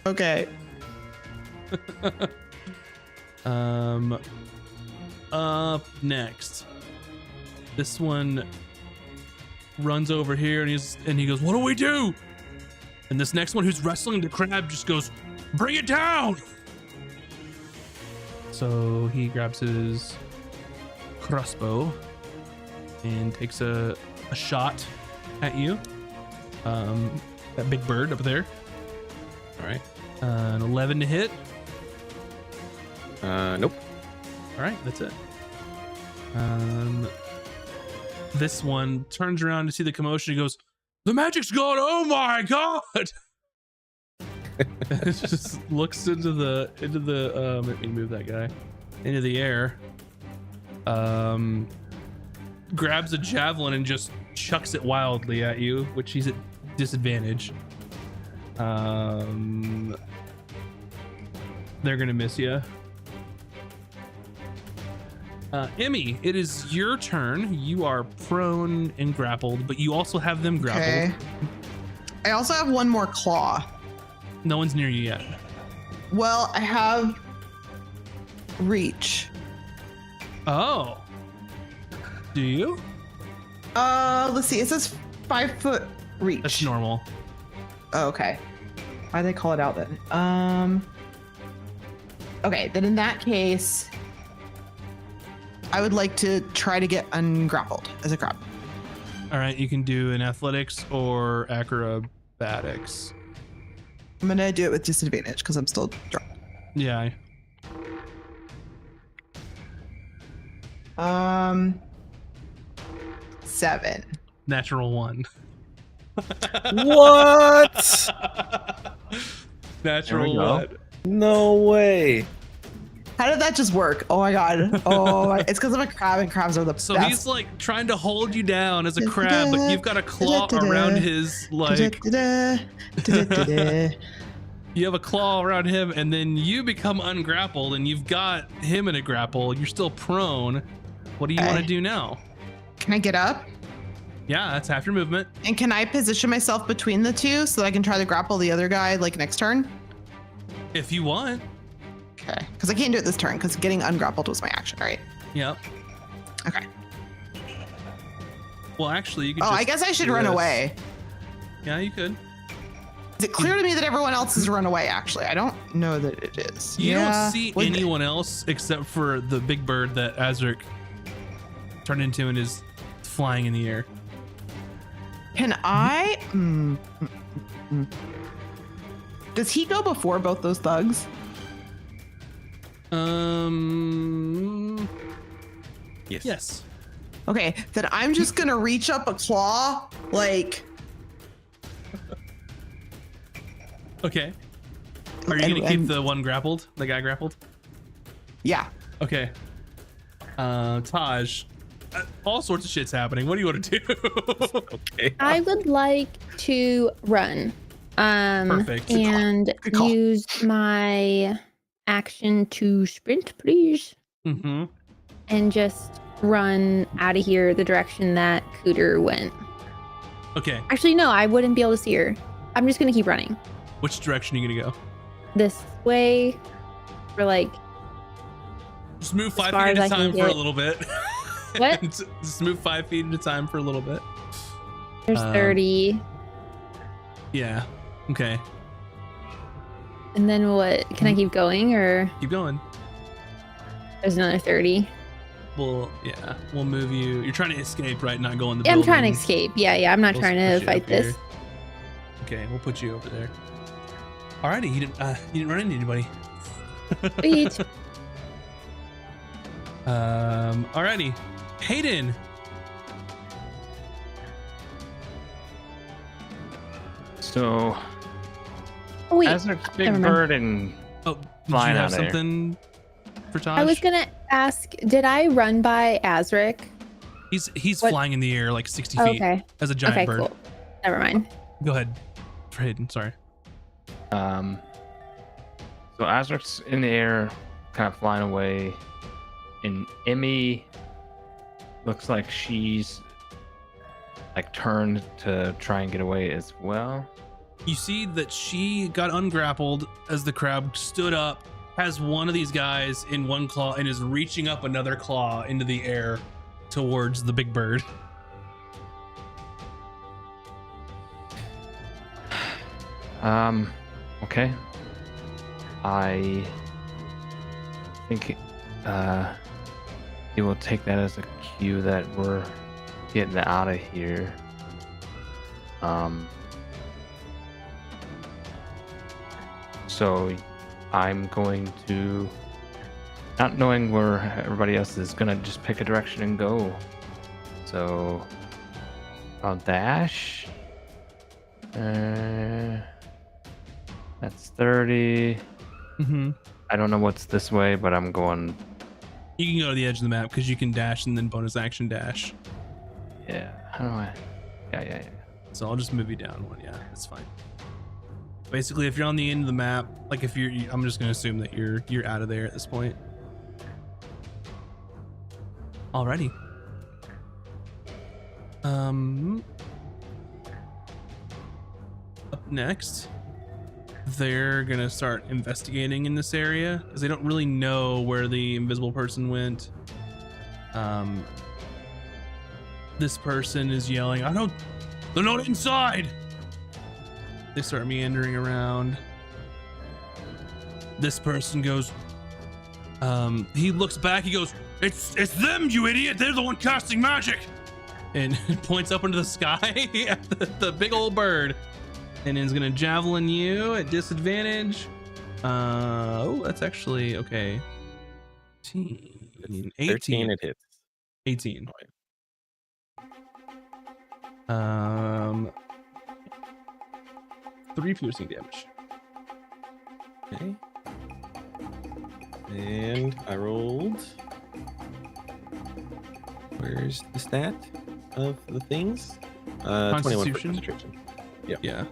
Okay. Up next. This one runs over here and he goes, "What do we do?" And this next one who's wrestling the crab just goes, "Bring it down!" So he grabs his crossbow and takes a shot at you. That big bird up there. All right. An 11 to hit. Nope. All right, that's it. This one turns around to see the commotion. He goes, "The magic's gone! Oh my god!" It just looks into the let me move that guy into the air. Grabs a javelin and just chucks it wildly at you, which he's at disadvantage. They're gonna miss you. Emmy, it is your turn. You are prone and grappled, but you also have them grappled. Okay. I also have one more claw. No one's near you yet. Well, I have reach. Oh. Do you? Let's see. It says 5 foot reach. That's normal. Oh, okay. Why do they call it out then? Okay, then in that case, I would like to try to get ungrappled as a crab. All right, you can do an athletics or acrobatics. I'm gonna do it with disadvantage because I'm still drunk. Yeah. 7. Natural 1. What? Natural go. 1. No way. How did that just work? Oh my god. Oh, it's because I'm a crab and crabs are the So best. he's like trying to hold you down as a crab, but you've got a claw around his like. You have a claw around him, and then you become ungrappled, and you've got him in a grapple. You're still prone. What do you want to do now? Can I get up? Yeah, that's half your movement. And can I position myself between the two so that I can try to grapple the other guy like next turn? If you want. Okay. Because I can't do it this turn because getting ungrappled was my action, right? Yep. Okay. Well, actually, you could. Oh, I guess I should run away. Yeah, you could. Is it clear to me that everyone else has run away, actually? I don't know that it is. You don't see Would- anyone else except for the big bird that Azric turned into and is flying in the air. Can I? Does he go before both those thugs? Yes. Okay, then I'm just gonna reach up a claw, like. Okay. Are you gonna keep the one grappled? The guy grappled? Yeah. Okay. Taj, all sorts of shit's happening. What do you want to do? Okay. I would like to run. Perfect. And Good call. use my action to sprint, please. Mm-hmm. And just run out of here the direction that Cooter went. Okay. Actually, no, I wouldn't be able to see her. I'm just gonna keep running Which direction are you gonna go? this way for like. Just move 5 far feet as at a I can time for a get. little bit. What? Just move 5 feet at a time for a little bit. There's 30, Yeah. Okay. and then what? Can I keep going, or Keep going. there's another 30? Well, yeah. We'll move you. You're trying to escape, right? Not go in the Yeah, I'm trying to building. escape. Yeah, I'm not We'll trying push to you fight up here. this. Okay, we'll put you over there. Alrighty, you didn't run into anybody. Sweet. Alrighty. Hayden. So, Oh, wait, Azric's big never mind. bird and Oh, did Flying you have out of there. something for Taj? I was gonna ask, did I run by Azric? He's What- flying in the air like 60 Oh, feet okay. as a giant Okay, bird. cool. Never mind. Go ahead. For Hayden, sorry. so Azric's in the air, kind of flying away, and Emmy looks like she's like turned to try and get away as well. You see that she got ungrappled as the crab stood up, has one of these guys in one claw, and is reaching up another claw into the air towards the big bird. Okay. I think he will take that as a cue that we're getting out of here. So I'm going to, not knowing where everybody else is, gonna just pick a direction and go. So I'll dash. That's 30. Mm-hmm. I don't know what's this way, but I'm going. You can go to the edge of the map because you can dash and then bonus action dash. Yeah. How do I? Yeah. So I'll just move you down one. Yeah, that's fine. Basically, if you're on the end of the map, like if you're, I'm just gonna assume that you're out of there at this point. Alrighty. Up next, they're gonna start investigating in this area because they don't really know where the invisible person went. This person is yelling, they're not inside. They start meandering around. This person goes, he looks back, he goes, it's them, you idiot, they're the one casting magic, and points up into the sky at the big old bird, and is gonna javelin you at disadvantage. Oh, that's actually okay. 18. 13, it hits. 18. Oh, yeah. 3 piercing damage. Okay. And I rolled. Where's the stat of the things? 21 for Constitution? concentration. Yep. Yeah.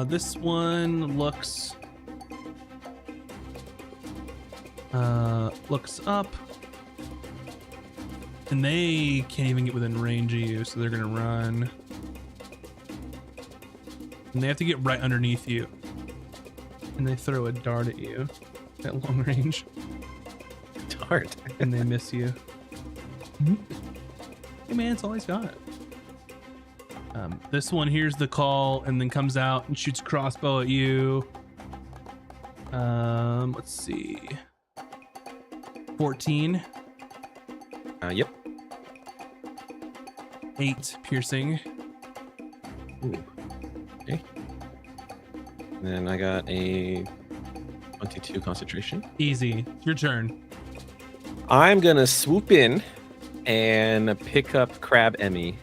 This one looks up, and they can't even get within range of you, so they're gonna run, and they have to get right underneath you, and they throw a dart at you at long range, Dart. and they miss you. Hey man, it's all he's got. This one hears the call and then comes out and shoots a crossbow at you. Let's see. 14. Yep. 8 piercing. Ooh. Okay. And then I got a 22 concentration. Easy. Your turn. I'm gonna swoop in and pick up Crab Emmy,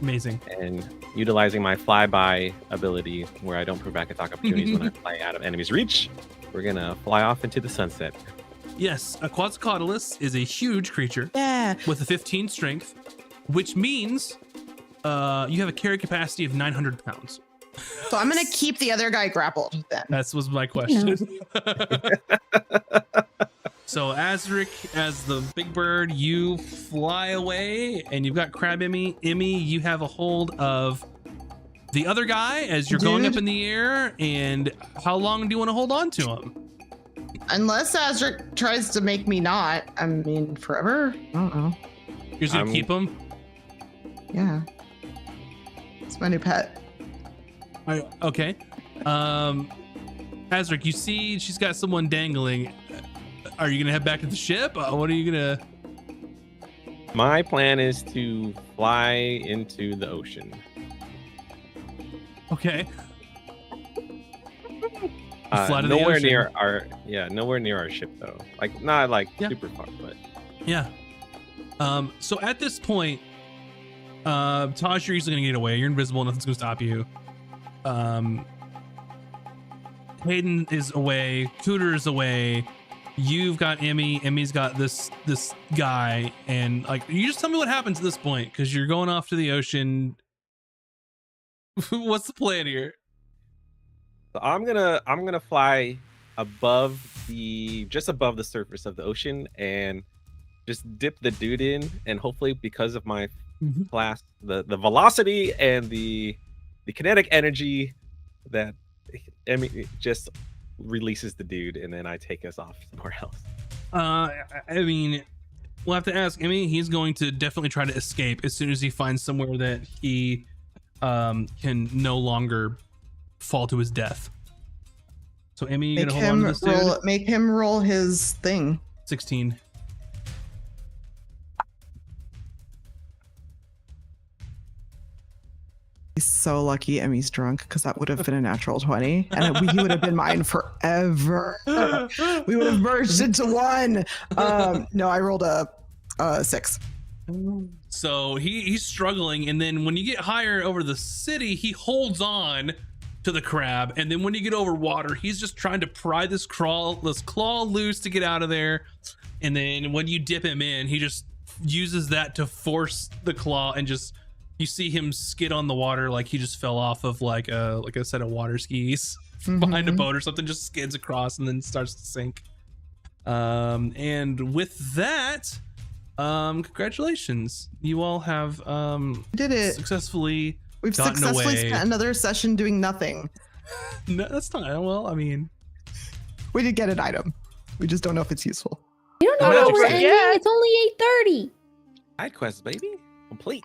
Amazing. and utilizing my flyby ability where I don't provoke attack opportunities when I fly out of enemy's reach, we're gonna fly off into the sunset. Yes, a Quetzalcoatlus is a huge creature Yeah. with a 15 strength, which means you have a carry capacity of 900 pounds. So I'm gonna keep the other guy grappled then. That was my question. So Azric, as the big bird, you fly away, and you've got Crab Emmy. Emmy, you have a hold of the other guy as you're going Dude. up in the air. And how long do you want to hold on to him? Unless Azric tries to make me not. I mean, forever? I don't know. You're just gonna keep him? Yeah. It's my new pet. Okay. Azric, you see she's got someone dangling. Are you gonna head back to the ship? What are you gonna? My plan is to fly into the ocean. Okay. Fly to the Nowhere ocean. nowhere near our ship though. Like not like Yeah. super far, but Yeah. So at this point, Taj, you're easily gonna get away. You're invisible. Nothing's gonna stop you. Hayden is away. Cooter is away. You've got Emmy. Emmy's got this guy, and like, you just tell me what happens at this point because you're going off to the ocean. What's the plan here? so I'm gonna fly just above the surface of the ocean and just dip the dude in, and hopefully because of my class, the velocity and the kinetic energy that Emmy just releases the dude, and then I take us off somewhere else. I mean, we'll have to ask Emmy. He's going to definitely try to escape as soon as he finds somewhere that he can no longer fall to his death. So Emmy, you're Make gonna hold on him to this dude? roll. Make him roll his thing. 16. He's so lucky Emmy's drunk because that would have been a natural 20 and he would have been mine forever. We would have merged into one. No, I rolled a 6. So he's struggling, and then when you get higher over the city, he holds on to the crab, and then when you get over water, he's just trying to pry this claw loose to get out of there. And then when you dip him in, he just uses that to force the claw, and just you see him skid on the water like he just fell off of like a set of water skis behind a boat or something. Just skids across and then starts to sink. And with that, congratulations, you all have Did it. successfully We've gotten successfully away. spent another session doing nothing. No, that's not well. I mean, We did get an item. We just don't know if it's useful. You don't know Magic how we're stick. ending. It's only 8:30. Side quest, baby. Complete.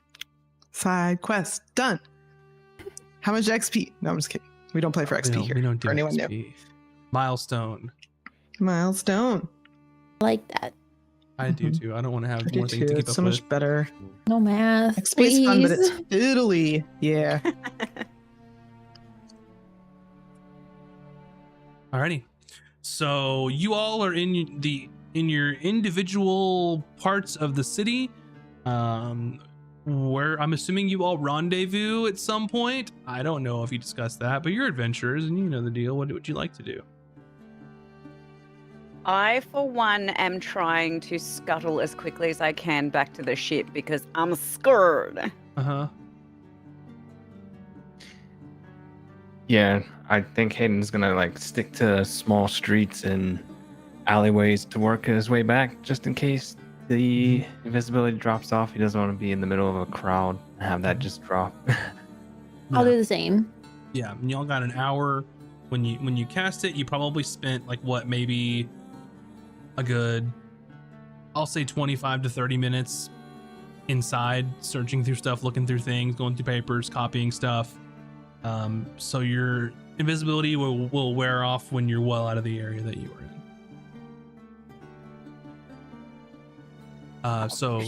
Side quest done. How much XP? No, I'm just kidding. We don't play for XP here. we don't do for anyone new. XP. Milestone. Milestone. I like that. I do too. I don't want to have I do more things too. to keep It's up so with. much better. No math. XP is fun, but please. it's fiddly. Yeah. Alrighty. So you all are in your individual parts of the city. Where I'm assuming you all rendezvous at some point. I don't know if you discussed that, but you're adventurers and you know the deal. What would you like to do? I, for one, am trying to scuttle as quickly as I can back to the ship because I'm scared. Uh-huh. Yeah, I think Hayden's gonna like stick to small streets and alleyways to work his way back, just in case the invisibility drops off. He doesn't want to be in the middle of a crowd and have that just drop. I'll do the same. Yeah, and y'all got an hour. When you cast it, you probably spent like what, maybe a good, I'll say 25 to 30 minutes inside, searching through stuff, looking through things, going through papers, copying stuff. So your invisibility will wear off when you're well out of the area that you were in. So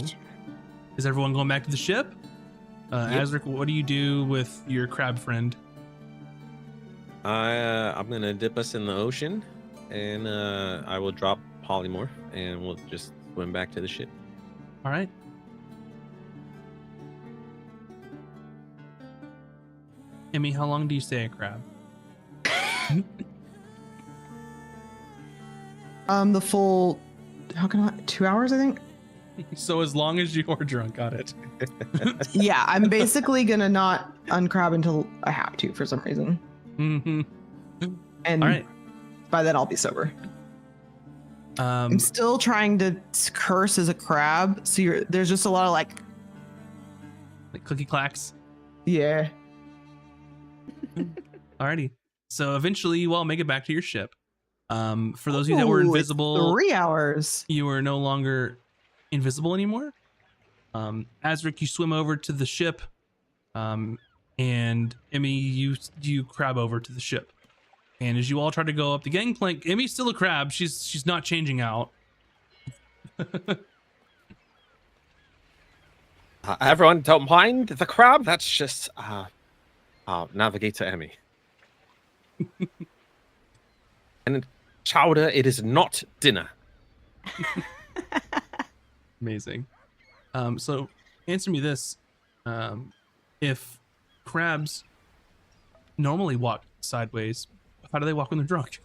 is everyone going back to the ship? Yep. Azric, what do you do with your crab friend? I'm gonna dip us in the ocean, and I will drop polymorph, and we'll just swim back to the ship. All right. Emmy, how long do you stay a crab? The full, how can I, 2 hours, I think? So as long as you're drunk, got it. Yeah, I'm basically gonna not uncrab until I have to for some reason. Mm-hmm. And All right. by then I'll be sober. I'm still trying to curse as a crab. So there's just a lot of like clicky clacks. yeah. Alrighty. So eventually you all make it back to your ship. For those of you that were Ooh, it's invisible, 3 hours. you are no longer invisible anymore. Azric, you swim over to the ship. And Emmy, you crab over to the ship. And as you all try to go up the gangplank, Emmy's still a crab. She's not changing out. Everyone, don't mind the crab. That's just Navigator Emmy. And chowder, it is not dinner. Amazing. So answer me this. If crabs normally walk sideways, how do they walk when they're drunk?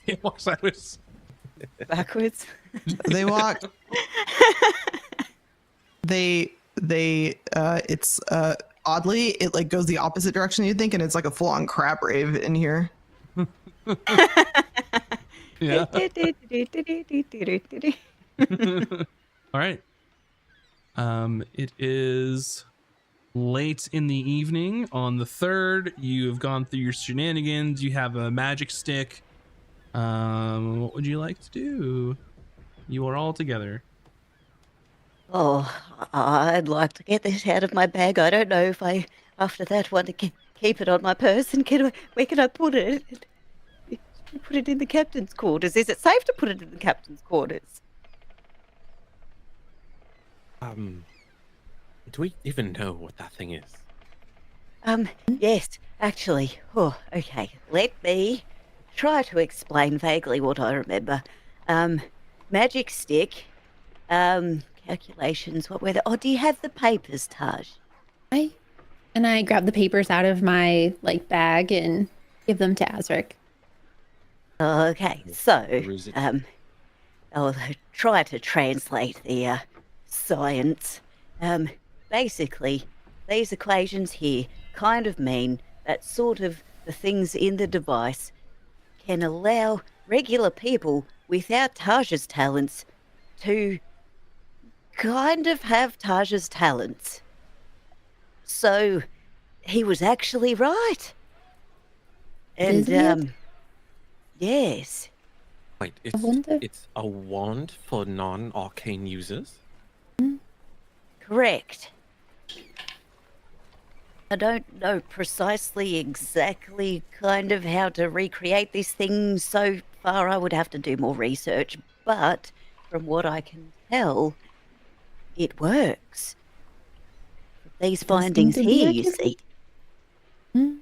They can't walk sideways. Backwards. They walk. It's oddly, it like goes the opposite direction you'd think, and it's like a full-on crab rave in here. Yeah. All right. It is late in the evening on the 3rd. You've gone through your shenanigans. You have a magic stick. What would you like to do? You are all together. Oh, I'd like to get this out of my bag. I don't know if I, after that, want to keep it on my person. Where can I put it? Put it in the captain's quarters. Is it safe to put it in the captain's quarters? Do we even know what that thing is? Yes, actually. Oh, okay. Let me try to explain vaguely what I remember. Magic stick. Calculations. What were they? Oh, do you have the papers, Taj? I grab the papers out of my like bag and give them to Azric. Okay, so Peruse it. I'll try to translate the science. Basically, these equations here kind of mean that sort of the things in the device can allow regular people without Taj's talents to kind of have Taj's talents. So he was actually right. And, Is it? yes. Wait, I wonder. it's a wand for non-arcane users? Correct. I don't know precisely exactly kind of how to recreate this thing so far. I would have to do more research, but from what I can tell, it works. These Does seem findings to be here, you accurate. see. Hmm?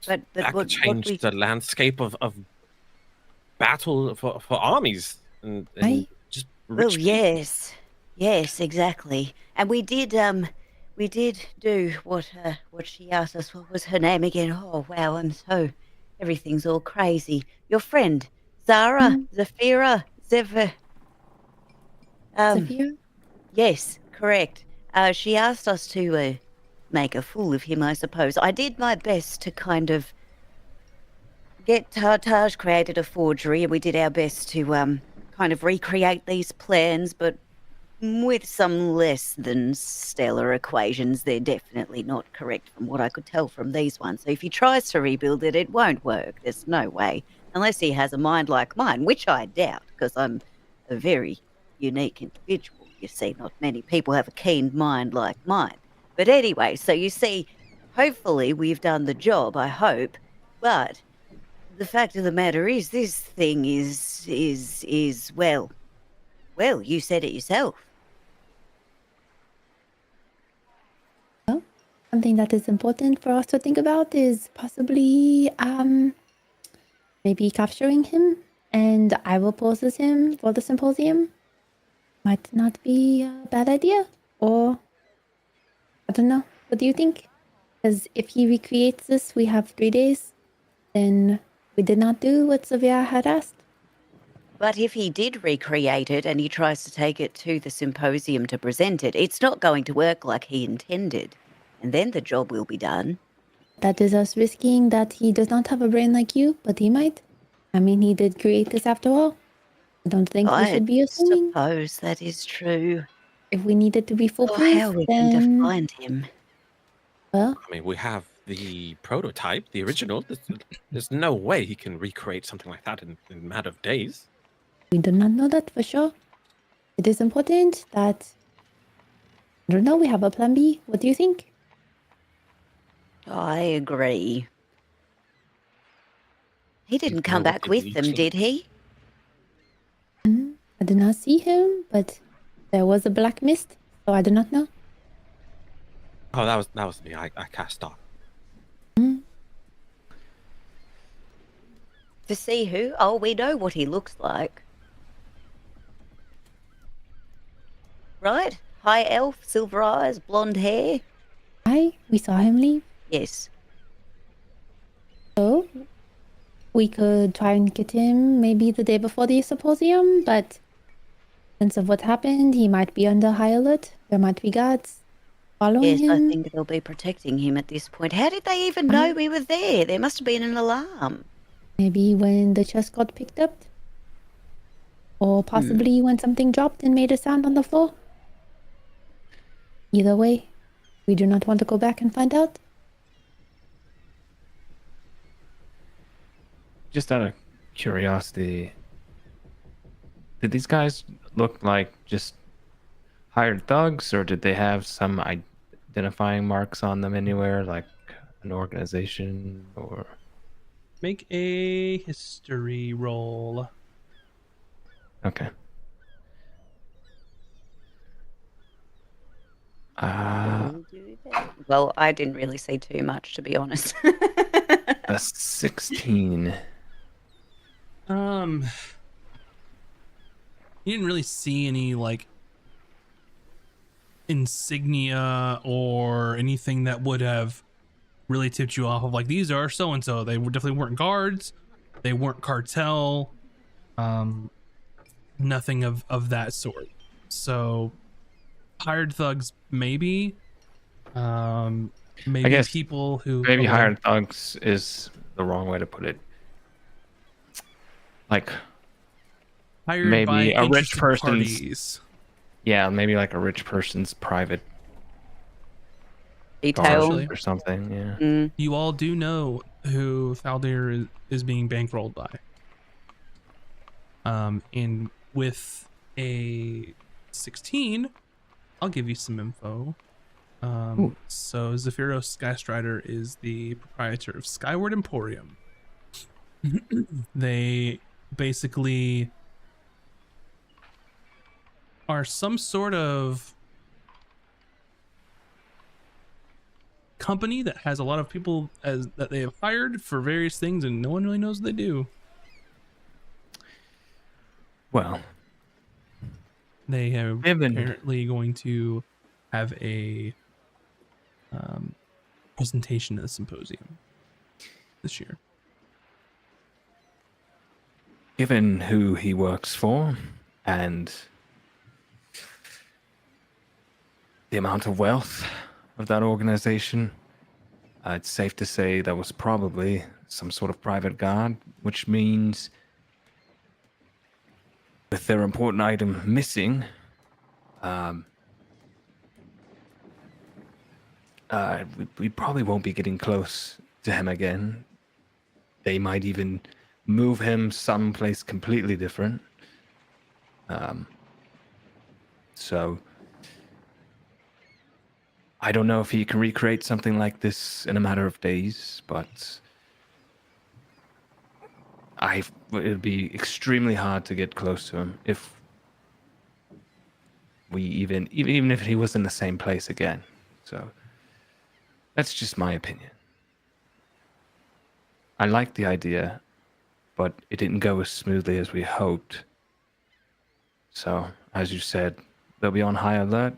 But That could what change we the landscape of battle for armies and I just well, rich people. yes, exactly. And we did do what she asked us. What was her name again? Oh wow, everything's all crazy. Your friend, Zara, Hmm. Zafira, Zephyr. Sophia. Yes, correct. She asked us to make a fool of him, I suppose. I did my best to kind of get Taj created a forgery, and we did our best to kind of recreate these plans, but with some less than stellar equations. They're definitely not correct from what I could tell from these ones. So if he tries to rebuild it, it won't work. There's no way. Unless he has a mind like mine, which I doubt, because I'm a very unique individual. You see, not many people have a keen mind like mine. But anyway, so you see, hopefully we've done the job, I hope. But the fact of the matter is this thing is well, you said it yourself. Something that is important for us to think about is possibly maybe capturing him, and I will possess him for the symposium. Might not be a bad idea, or I don't know. What do you think? Because if he recreates this, we have 3 days. Then we did not do what Sylvia had asked. But if he did recreate it and he tries to take it to the symposium to present it, it's not going to work like he intended. And then the job will be done. That is us risking that he does not have a brain like you, but he might. I mean, he did create this after all. I don't think we I should be assuming. suppose that is true. If we need it to be Oh, foolproof, how are we going to then, find him? well, I mean, we have the prototype, the original. There's no way he can recreate something like that in a matter of days. we do not know that for sure. It is important that, I don't know, we have a plan B. What do you think? I agree. He didn't come Know what back the with them, leeching- did he? I did not see him, but there was a black mist, so I do not know. Oh, that was me. I cast off. To see who? Oh, we know what he looks like. Right? High elf, silver eyes, blonde hair. We saw him leave. Yes. So, we could try and get him maybe the day before the symposium, but since of what happened, he might be under high alert. There might be guards following Yes, I him. think they'll be protecting him at this point. How did they even know we were there? There must have been an alarm. Maybe when the chest got picked up. Or possibly when something dropped and made a sound on the floor. Either way, we do not want to go back and find out. Just out of curiosity, did these guys look like just hired thugs, or did they have some identifying marks on them anywhere, like an organization or? Make a history roll. Okay. We'll do that. Well, I didn't really see too much, to be honest. A 16. You didn't really see any like insignia or anything that would have really tipped you off of like these are so and so. They definitely weren't guards. They weren't cartel. nothing of that sort. So hired thugs, maybe. Maybe guess people who Maybe oh, go ahead. hired thugs is the wrong way to put it. Like Hired maybe by a rich interested person's parties. yeah, maybe like a rich person's private Detail. Essentially. or something. Yeah. Mm. You all do know who Thaldir is being bankrolled by. And with a 16, I'll give you some info. So Zephyros Skystrider is the proprietor of Skyward Emporium. They basically are some sort of company that has a lot of people that they have hired for various things, and no one really knows what they do. Well, They are Given- apparently going to have a presentation at the symposium this year. given who he works for and the amount of wealth of that organization, it's safe to say that was probably some sort of private guard, which means with their important item missing, we probably won't be getting close to him again. They might even move him someplace completely different. So I don't know if he can recreate something like this in a matter of days, but it'd be extremely hard to get close to him if we even if he was in the same place again. So that's just my opinion. I like the idea, but it didn't go as smoothly as we hoped. So, as you said, they'll be on high alert.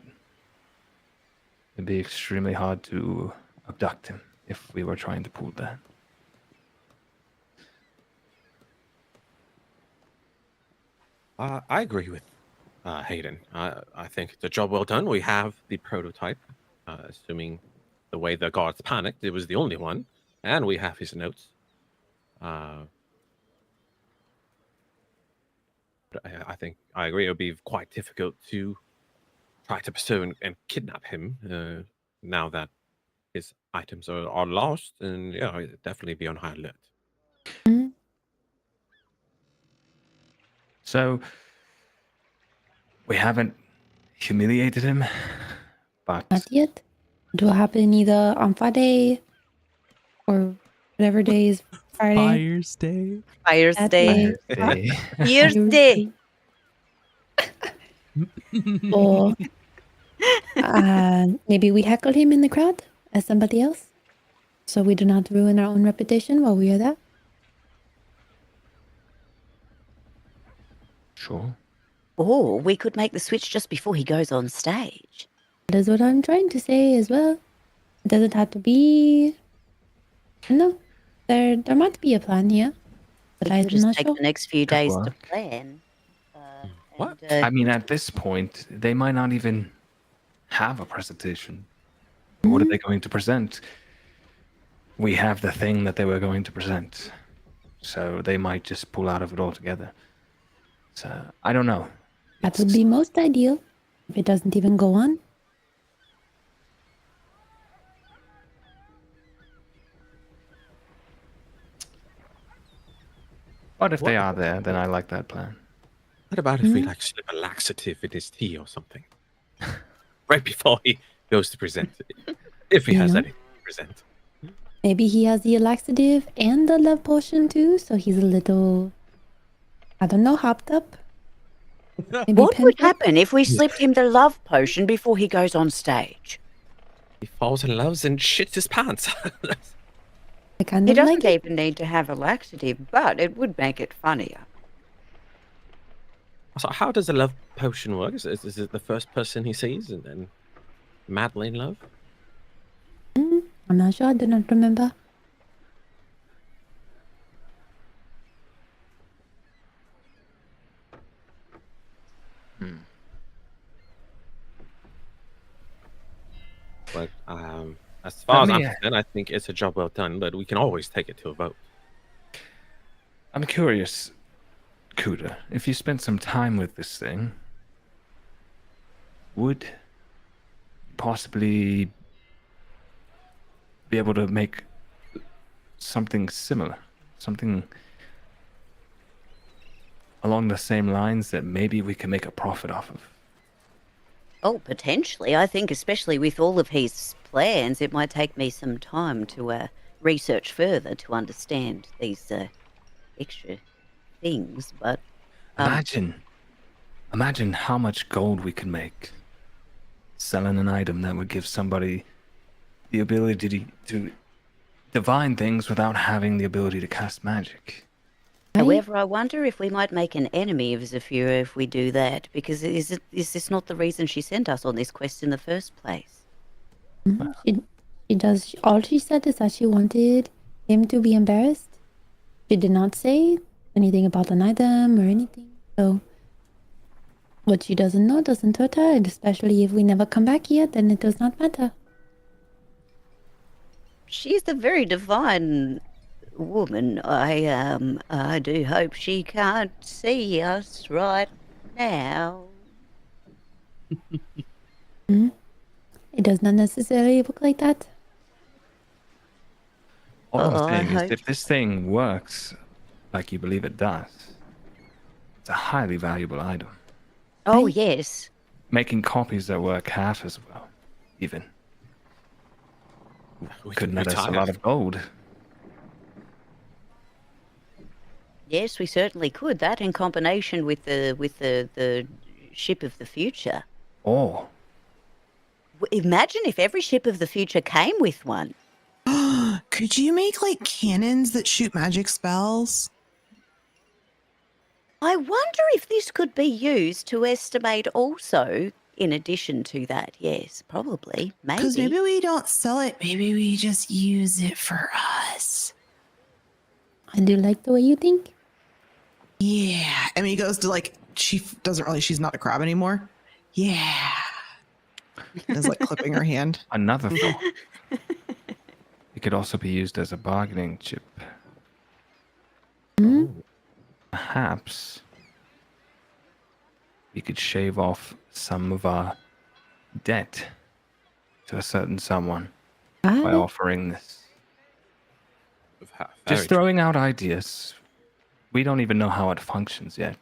It'd be extremely hard to abduct him if we were trying to pull that. I agree with Hayden. I think it's a job well done. We have the prototype, assuming the way the guards panicked, it was the only one, and we have his notes. I think I agree. It would be quite difficult to try to pursue and kidnap him now that his items are lost, and yeah, I'd definitely be on high alert. So, we haven't humiliated him, but Not yet. It will happen either on Friday or whatever day is Friday. Fire's Day. Fire's That Day. Day. Fierce Day. Or maybe we heckle him in the crowd as somebody else, so we do not ruin our own reputation while we are there. Sure. Or we could make the switch just before he goes on stage. That is what I'm trying to say as well. It doesn't have to be. No, there might be a plan here, but We can I'm just not take sure. the next few Could days to work. plan. What? I mean, at this point, they might not even have a presentation. What are they going to present? We have the thing that they were going to present. So they might just pull out of it altogether. So I don't know. That would be most ideal if it doesn't even go on. But if they are there, then I like that plan. What about if we like slip a laxative in his tea or something? Right before he goes to present it. If he has anything to present. Maybe he has the laxative and the love potion too, so he's a little, I don't know, hopped up. Maybe What would pent up? happen if we slipped him the love potion before he goes on stage? He falls in love and shits his pants. I kind He of doesn't like it. even need to have a laxative, but it would make it funnier. So how does a love potion work? Is it the first person he sees and then madly in love? I'm not sure. I do not remember. But as far as Let I'm me- concerned, I think it's a job well done. But we can always take it to a vote. I'm curious, Kuda, if you spent some time with this thing, would possibly be able to make something similar, something along the same lines that maybe we can make a profit off of. Oh, potentially. I think, especially with all of his plans, it might take me some time to research further to understand these extra things. But Imagine how much gold we could make selling an item that would give somebody the ability to divine things without having the ability to cast magic. however, I wonder if we might make an enemy of Zafira if we do that. Because is this not the reason she sent us on this quest in the first place? She does. All she said is that she wanted him to be embarrassed. She did not say anything about an item or anything. So, what she doesn't know doesn't hurt her, and especially if we never come back here, then it does not matter. She's the very divine woman. I do hope she can't see us right now. It does not necessarily look like that. All I I'm saying is, hope- if this thing works like you believe it does, it's a highly valuable item. Oh, Right. yes. Making copies that work half as well, even, We could can net us a retire. lot of gold. Yes, we certainly could. That in combination with the ship of the future. Or Imagine if every ship of the future came with one. Could you make like cannons that shoot magic spells? I wonder if this could be used to estimate also, in addition to that. Yes, probably. Because Maybe. maybe we don't sell it. Maybe we just use it for us. I do like the way you think. Yeah. And he goes to like, she's not a crab anymore. Yeah. Is like clipping her hand. another thought. It could also be used as a bargaining chip. Perhaps we could shave off some of our debt to a certain someone by Ah, offering this. Very Just true. throwing out ideas. We don't even know how it functions yet.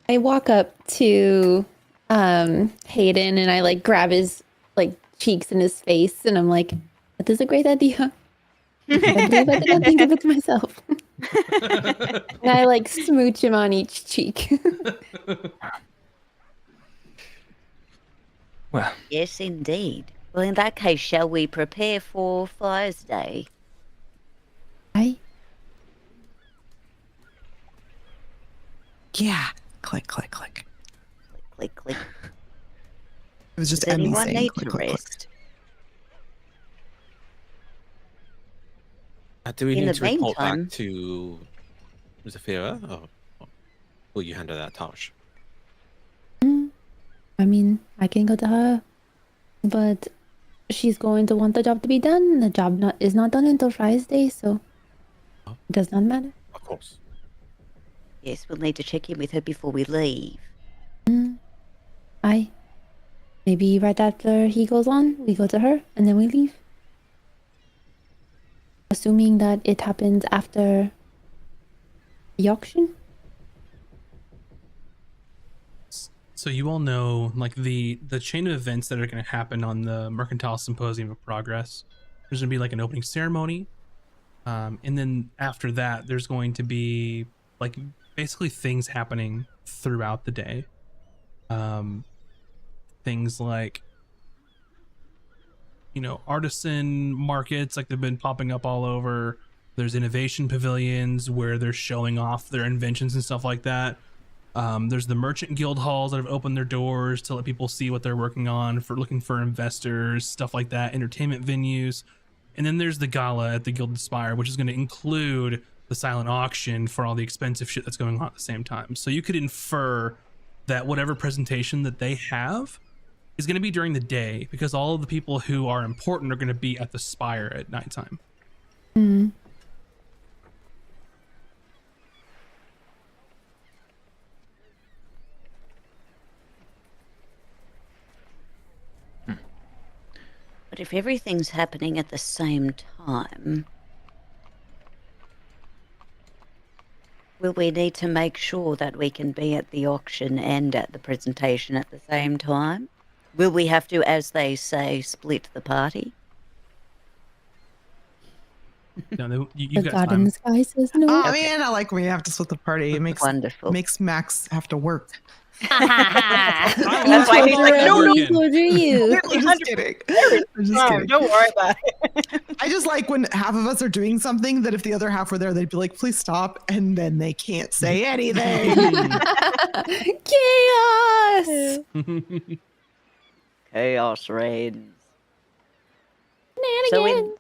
I walk up to Hayden and I like grab his like cheeks and his face and I'm like, that is a great idea. I believe I did not think of it myself. And I like smooch him on each cheek. Well, Yes, indeed. Well, in that case, shall we prepare for Flyers Day? I Yeah. Click, click, click. Click, click. It was just Does Emmy anyone saying need click, to click, click. rest? Do we In need the to report meantime- back to Zafira? Or will you handle that, Tosh? I mean, I can go to her, but she's going to want the job to be done. The job is not done until Friday, so it does not matter. Of course. Yes, we'll need to check in with her before we leave. Maybe right after he goes on, we go to her and then we leave. Assuming that it happens after the auction. So you all know, like the chain of events that are going to happen on the Mercantile Symposium of Progress. There's going to be like an opening ceremony, and then after that, there's going to be like basically things happening throughout the day. Things like, you know, artisan markets, like they've been popping up all over. There's innovation pavilions where they're showing off their inventions and stuff like that. There's the merchant guild halls that have opened their doors to let people see what they're working on, for looking for investors, stuff like that, entertainment venues. And then there's the gala at the Gilded Spire, which is going to include the silent auction for all the expensive shit that's going on at the same time. So you could infer that whatever presentation that they have is going to be during the day because all of the people who are important are going to be at the spire at nighttime. Mm. But if everything's happening at the same time, will we need to make sure that we can be at the auction and at the presentation at the same time? Will we have to, as they say, split the party? No, The you got God in time. the sky says no. Oh Okay. man, I like when you have to split the party. It makes Wonderful. makes Max have to work. That's why he's like, no, no. So do you. I'm just kidding. I'm just kidding. Don't worry about it. I just like when half of us are doing something that if the other half were there, they'd be like, please stop. And then they can't say anything. Chaos. Chaos reigns. Shenanigans.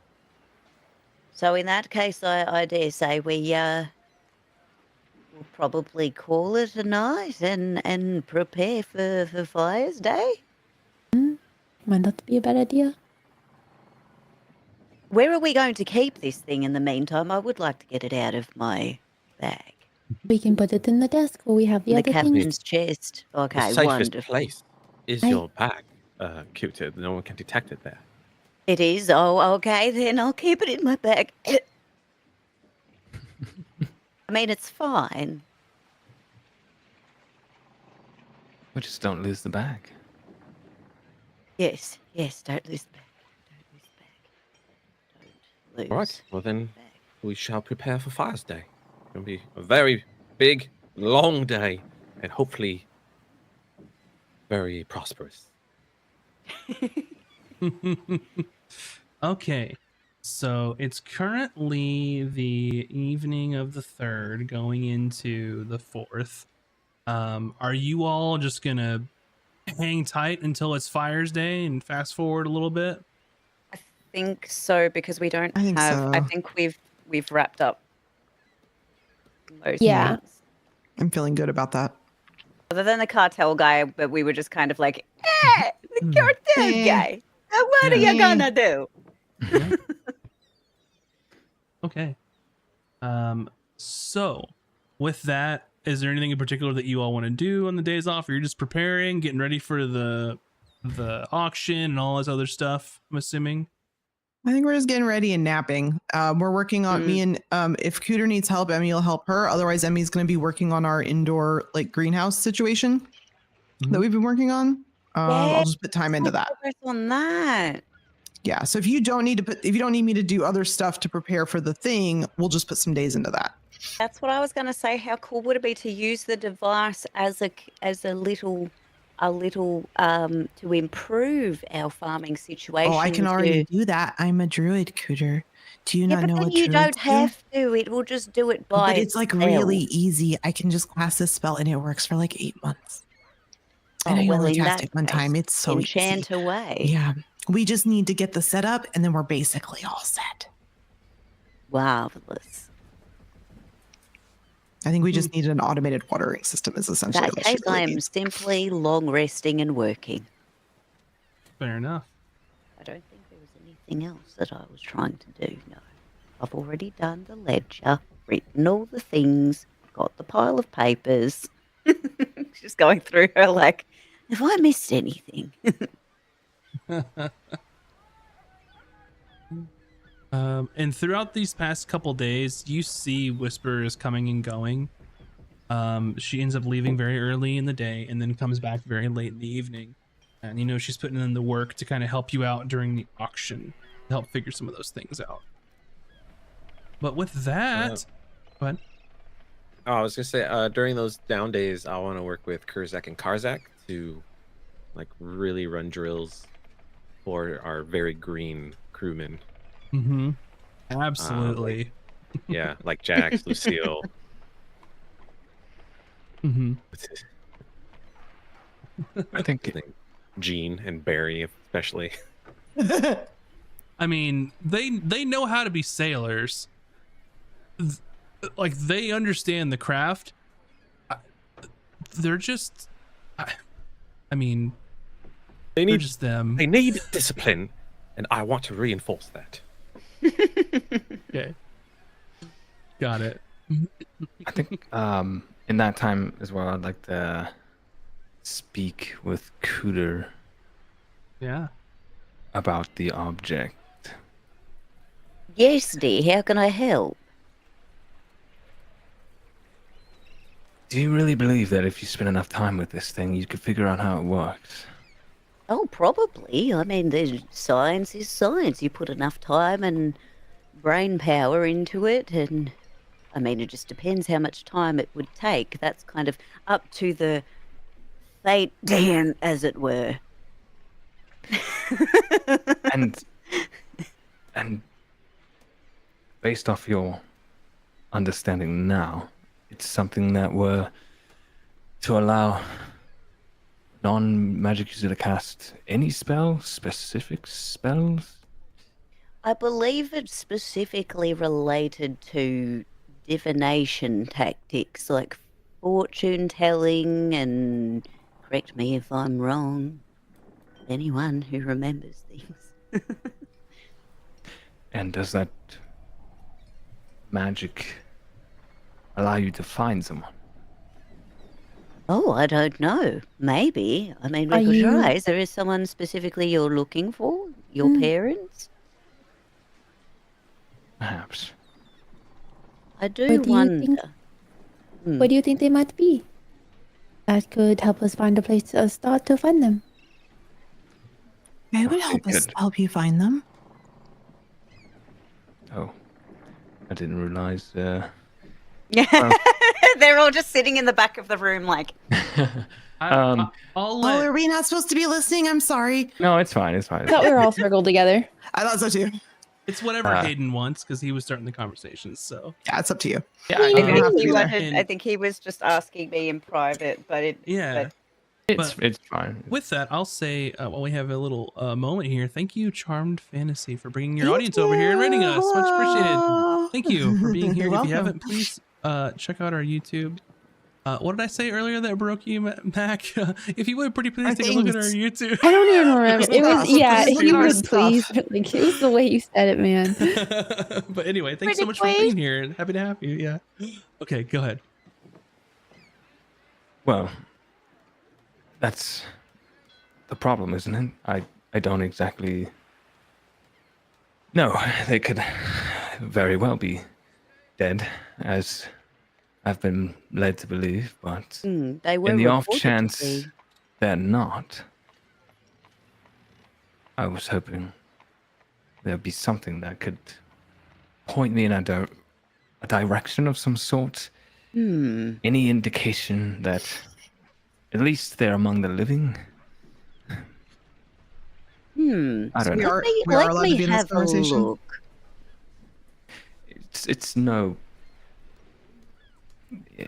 So in that case, I dare say we will probably call it a night and prepare for Fire's Day. Might not be a bad idea. Where are we going to keep this thing in the meantime? I would like to get it out of my bag. We can put it in the desk where we have the The other things. captain's chest. The Okay, safest wonderful. place is I- your bag, Q-Tip. No one can detect it there. It is? Oh, okay, then I'll keep it in my bag. I mean, it's fine. We just don't lose the bag. Yes, don't lose the bag. Don't lose the bag. Don't lose All right. Well, then the bag. we shall prepare for Fire's Day. It'll be a very big, long day, and hopefully very prosperous. Okay, so it's currently the evening of the 3rd going into the 4th. Are you all just gonna hang tight until it's Fire's Day and fast forward a little bit? I think so because we don't I think have. I so. think we've wrapped up most Yeah. things. I'm feeling good about that. Other than the cartel guy, but we were just kind of like, the Hmm. cartel Eh. guy. What are Yeah. you gonna do? Okay. So with that, is there anything in particular that you all want to do on the days off? Or you're just preparing, getting ready for the auction and all this other stuff, I'm assuming? I think we're just getting ready and napping. We're working on me and if Cooter needs help, Emmy will help her. Otherwise, Emmy's going to be working on our indoor like greenhouse situation that we've been working on. I'll just put time into that. Progress on that. Yeah. So if you don't need me to do other stuff to prepare for the thing, we'll just put some days into that. That's what I was going to say. How cool would it be to use the device as a little to improve our farming situation? Oh, I can already do that. I'm a druid, Cooter. Do you Yeah, not but know then what you don't druids do? have to. It will just do it by But it's like itself. really easy. I can just cast this spell and it works for like 8 months. And Oh, I well, only in cast that it one case, time. It's so enchant easy. away. Yeah. We just need to get the setup and then we're basically all set. Marvelous. I think we just need an automated watering system is In essentially that what she case, I really am needs. simply long resting and working. Fair enough. I don't think there was anything else that I was trying to do, no. I've already done the ledger, written all the things, got the pile of papers. Just going through her like, have I missed anything? And throughout these past couple days, you see Whisperers coming and going. She ends up leaving very early in the day and then comes back very late in the evening. And you know she's putting in the work to kind of help you out during the auction, to help figure some of those things out. But with that, go ahead. Oh, I was gonna say during those down days, I want to work with Kurzak and Karzak to like really run drills for our very green crewmen. Mm-hmm. Absolutely. Yeah, like Jax, Lucille. Mm-hmm. I think Jean and Barry, especially. I mean, they know how to be sailors. Like they understand the craft. They're just, I mean, They They're need just them. they need discipline, and I want to reinforce that. Okay. Got it. I think in that time as well, I'd like to speak with Cooter Yeah. about the object. Yes, dear. How can I help? Do you really believe that if you spend enough time with this thing, you could figure out how it works? Oh, probably. I mean, science is science. You put enough time and brain power into it, and I mean, it just depends how much time it would take. That's kind of up to the fate, Dan, as it were. And based off your understanding now, it's something that were to allow non-magic user to cast any spell, specific spells. I believe it's specifically related to divination tactics like fortune telling, and correct me if I'm wrong, anyone who remembers things. And does that magic allow you to find someone? Oh, I don't know. Maybe. I mean, we Are could you- try. Is there someone specifically you're looking for? Your parents? Perhaps. I do What do you wonder. think? Hmm. What do you think they might be? That could help us find a place to start to find them. I would Okay, help us good. help you find them. Oh, I didn't realize. Yeah. They're all just sitting in the back of the room like, I'll Oh, let. are we not supposed to be listening? I'm sorry. No, it's fine. It's fine. I thought we were all circled together. I thought so too. It's whatever Uh, Hayden wants because he was starting the conversation. So Yeah, it's up to you. Yeah, I don't think have to he be there. wanted, I think he was just asking me in private, but it, yeah. it's fine. With that, I'll say while we have a little moment here, thank you, Charmed Fantasy, for bringing your Thank audience over here and rating us. Much appreciated. Hello. Thank you for being here. You're If you welcome. haven't, please check out our YouTube. What did I say earlier that broke you, Mac? If you would, pretty please Our take a look at our things. YouTube. I don't even remember. It was Stuff. yeah. Please If you look at our would please, stuff. like it was the way you said it, man. But anyway, thanks so Pretty much for please. being here and happy to have you. Yeah. Okay, go ahead. Well, that's the problem, isn't it? I don't exactly. No, they could very well be dead, as I've been led to believe, but They were in the off reported to chance be. they're not, I was hoping there'd be something that could point me in a direction of some sort. Any indication that at least they're among the living. I don't We know. are, Let we are me allowed to be in this have a conversation. look. It's no. I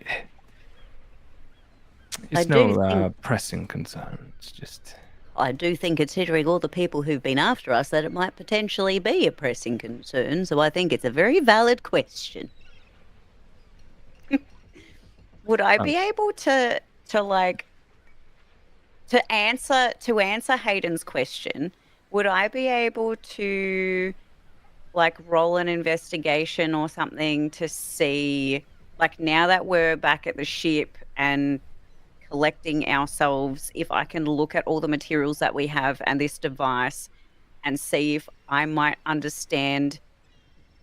It's do no think- pressing concern. It's just. I do think, considering all the people who've been after us, that it might potentially be a pressing concern. So I think it's a very valid question. would I be able to answer Hayden's question? Would I be able to like roll an investigation or something to see, like, now that we're back at the ship and collecting ourselves, if I can look at all the materials that we have and this device and see if I might understand,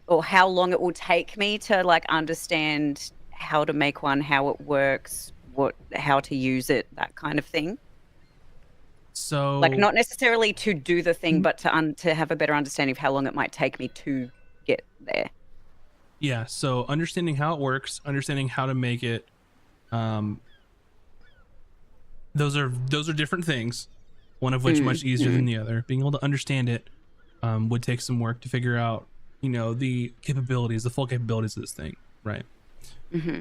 or how long it will take me to like understand how to make one, how it works, how to use it, that kind of thing. So, Like, not necessarily to do the thing, but to have a better understanding of how long it might take me to get there. yeah, so understanding how it works, understanding how to make it, those are different things. One of which much easier than the other. Being able to understand it would take some work to figure out, the capabilities, the full capabilities of this thing, right?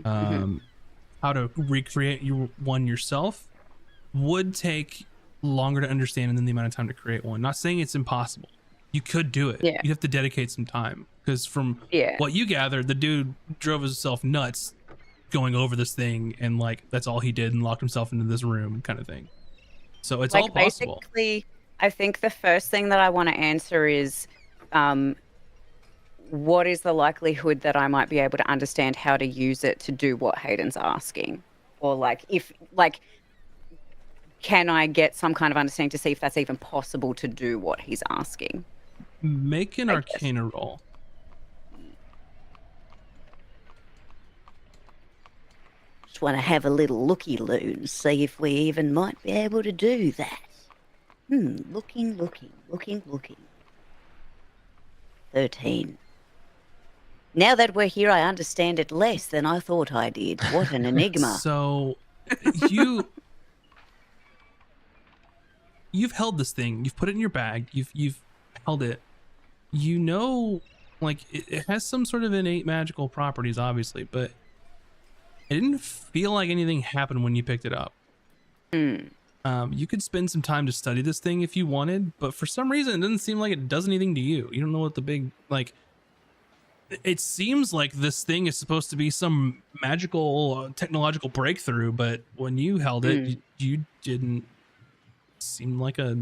How to recreate one yourself would take longer to understand than the amount of time to create one. Not saying it's impossible. You could do it. Yeah. You'd have to dedicate some time, because from Yeah. what you gathered, the dude drove himself nuts going over this thing, and like that's all he did, and locked himself into this room kind of thing. So it's all Like, possible. basically, I think the first thing that I want to answer is, what is the likelihood that I might be able to understand how to use it to do what Hayden's asking? Or can I get some kind of understanding to see if that's even possible to do what he's asking? Make an I guess. Arcana roll. Just want to have a little looky-loo, see if we even might be able to do that. Looking. 13. Now that we're here, I understand it less than I thought I did. What an enigma. So you've held this thing. You've put it in your bag. You've held it. You know, like it has some sort of innate magical properties, obviously, but it didn't feel like anything happened when you picked it up. You could spend some time to study this thing if you wanted, but for some reason, it doesn't seem like it does anything to you. You don't know what the big, like, it seems like this thing is supposed to be some magical technological breakthrough, but when you held it, you didn't seem like a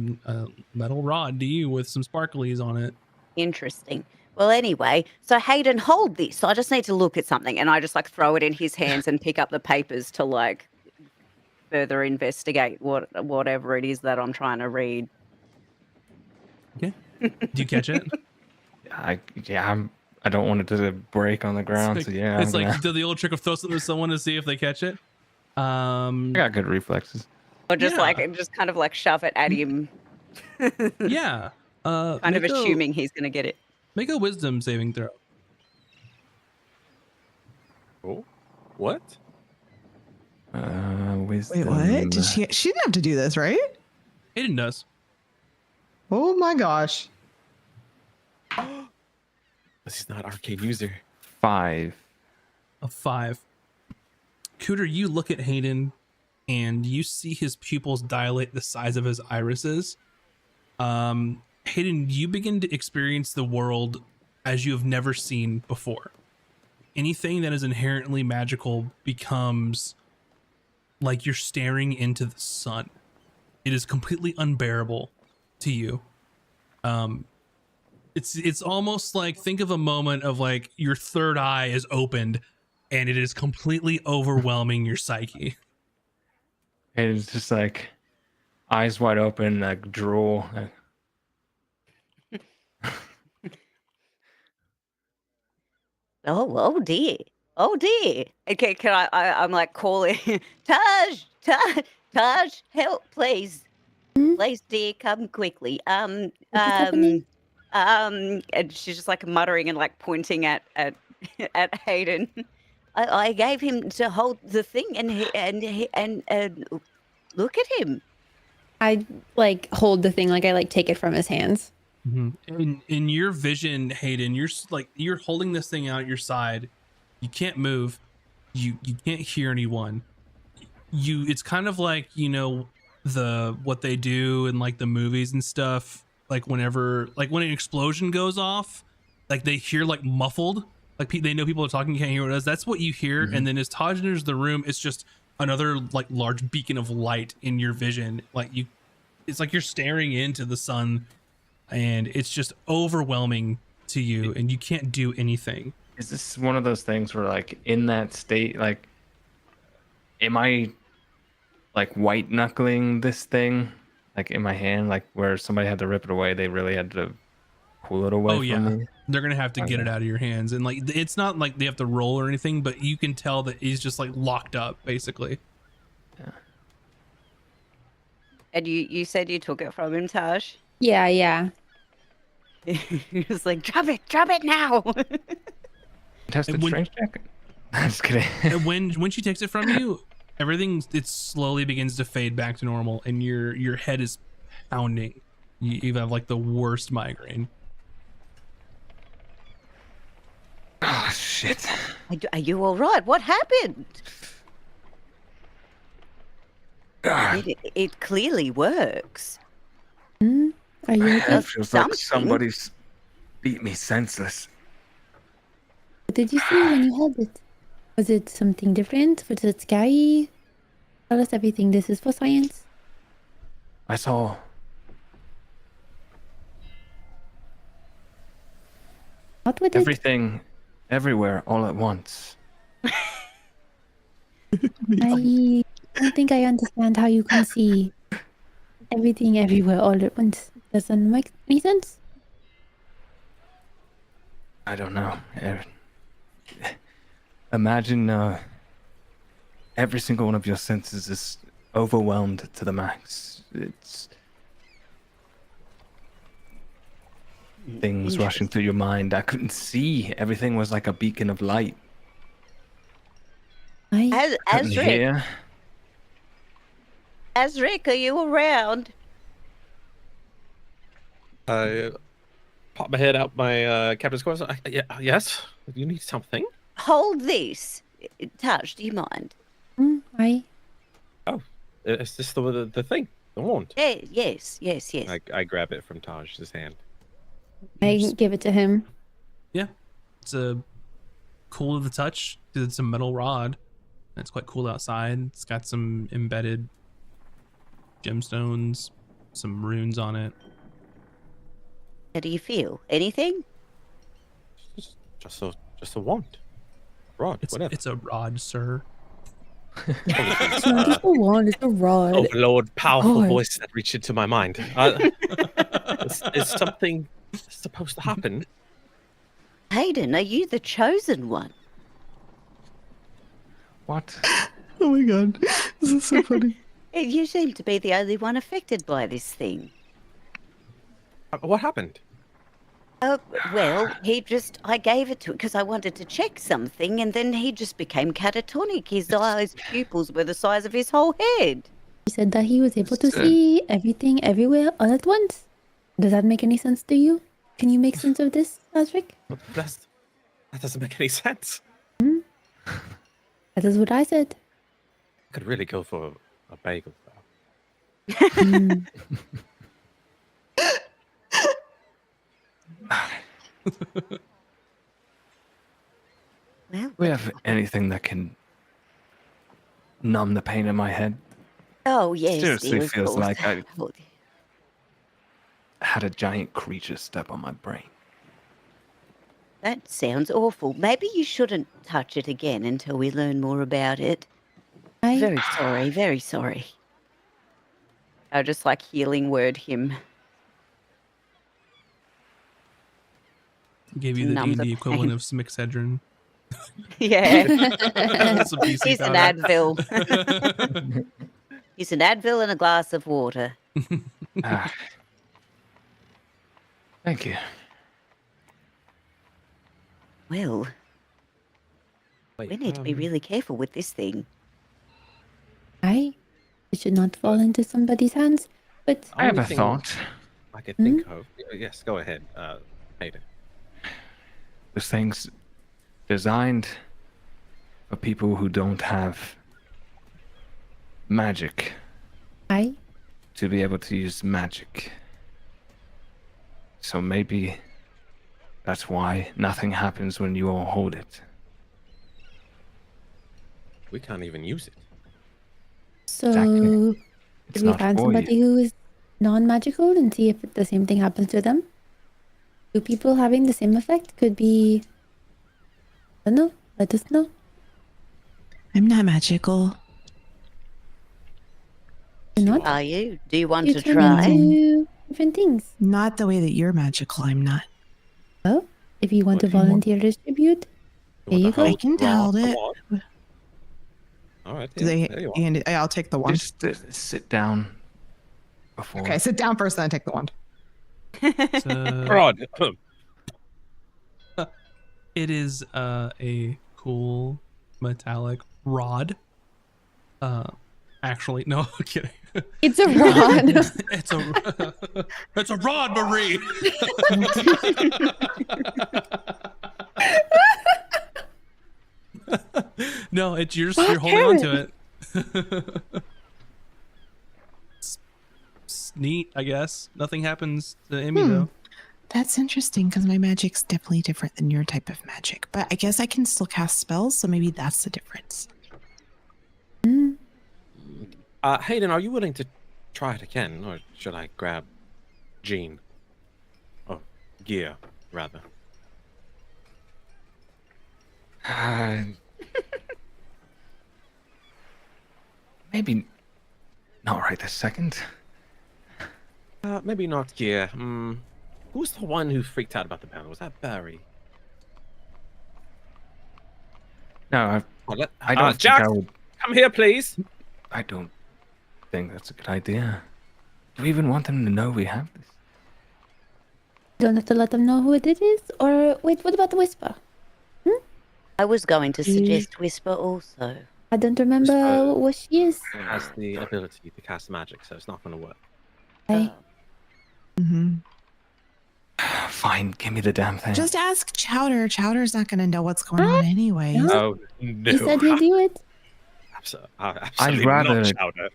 metal rod to you with some sparklies on it. Interesting. Well, anyway, so Hayden, hold this. I just need to look at something. And I just like throw it in his hands and pick up the papers to like further investigate whatever it is that I'm trying to read. Okay. Do you catch it? I don't want it to break on the ground. It's like, so yeah, it's like do the old trick of throw something to someone to see if they catch it. I got good reflexes. Or just kind of like shove it at him. Yeah. Kind of assuming he's gonna get it. Make a wisdom saving throw. Oh, what? Wisdom. Wait, what? Did she didn't have to do this, right? Hayden does. Oh my gosh. This is not arcade user. 5. A 5. Cooter, you look at Hayden and you see his pupils dilate the size of his irises. Hayden, you begin to experience the world as you have never seen before. Anything that is inherently magical becomes like you're staring into the sun. It is completely unbearable to you. It's almost like, think of a moment of like your third eye is opened and it is completely overwhelming your psyche. And it's just like eyes wide open, like drool. Oh dear. Okay, can I'm like calling Taj, help, please. Please, dear, come quickly. What's happening? And she's just like muttering and like pointing at Hayden. I gave him to hold the thing and look at him. I like hold the thing, like I like take it from his hands. Mm-hmm. In your vision, Hayden, you're holding this thing out at your side. You can't move. You can't hear anyone. It's kind of like, you know, what they do in like the movies and stuff. Like when an explosion goes off, like they hear like muffled, like they know people are talking, you can't hear what it is. That's what you hear. And then as Taj enters the room, it's just another like large beacon of light in your vision. It's like you're staring into the sun. And it's just overwhelming to you, and you can't do anything. Is this one of those things where, like, in that state, like, am I, like, white knuckling this thing, like, in my hand, like, where somebody had to rip it away, they really had to pull it away from me? They're gonna have to get it out of your hands, and like, it's not like they have to roll or anything, but you can tell that he's just like locked up, basically. Yeah. And you said you took it from him, Taj? Yeah. He was like, drop it now. Tested strength check? I'm just kidding. And when she takes it from you, it slowly begins to fade back to normal, and your head is pounding. You have like the worst migraine. Oh shit. Are you all right? What happened? It clearly works. Are you My okay? head feels like somebody's beat me senseless. What did you see when you held it? Was it something different? Was it scary? Tell us everything. This is for science. I saw Not with it. Everything, everywhere, all at once. I don't think I understand how you can see everything everywhere all at once. Doesn't make any sense. I don't know. Imagine every single one of your senses is overwhelmed to the max. It's things rushing through your mind. I couldn't see. Everything was like a beacon of light. I Couldn't Azric, hear. Azric, are you around? I pop my head out my captain's quarters. Yes, you need something. Hold this. Touch, do you mind? I Is this the thing? The wand? Yes. I grab it from Taj's hand. give it to him. Yeah, it's a cool to the touch because it's a metal rod. It's quite cool outside. It's got some embedded gemstones, some runes on it. How do you feel? Anything? Just a wand. Rod, whatever. It's a rod, sir. It's not just a wand, it's a rod. Oh Lord, powerful God. voice that reached into my mind. Is something supposed to happen? Hayden, are you the chosen one? What? Oh my god, this is so funny. You seem to be the only one affected by this thing. What happened? Well, I gave it to him because I wanted to check something, and then he just became catatonic. His eyes, pupils were the size of his whole head. He said that he was able to It's, see everything everywhere all at once. Does that make any sense to you? Can you make sense of this, Azric? That doesn't make any sense. That is what I said. I could really go for a bagel, though. Mm. Well, Do we have anything that can numb the pain in my head? oh yes, Seriously dear, of feels course. like I Well, had a giant creature step on my brain. that sounds awful. Maybe you shouldn't touch it again until we learn more about it. Very sorry, very sorry. I just like healing word him. Gave you the Numb the D&D equivalent pain. of some Excedrin. Yeah. Some PC Here's an powder. Advil. Here's an Advil and a glass of water. Ah. Thank you. Well, Wait, we need to be really careful with this thing. It should not fall into somebody's hands. But I have a only thing thought. I could think of. Yes, go ahead, Hayden. This thing's designed for people who don't have magic to be able to use magic. So maybe that's why nothing happens when you all hold it. We can't even use it. so Exactly. It's should we not find for somebody you. who is non-magical and see if the same thing happens to them? Two people having the same effect could be. I don't know. Let us know. I'm not magical. You're not. Are you? Do you want You to turn try? into different things. Not the way that you're magical. I'm not. Well, if you want What to do you want? volunteer distribute, there you want to go. I hold can the rod- hold the it. wand? All right, Do yeah, they there you are. hand it? I'll take the wand. Just sit down before. Okay, sit down first, then I take the wand. It's, Rod. it is a cool metallic rod. Actually, no, I'm kidding. It's a rod. It's a rod, Marie. No, you're holding on to it. It's neat, I guess. Nothing happens to Emmy though. That's interesting because my magic's definitely different than your type of magic. But I guess I can still cast spells, so maybe that's the difference. Hayden, are you willing to try it again, or should I grab Jean? Oh, Gia, rather. Maybe not right this second. Maybe not here. Who's the one who freaked out about the banner? Was that Barry? No, Oh, I don't think Jack, I would. come here, please. I don't think that's a good idea. Do we even want them to know we have this? Don't have to let them know who it is? Or wait, what about the whisper? I was going to suggest Whisper also. I don't remember Whisper what she is. has the ability to cast magic, so it's not going to work. Okay. Mm-hmm. Fine, give me the damn thing. Just ask Chowder. Chowder's not going to know what's going on anyway. No. Oh no! He said he'd do it. Absolutely rather- not, Chowder.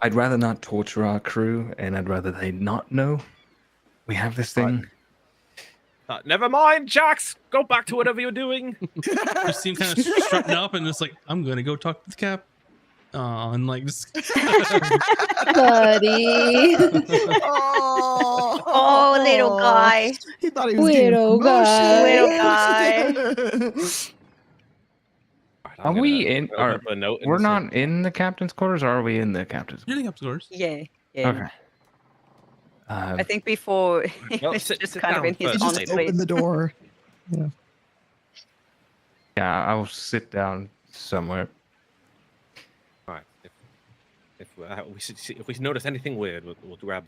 I'd rather not torture our crew, and I'd rather they not know we have this thing. Never mind, Jax. Go back to whatever you're doing. You seem kind of strutting up and it's like, I'm gonna go talk to the cap. And like just Buddy. Oh, little guy. He thought he was Little getting Little promotion. Right, Are we in? open up a note in We're the not in the captain's quarters, or are we in the captain's? you're the up scores. Yeah. Yeah. Okay. I think before Well, it's sit just down kind of in his first, Just lady. ensuite. open the door. Yeah, I'll sit down somewhere. All right. If we notice anything weird, we'll grab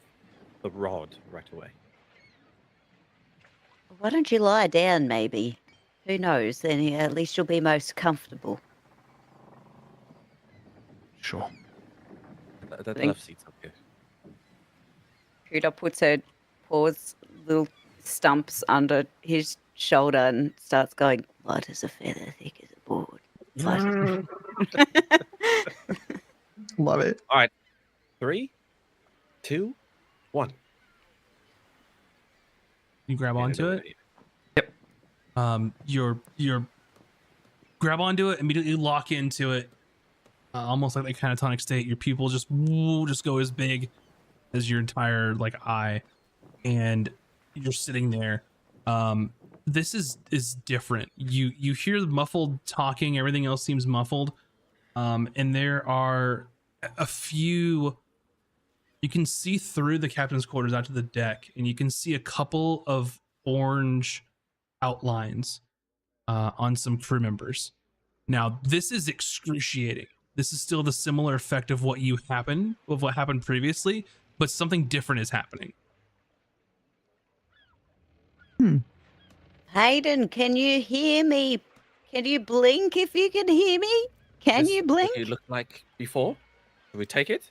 the rod right away. Why don't you lie down, maybe? Who knows? Then at least you'll be most comfortable. Sure. The Thank- left seat's up here. Huda puts her paws, little stumps under his shoulder and starts going, Light as a feather, thick as a board. Light as Love it. 3, 2, 1. You grab onto it. You're grab onto it, immediately lock into it, almost like that catatonic state. Your pupil just go as big as your entire like eye, and you're sitting there. This is different. You hear the muffled talking. Everything else seems muffled, and there are a few. You can see through the captain's quarters out to the deck, and you can see a couple of orange outlines on some crew members. Now, this is excruciating. This is still the similar effect of what happened previously, but something different is happening. Hayden, can you hear me? Can you blink if you can hear me? Can This you is blink? what you look like before? Can we take it?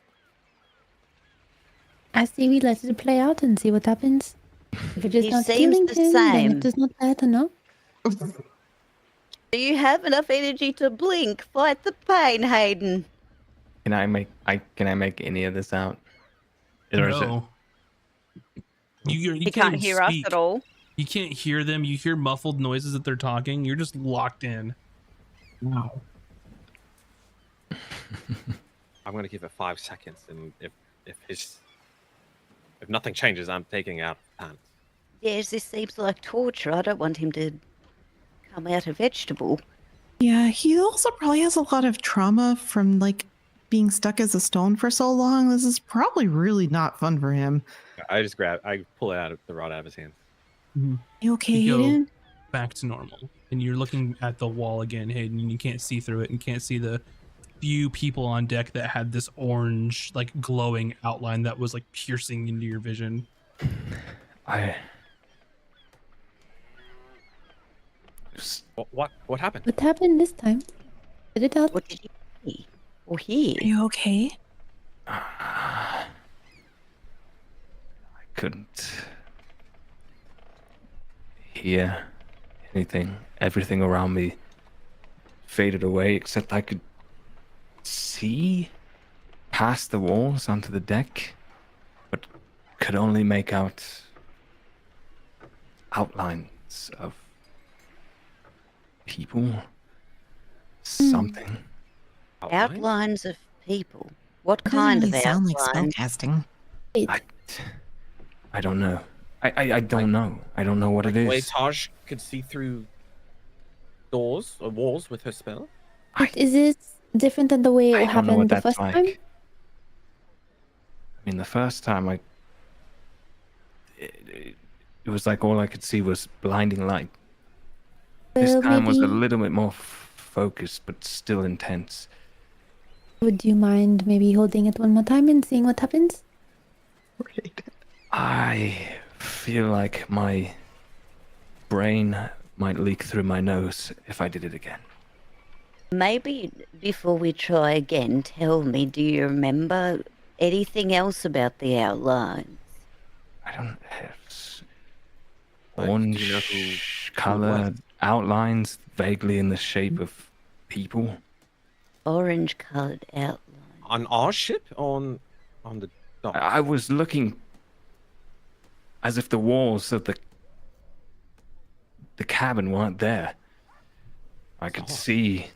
I say we let it play out and see what happens. If it is He not seems killing the him, then same. it does not matter, no? Do you have enough energy to blink? Fight the pain, Hayden. Can I make any of this out? Or is it- No. You he can't even hear us speak. at all. You can't hear them. You hear muffled noises that they're talking. You're just locked in. Wow. I'm going to give it 5 seconds, and if nothing changes, I'm taking out the pants. Yes, this seems like torture. I don't want him to come out a vegetable. Yeah, he also probably has a lot of trauma from like being stuck as a stone for so long. This is probably really not fun for him. I pull the rod out of his hand. You okay, You go Hayden? back to normal, and you're looking at the wall again, Hayden, and you can't see through it, and can't see the few people on deck that had this orange, like glowing outline that was like piercing into your vision. What happened? What happened this time? Did it help? What did you see or hear? Are you okay? I couldn't hear anything. Everything around me faded away, except I could see past the walls onto the deck, but could only make out outlines of people. Something. Outlines of people. What kind of Doesn't really sound like outlines? spellcasting. I don't know. I don't know. I don't know what it is. Way Taj could see through doors or walls with her spell. But is this different than the way I it don't know happened what the that's first like. time? I mean, the first time it was like all I could see was blinding light. This Well, time was a maybe- little bit more focused, but still intense. Would you mind maybe holding it one more time and seeing what happens? I feel like my brain might leak through my nose if I did it again. Maybe before we try again, tell me, do you remember anything else about the outlines? I don't have Like, do orange you know who color was? outlines, vaguely in the shape of people. Orange coloured outline. On our ship? On the dock? I was looking as if the walls of the cabin weren't there. I could Oh. see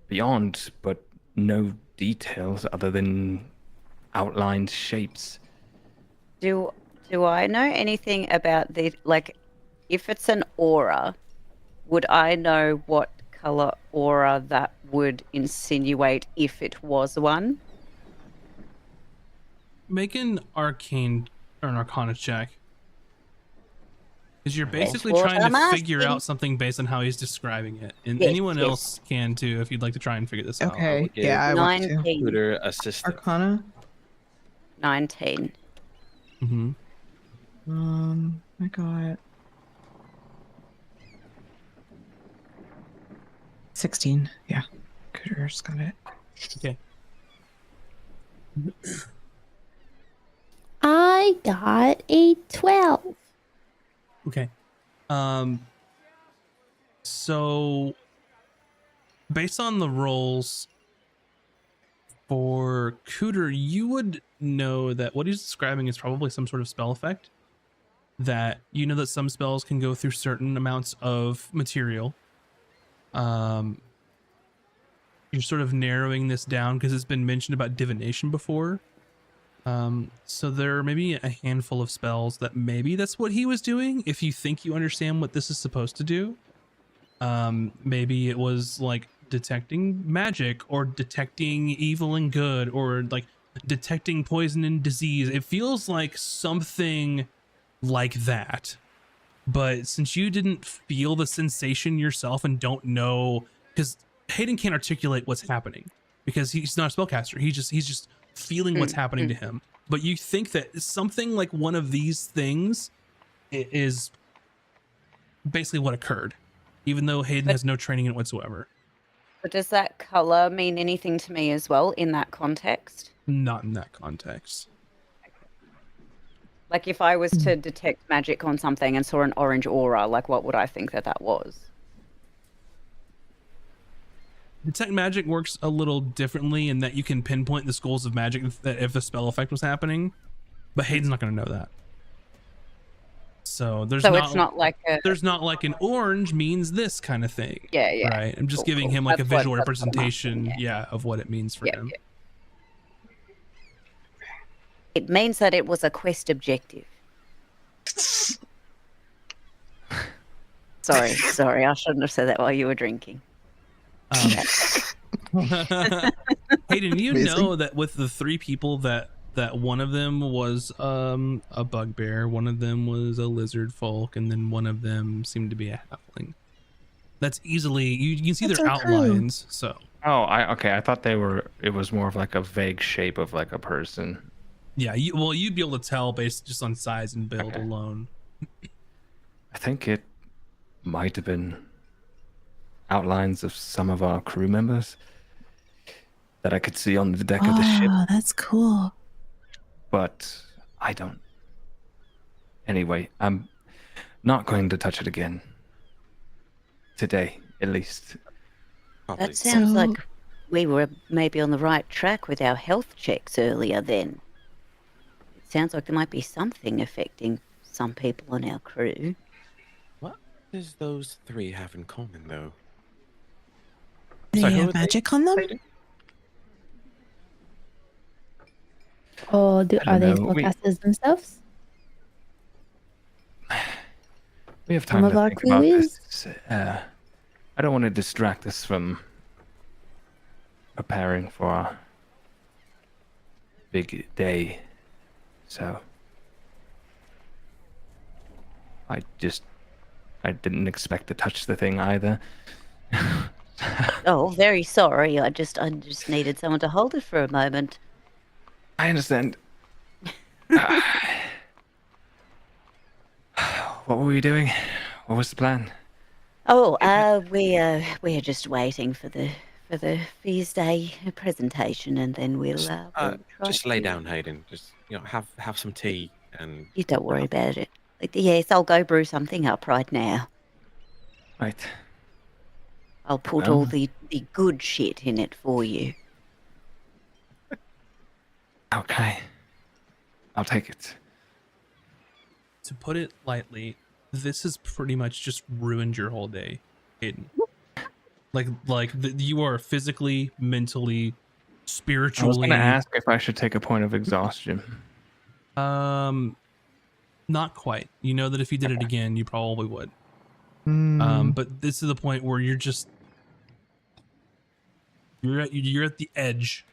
beyond, but no details other than outlined shapes. Do I know anything about the, like, if it's an aura, would I know what color aura that would insinuate if it was one? Make an arcane or an arcana check. Because you're basically what trying to I'm figure asking. out something based on how he's describing it. And Yes, anyone yes. else can too if you'd like to try and figure this out. Okay. give Yeah, I want to. 19. Tutor assistant. Arcana. 19. Mm-hmm. I got 16. Yeah. Cooter's got it. Okay. I got a 12. Okay. So based on the rolls for Cooter, you would know that what he's describing is probably some sort of spell effect. That you know that some spells can go through certain amounts of material. You're sort of narrowing this down because it's been mentioned about divination before. So there are maybe a handful of spells that maybe that's what he was doing. If you think you understand what this is supposed to do, maybe it was like detecting magic or detecting evil and good or like detecting poison and disease. It feels like something like that. But since you didn't feel the sensation yourself and don't know, because Hayden can't articulate what's happening because he's not a spellcaster. He's just feeling what's happening to him. But you think that something like one of these things is basically what occurred, even though Hayden has no training in it whatsoever. But does that color mean anything to me as well in that context? Not in that context. Like if I was to detect magic on something and saw an orange aura, like what would I think that that was? Detect magic works a little differently in that you can pinpoint the schools of magic if the spell effect was happening, but Hayden's not going to know that. So there's It's not like a... there's not like an orange means this kind of thing. Yeah, yeah. Right. I'm just Cool, giving cool. him like That's a visual what I'm asking, representation, yeah. of what it means for him. Yeah. It means that it was a quest objective. Sorry, I shouldn't have said that while you were drinking. Hayden, you Amazing. know that with the three people that one of them was a bugbear, one of them was a lizard folk, and then one of them seemed to be a halfling. That's easily you can see That's their our crew. outlines. So Oh, I thought it was more of like a vague shape of like a person. yeah, you'd be able to tell based just on size and build Okay. alone. I think it might have been outlines of some of our crew members that I could see on the deck of the ship, Oh, that's cool. but I don't. Anyway, I'm not going to touch it again. Today, at least. Probably. That sounds So- like we were maybe on the right track with our health checks earlier then. It sounds like there might be something affecting some people on our crew. What does those three have in common, though? Do Sorry, they who have are they? magic on them? Or I are don't they know. spellcasters themselves? We have Some time of to our think crew about is. this I don't want to distract us from preparing for our big day. So I didn't expect to touch the thing either. Oh, very sorry. I just needed someone to hold it for a moment. I understand. What were we doing? What was the plan? Oh, we're just waiting for the feast day presentation, and then we'll try Just lay to- down, Hayden. Just have some tea and. You don't worry about it. Yes, I'll go brew something up right now. Right. I'll put Well. all the good shit in it for you. Okay. I'll take it. To put it lightly, this has pretty much just ruined your whole day, Hayden. You are physically, mentally, I was spiritually. going to ask if I should take a point of exhaustion. Not quite. You know that if you did it again, you probably would. Mm. But this is the point where you're at the edge,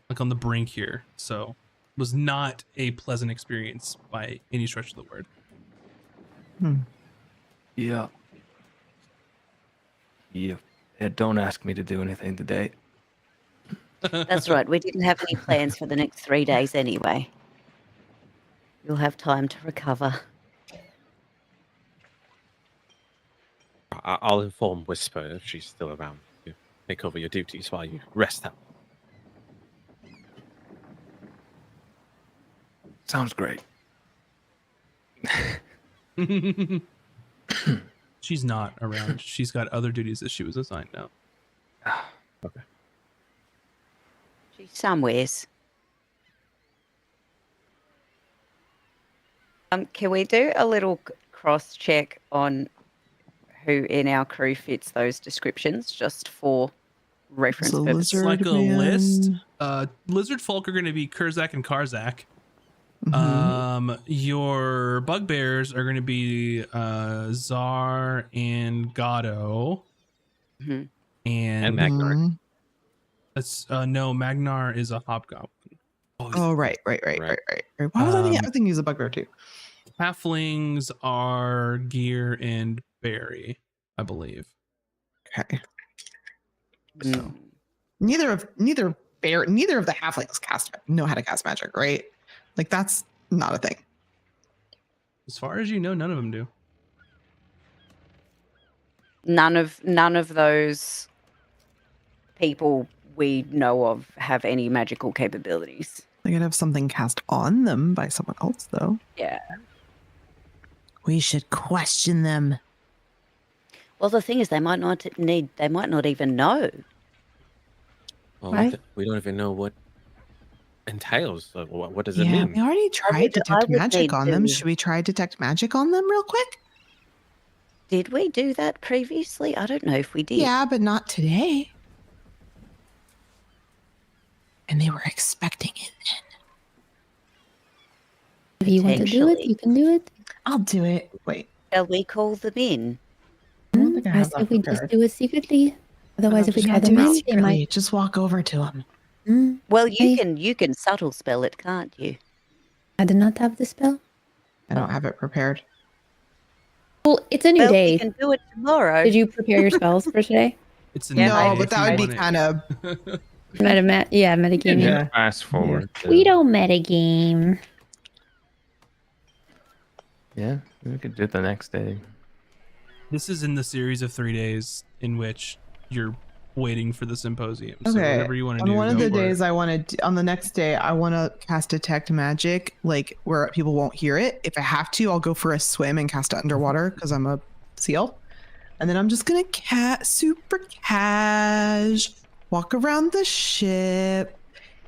like on the brink here. So it was not a pleasant experience by any stretch of the word. Yeah. Yeah. Don't ask me to do anything today. That's right. We didn't have any plans for the next 3 days anyway. You'll have time to recover. I'll inform Whisper if she's still around to take over your duties while you rest up. Sounds great. She's not around. She's got other duties that she was assigned now. Okay. She's somewheres. Can we do a little cross check on who in our crew fits those descriptions, just for reference So purposes? It's like a Lizard list. man. Lizard folk are going to be Kurzak and Karzak. Mhm. Your bugbears are going to be Czar and Gado. Mhm. And And Magnar. Mhm. that's no, Magnar is a hobgoblin. Oh, right. Why was I thinking he was a bugbear too? Halflings are Gear and Barry, I believe. Okay. So Mm. Neither of the halflings know how to cast magic, right? Like that's not a thing. as far as you know, none of them do. None of those people we know of have any magical capabilities. They could have something cast on them by someone else, though. Yeah. We should question them. Well, the thing is, they might not even know. Well, Right. we don't even know what entails. Like, what does it Yeah, mean? we already tried would detect need magic on them. to- Should we try detect magic on them real quick? Did we do that previously? I don't know if we did. Yeah, but not today. And they were expecting it. If you want to do it, Potentially. you can do it. I'll do it. Wait. Shall we call them in? I don't think I I have said that we just prepared. do it secretly. Otherwise, if we try them do it out, they secretly. might. Just walk over to them. Mm, Well, Hey. you can subtle spell it, can't you? I did not have the spell. I don't have it prepared. Well, it's a new Well, day. we can do it tomorrow. Did you prepare your spells for today? It's a Yeah, new no, day but if that you would be want it. kind of. Metagaming. Yeah. Fast forward. to- We don't metagame. Yeah, we could do it the next day. This is in the series of 3 days in which you're waiting for the symposium. So Okay. whatever you want to On do. one of go the for it. days, on the next day, I want to cast detect magic, like where people won't hear it. If I have to, I'll go for a swim and cast it underwater because I'm a seal. And then I'm just gonna super cash walk around the ship.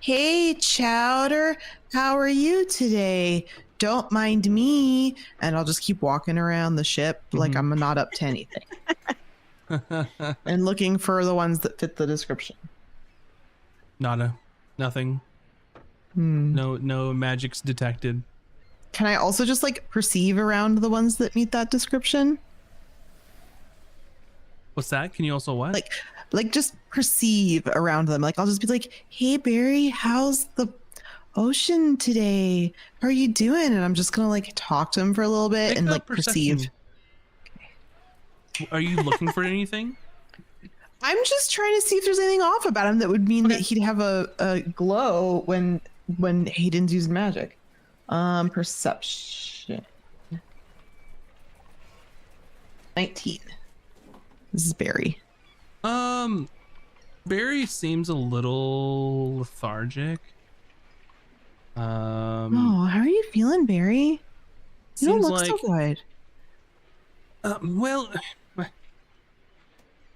Hey, Chowder, how are you today? Don't mind me. And I'll just keep walking around the ship like Mhm. I'm not up to anything and looking for the ones that fit the description. Nada. Nothing. Hmm. No magics detected. Can I also just like perceive around the ones that meet that description? What's that? Can you also what? Like just perceive around them. Like I'll just be like, "Hey Barry, how's the ocean today? How are you doing?" And I'm just gonna like talk to him for a little bit Make and a like perceive. Are you looking for anything? I'm just trying to see if there's anything off about him that would mean that he'd have a glow when Hayden's using magic. Perception. 19. This is Barry. Barry seems a little lethargic. Oh, how are you feeling, Barry? You don't Seems look so good. Well, my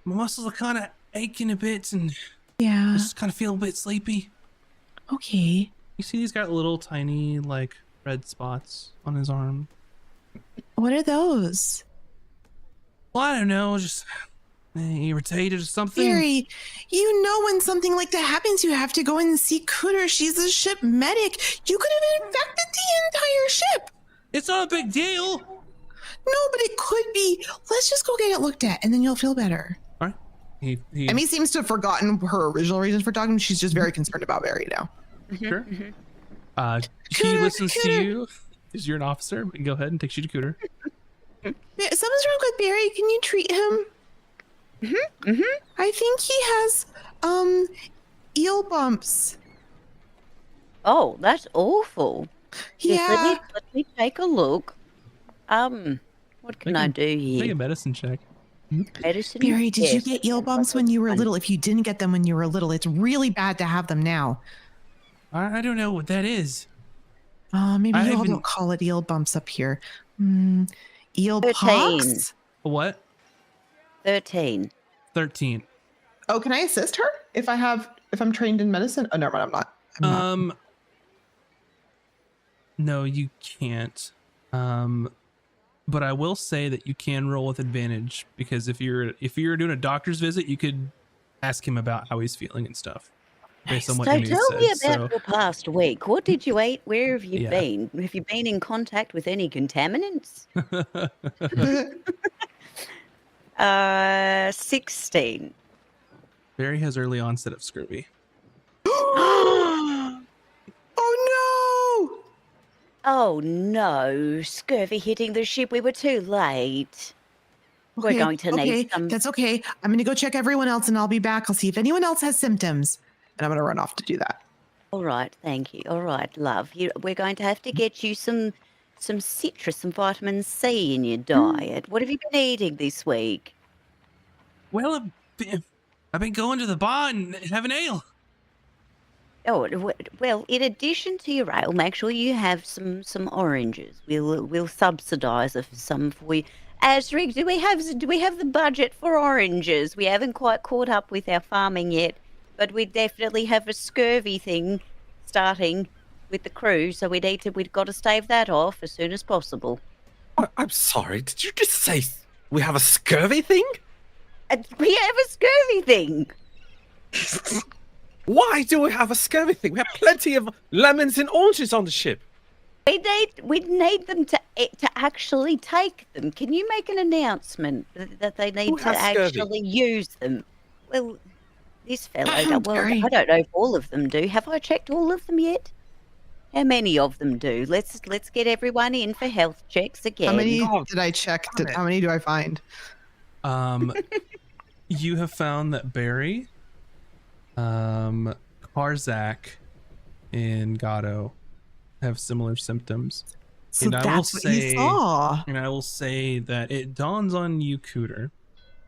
muscles are kind of aching a bit, and Yeah. just kind of feel a bit sleepy. Okay. You see, he's got little tiny like red spots on his arm. What are those? Well, I don't know, just irritated or something. Barry, you know when something like that happens, you have to go and see Cooter. She's a ship medic. You could have infected the entire ship. It's not a big deal. No, but it could be. Let's just go get it looked at, and then you'll feel better. All right. He Emmy seems to have forgotten her original reasons for talking. She's just very concerned about Barry now. Sure. He Cooter, listens to Cooter. you. Because you're an officer. We can go ahead and take you to Cooter. Yeah, something's wrong with Barry. Can you treat him? I think he has eel bumps. Oh, that's awful. Yes, Yeah. let me take a look. What can I do Make a here? medicine check. Medicine? Barry, did you Yes, get that eel sounds bumps like when you were fun. little? If you didn't get them when you were little, it's really bad to have them now. I don't know what that is. Maybe I you all haven't- don't call it eel bumps up here. Eel 13. pox? What? 13. 13. Oh, can I assist her if I'm trained in medicine? Oh, never mind. I'm not. No, you can't. But I will say that you can roll with advantage, because if you're doing a doctor's visit, you could ask him about how he's feeling and stuff. Based on what So Emmy tell said. me about your past week. What did you eat? Where have you Yeah. been? Have you been in contact with any contaminants? 16. Barry has early onset of scurvy. Oh no! Oh no, scurvy hitting the ship. We were too late. We're going to need some. That's okay. I'm gonna go check everyone else, and I'll be back. I'll see if anyone else has symptoms, and I'm gonna run off to do that. All right, thank you. All right, love. We're going to have to get you some citrus, some vitamin C in your diet. What have you been eating this week? Well, I've been going to the bar and having ale. Oh, well, in addition to your ale, make sure you have some oranges. We'll subsidise some for you. Asric, do we have the budget for oranges? We haven't quite caught up with our farming yet, but we definitely have a scurvy thing starting with the crew, so we've got to stave that off as soon as possible. I'm sorry. Did you just say we have a scurvy thing? We have a scurvy thing. Why do we have a scurvy thing? We have plenty of lemons and oranges on the ship. We need them to actually take them. Can you make an announcement that they need Who to has scurvy? actually use them? Well, this fellow. Well, Barry. I don't know if all of them do. Have I checked all of them yet? How many of them do? Let's get everyone in for health checks again. How many Oh, did I check? How many do I find? You have found that Barry, Karzak, and Gatto have similar symptoms. So And I will that's what you say- saw. And I will say that it dawns on you, Cooter,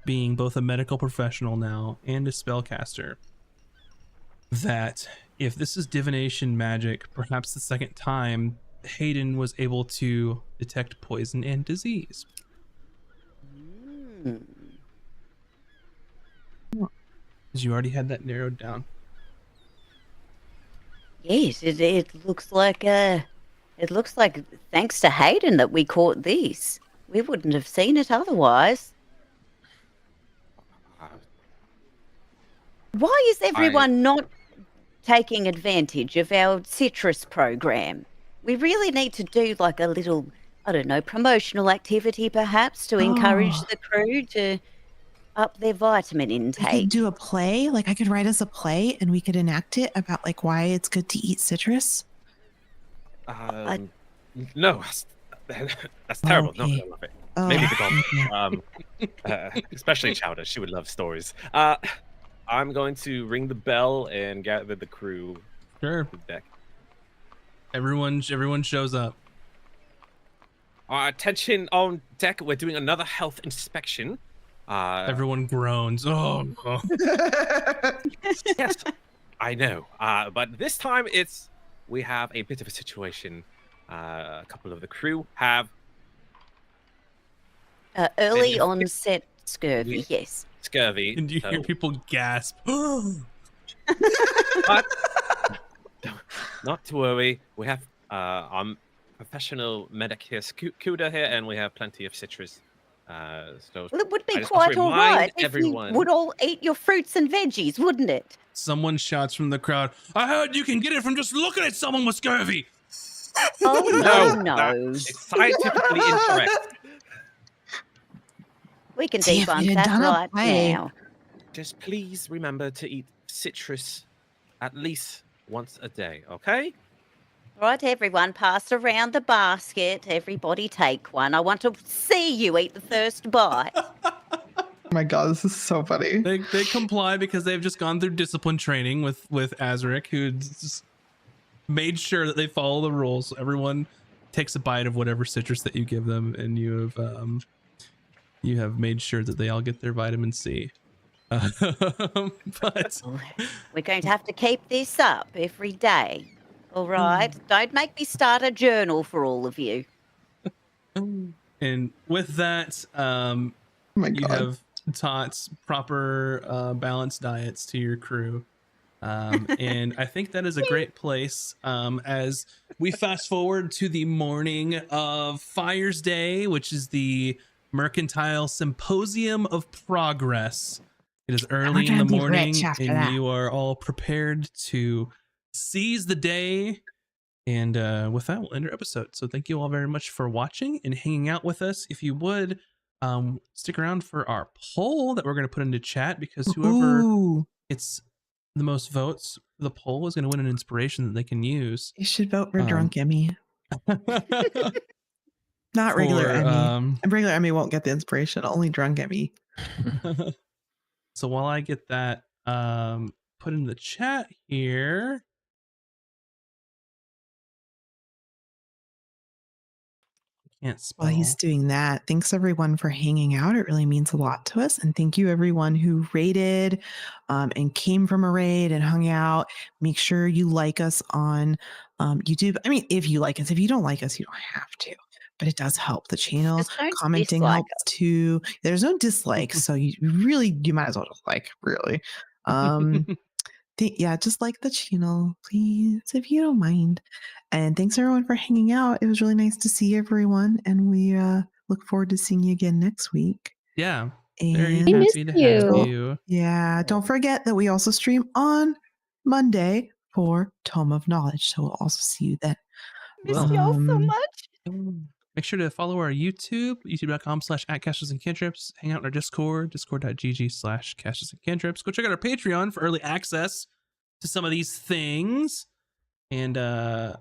being both a medical professional now and a spellcaster, that if this is divination magic, perhaps the second time Hayden was able to detect poison and disease. Hmm. Because you already had that narrowed down. Yes, it looks like thanks to Hayden that we caught this. We wouldn't have seen it otherwise. Why is everyone not taking advantage of our citrus program? We really need to do like a little, I don't know, promotional activity perhaps to encourage Oh. the crew to up their vitamin We could intake. do a play. Like I could write us a play and we could enact it about like why it's good to eat citrus. No, that's terrible. No, Okay. I love it. Oh, Maybe the okay. goblin. Especially Chowder. She would love stories. I'm going to ring the bell and gather the crew Sure. to the deck. Everyone shows up. Attention on deck. We're doing another health inspection. Everyone groans. Oh. Yes, I know. But this time we have a bit of a situation. A couple of the crew have Early Maybe- onset scurvy, Yes. yes. scurvy. And you hear so- people gasp. But not to worry. We have our professional medic here, Kuda here, and we have plenty of citrus. So Well, it would I be just want to quite all remind right if everyone- you would all eat your fruits and veggies, wouldn't it? Someone shouts from the crowd, I heard you can get it from just looking at someone with scurvy. Oh, no. it's scientifically incorrect. We can See, if debunk we'd have that done a right play. now. Just please remember to eat citrus at least once a day, okay? Right, everyone, pass around the basket. Everybody take one. I want to see you eat the first bite. Oh my god, this is so funny. They comply because they've just gone through discipline training with Azric, who just made sure that they follow the rules. Everyone takes a bite of whatever citrus that you give them, and you have made sure that they all get their vitamin C. But We're going to have to keep this up every day. All right? Don't make me start a journal for all of you. and with that, Oh my you god. have taught proper balanced diets to your crew. And I think that is a great place as we fast forward to the morning of Fire's Day, which is the Mercantile Symposium of Progress. It is early in gonna the be morning, rich after and that. you are all prepared to seize the day. And with that, we'll end our episode. So thank you all very much for watching and hanging out with us. If you would, stick around for our poll that we're going to put into chat, because whoever Ooh, gets the most votes for the poll is going to win an inspiration that they can use. you should vote for Um, Drunk Emmy. Not regular for, Emmy. Regular Emmy won't get the inspiration. Only Drunk Emmy. So while I get that put in the chat here. Can't spell. While he's doing that, thanks everyone for hanging out. It really means a lot to us. And thank you everyone who raided and came from a raid and hung out. Make sure you like us on YouTube. I mean, if you like us, if you don't like us, you don't have to, but it does help the channel. Just don't Commenting dislike helps us. too. There's no dislikes, so you might as well just like, really. Yeah, just like the channel, please, if you don't mind. And thanks everyone for hanging out. It was really nice to see everyone, and we look forward to seeing you again next week. Yeah. Very And We missed happy to have you. you. yeah, don't forget that we also stream on Monday for Tome of Knowledge. So we'll also see you then. Miss Well, y'all so Um, much. Make sure to follow our YouTube, youtube.com/@Castles and Cantrips. Hang out in our Discord, discord.gg/Castles and Cantrips. Go check out our Patreon for early access to some of these things. And I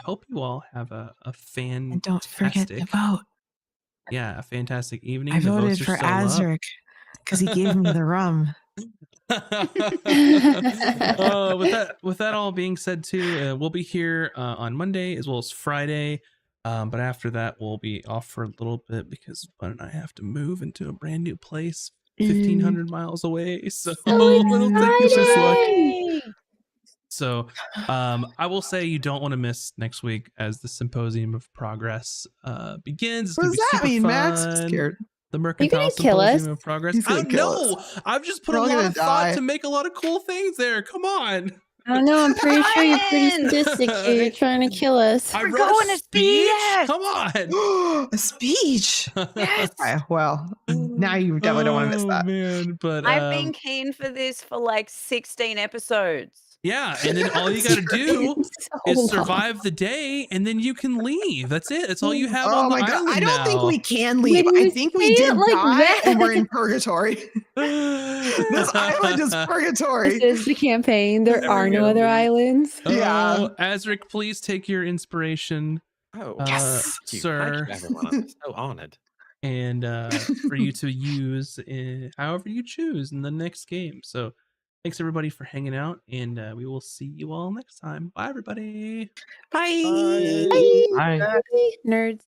hope you all have a fantastic, And don't forget to vote. yeah, a fantastic evening. I The votes voted are for still up. Azric because he gave me the rum. With that all being said too, we'll be here on Monday as well as Friday, but after that we'll be off for a little bit because Bud and I have to move into a brand new place 1,500 miles away, so it'll take us just luck. Yay! So I will say you don't want to miss next week as the Symposium of Progress begins. It's What gonna does be that super mean, Max? I'm fun. scared. The Mercantile gonna kill us? Symposium of Progress. He's gonna I kill know. I've just put We're a all lot gonna of thought die. to make a lot of cool things there. Come on. I don't know. I'm pretty sure you're pretty Ryan! sadistic here. You're trying to kill us. I We're wrote going a to speech. CS. Come on. A speech. Yes. Well, now you definitely don't want to miss Oh, that. man, but I've been keen for this for like 16 episodes. Yeah, and then all you got to do So is long. survive the day, and then you can leave. That's it. That's all you have Oh on the my god! island I don't think now. we can leave. When I you think say we did it like die, that. and we're in purgatory. This island is purgatory. This is the campaign. There Never are no gonna other leave. islands. Yeah. Oh, Azric, please take your inspiration, Oh, Yes. thank you. sir. Thank you, everyone. I'm so honored. And for you to use however you choose in the next game. So thanks everybody for hanging out, and we will see you all next time. Bye, everybody. Bye. Bye. Hi. Nerds.